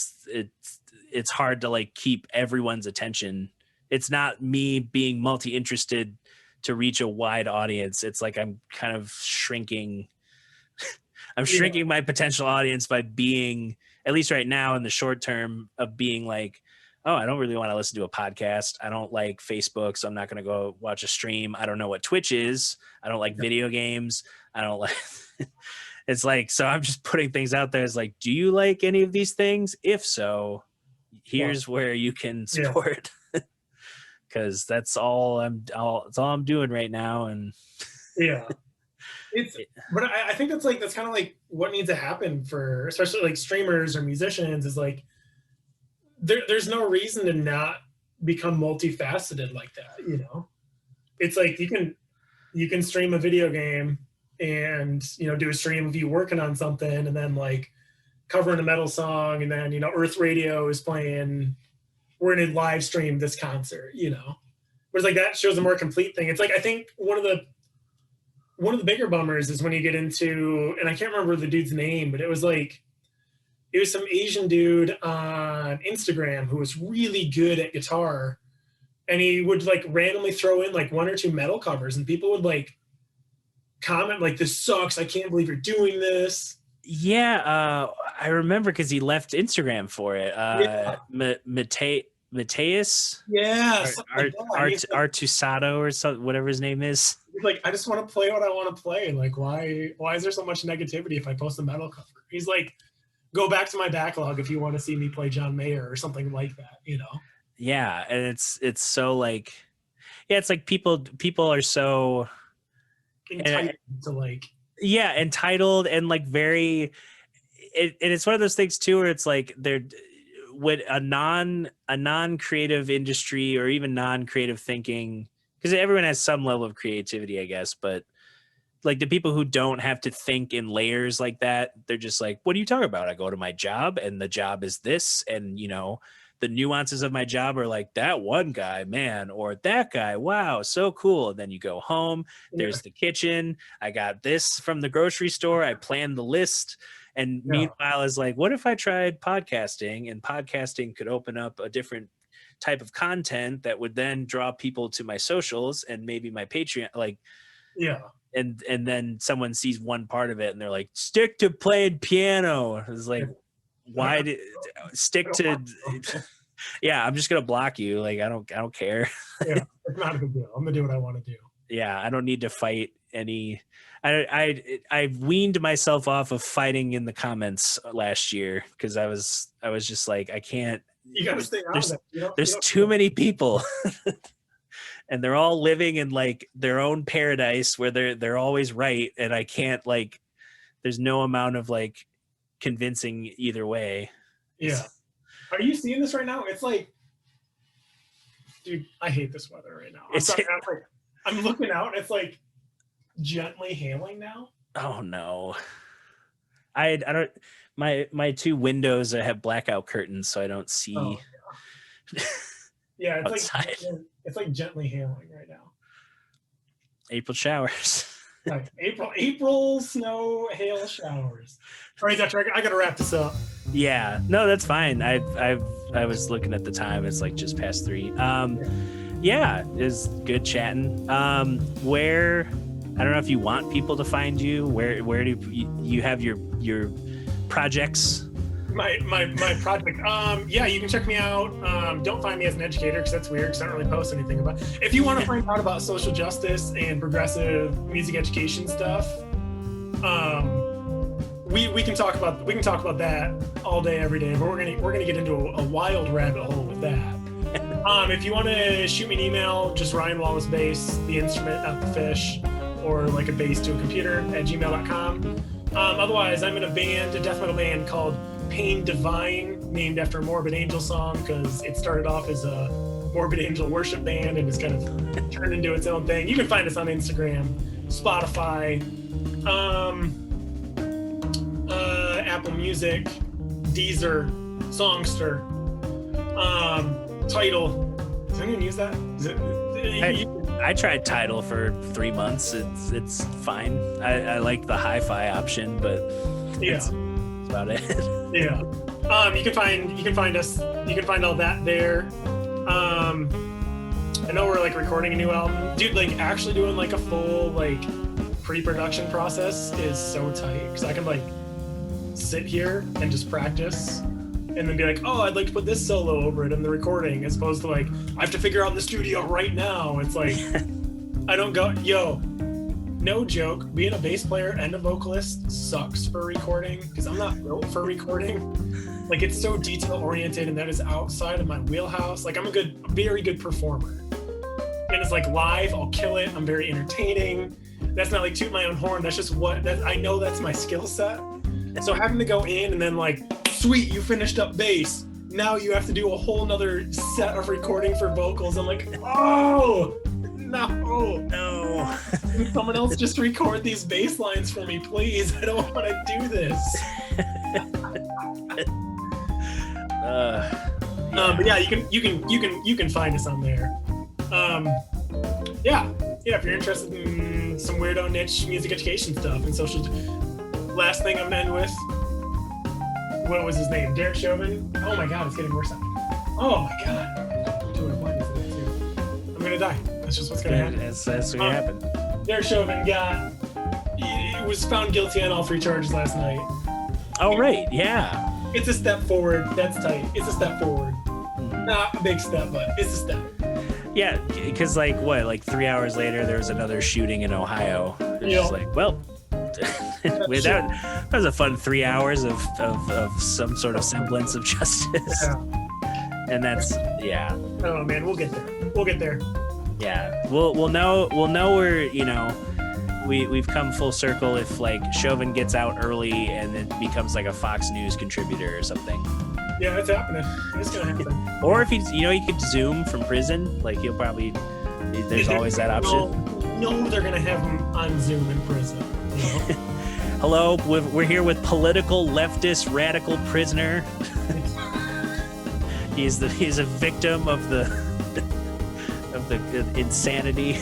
it's hard to like keep everyone's attention. It's not me being multi-interested to reach a wide audience. It's like I'm kind of shrinking. I'm shrinking my potential audience by being, at least right now in the short term, of being like, oh, I don't really want to listen to a podcast. I don't like Facebook, so I'm not going to go watch a stream. I don't know what Twitch is. I don't like video games. I don't like it's like, so I'm just putting things out there. It's like, do you like any of these things? If so, here's where you can support. Because that's all I'm doing right now. And but I think that's kind of like what needs to happen for especially like streamers or musicians, is like there's no reason to not become multifaceted like that. It's like you can stream a video game and do a stream of you working on something, and then like covering a metal song, and then Earth Radio is playing, we're going to live stream this concert, Whereas like that shows a more complete thing. It's like, I think one of the bigger bummers is when you get into, and I can't remember the dude's name, but it was some Asian dude on Instagram who was really good at guitar, and he would like randomly throw in like one or two metal covers, and people would like comment like, this sucks, I can't believe you're doing this. Yeah, I remember because he left Instagram for it. Mateus, Artusado or something, whatever his name is. He's like, I just want to play what I want to play. Like, why is there so much negativity if I post a metal cover? He's like, go back to my backlog if you want to see me play John Mayer or something like that, Yeah, and it's so like, yeah, it's like people are so entitled to like, entitled and like very, and it's one of those things too where it's like they're, with a non-creative industry or even non-creative thinking, because everyone has some level of creativity, I guess, but like the people who don't have to think in layers like that, they're just like, what are you talking about? I go to my job and the job is this, and the nuances of my job are like, that one guy, man, or that guy, wow, so cool. And then you go home, there's the kitchen. I got this from the grocery store. I planned the list. And meanwhile, is like, what if I tried podcasting, and podcasting could open up a different type of content that would then draw people to my socials and maybe my Patreon, like, and then someone sees one part of it and they're like, stick to playing piano. It's like, why did stick to? Yeah, I'm just gonna block you. Like, I don't care. Yeah, it's not a big deal. I'm gonna do what I want to do. Yeah, I don't need to fight any. I weaned myself off of fighting in the comments last year because I was just like, I can't. You gotta stay out of it. There's too many people. And they're all living in like their own paradise where they're always right, and I can't, like, there's no amount of like convincing either way. Yeah. Are you seeing this right now? It's like, dude, I hate this weather right now. I'm looking out, and it's like gently hailing now. Oh no. I don't, my two windows have blackout curtains, so I don't see. Oh, yeah, outside. It's like gently hailing right now. April showers. Like April snow, hail showers. All right, that's right. I gotta wrap this up. Yeah, no, that's fine. I was looking at the time. It's like just past 3. Yeah, it's good chatting. Where, I don't know if you want people to find you. Where do you have your projects? My project. Yeah, you can check me out. Don't find me as an educator because that's weird because I don't really post anything about. If you want to find out about social justice and progressive music education stuff, we can talk about that all day, every day. But we're gonna get into a wild rabbit hole with that. If you want to shoot me an email, just Ryan Wallace bass, the instrument, not the fish, or like a bass to a computer at gmail.com. Otherwise, I'm in a death metal band called Pain Divine, named after a Morbid Angel song because it started off as a Morbid Angel worship band and it's kind of turned into its own thing. You can find us on Instagram, Spotify, Apple Music, Deezer, Songster, Tidal. Is anyone use that? I tried Tidal for 3 months. It's fine. I like the hi-fi option, but that's about it. Yeah. You can find us. You can find all that there. I know we're like recording a new album, dude. Like actually doing like a full like pre-production process is so tight because I can like sit here and just practice and then be like, oh, I'd like to put this solo over it in the recording, as opposed to like I have to figure out in the studio right now. It's like I don't go, no joke, being a bass player and a vocalist sucks for recording because I'm not built for recording. Like it's so detail oriented and that is outside of my wheelhouse. Like I'm a very good performer. And it's like live, I'll kill it. I'm very entertaining. That's not like toot my own horn. That's just I know that's my skill set. So having to go in and then like, sweet, you finished up bass. Now you have to do a whole nother set of recording for vocals. I'm like, oh, no. Can someone else just record these bass lines for me, please? I don't want to do this. But yeah, you can find us on there. Yeah, if you're interested in some weirdo niche music education stuff and social. Last thing I'm gonna end with. What was his name? Derek Chauvin. Oh my God, it's getting worse. Oh my God. I'm gonna die. That's just what's gonna happen. That's what happened. Derek Chauvin was found guilty on all 3 charges last night. Oh right, yeah. It's a step forward. That's tight. It's a step forward. Not a big step, but it's a step. Yeah, because like 3 hours later, there was another shooting in Ohio. It's just like, well, that was a fun 3 hours of some sort of semblance of justice. Yeah. And that's Oh man, we'll get there. Yeah, we'll know we've come full circle if like Chauvin gets out early and it becomes like a Fox News contributor or something. Yeah, it's happening. It's gonna happen. Or if he could Zoom from prison, like he'll probably. There's always that option. No, they're gonna have him on Zoom in prison. You know? Hello, we're here with political leftist radical prisoner. He's a victim of the insanity.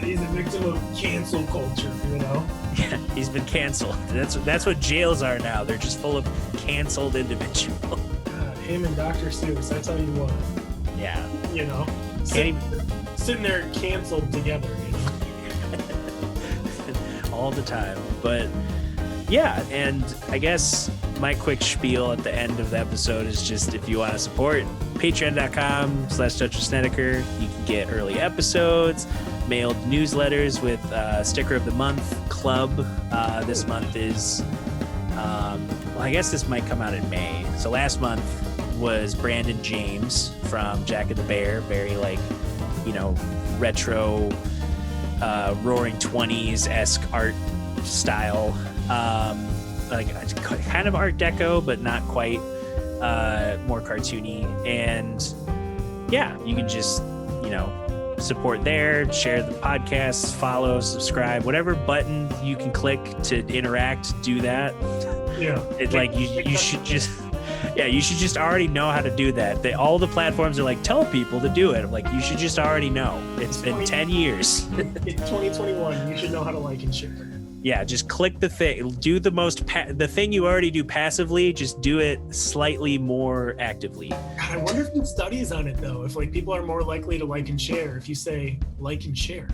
He's a victim of cancel culture, you know. Yeah, he's been canceled. That's what jails are now. They're just full of canceled individuals. God, him and Dr. Seuss. I tell you what. Yeah. You know, sitting there canceled together. You know. All the time. But yeah, and I guess my quick spiel at the end of the episode is just, if you want to support, patreon.com/Tracy Snedeker. You can get early episodes, mailed newsletters with Sticker of the Month Club. This month is, well, I guess this might come out in May. So last month was Brandon James from Jack and the Bear. Very retro, Roaring 20s-esque art style. Kind of Art Deco, but not quite, more cartoony. And yeah, you can just, support there, share the podcast, follow, subscribe, whatever button you can click to interact, do that. Yeah. You should just... Yeah, you should just already know how to do that. All the platforms are like, tell people to do it. I'm like, you should just already know. It's been 10 years. It's 2021. You should know how to like and share. Yeah, just click the thing. Do the thing you already do passively. Just do it slightly more actively. God, I wonder if there's studies on it though. If people are more likely to like and share if you say like and share.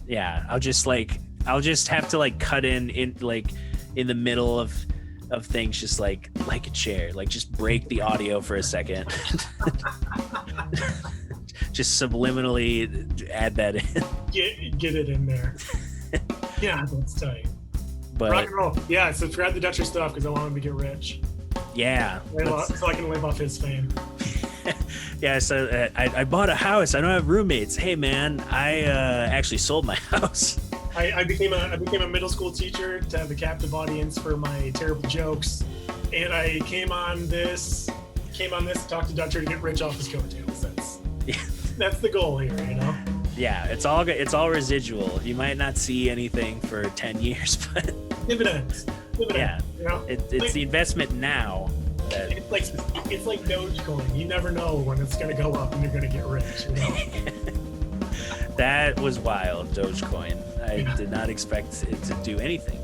Yeah, I'll just have to cut in the middle of things, just like and share, just break the audio for a second. Just subliminally add that in. Get it in there. Yeah, that's tight. But rock and roll. Yeah, subscribe to Dutcher stuff because I want him to get rich. Yeah, so I can live off his fame. Yeah, so I bought a house. I don't have roommates. Hey man, I actually sold my house. I became a middle school teacher to have a captive audience for my terrible jokes, and I came on this to talk to Dutcher to get rich off his coattails. That's the goal here, you know. Yeah, it's all residual. You might not see anything for 10 years, but dividends. Yeah, you know? it's the investment now. It's like Dogecoin. You never know when it's gonna go up and you're gonna get rich. You know? That was wild, Dogecoin. I did not expect it to do anything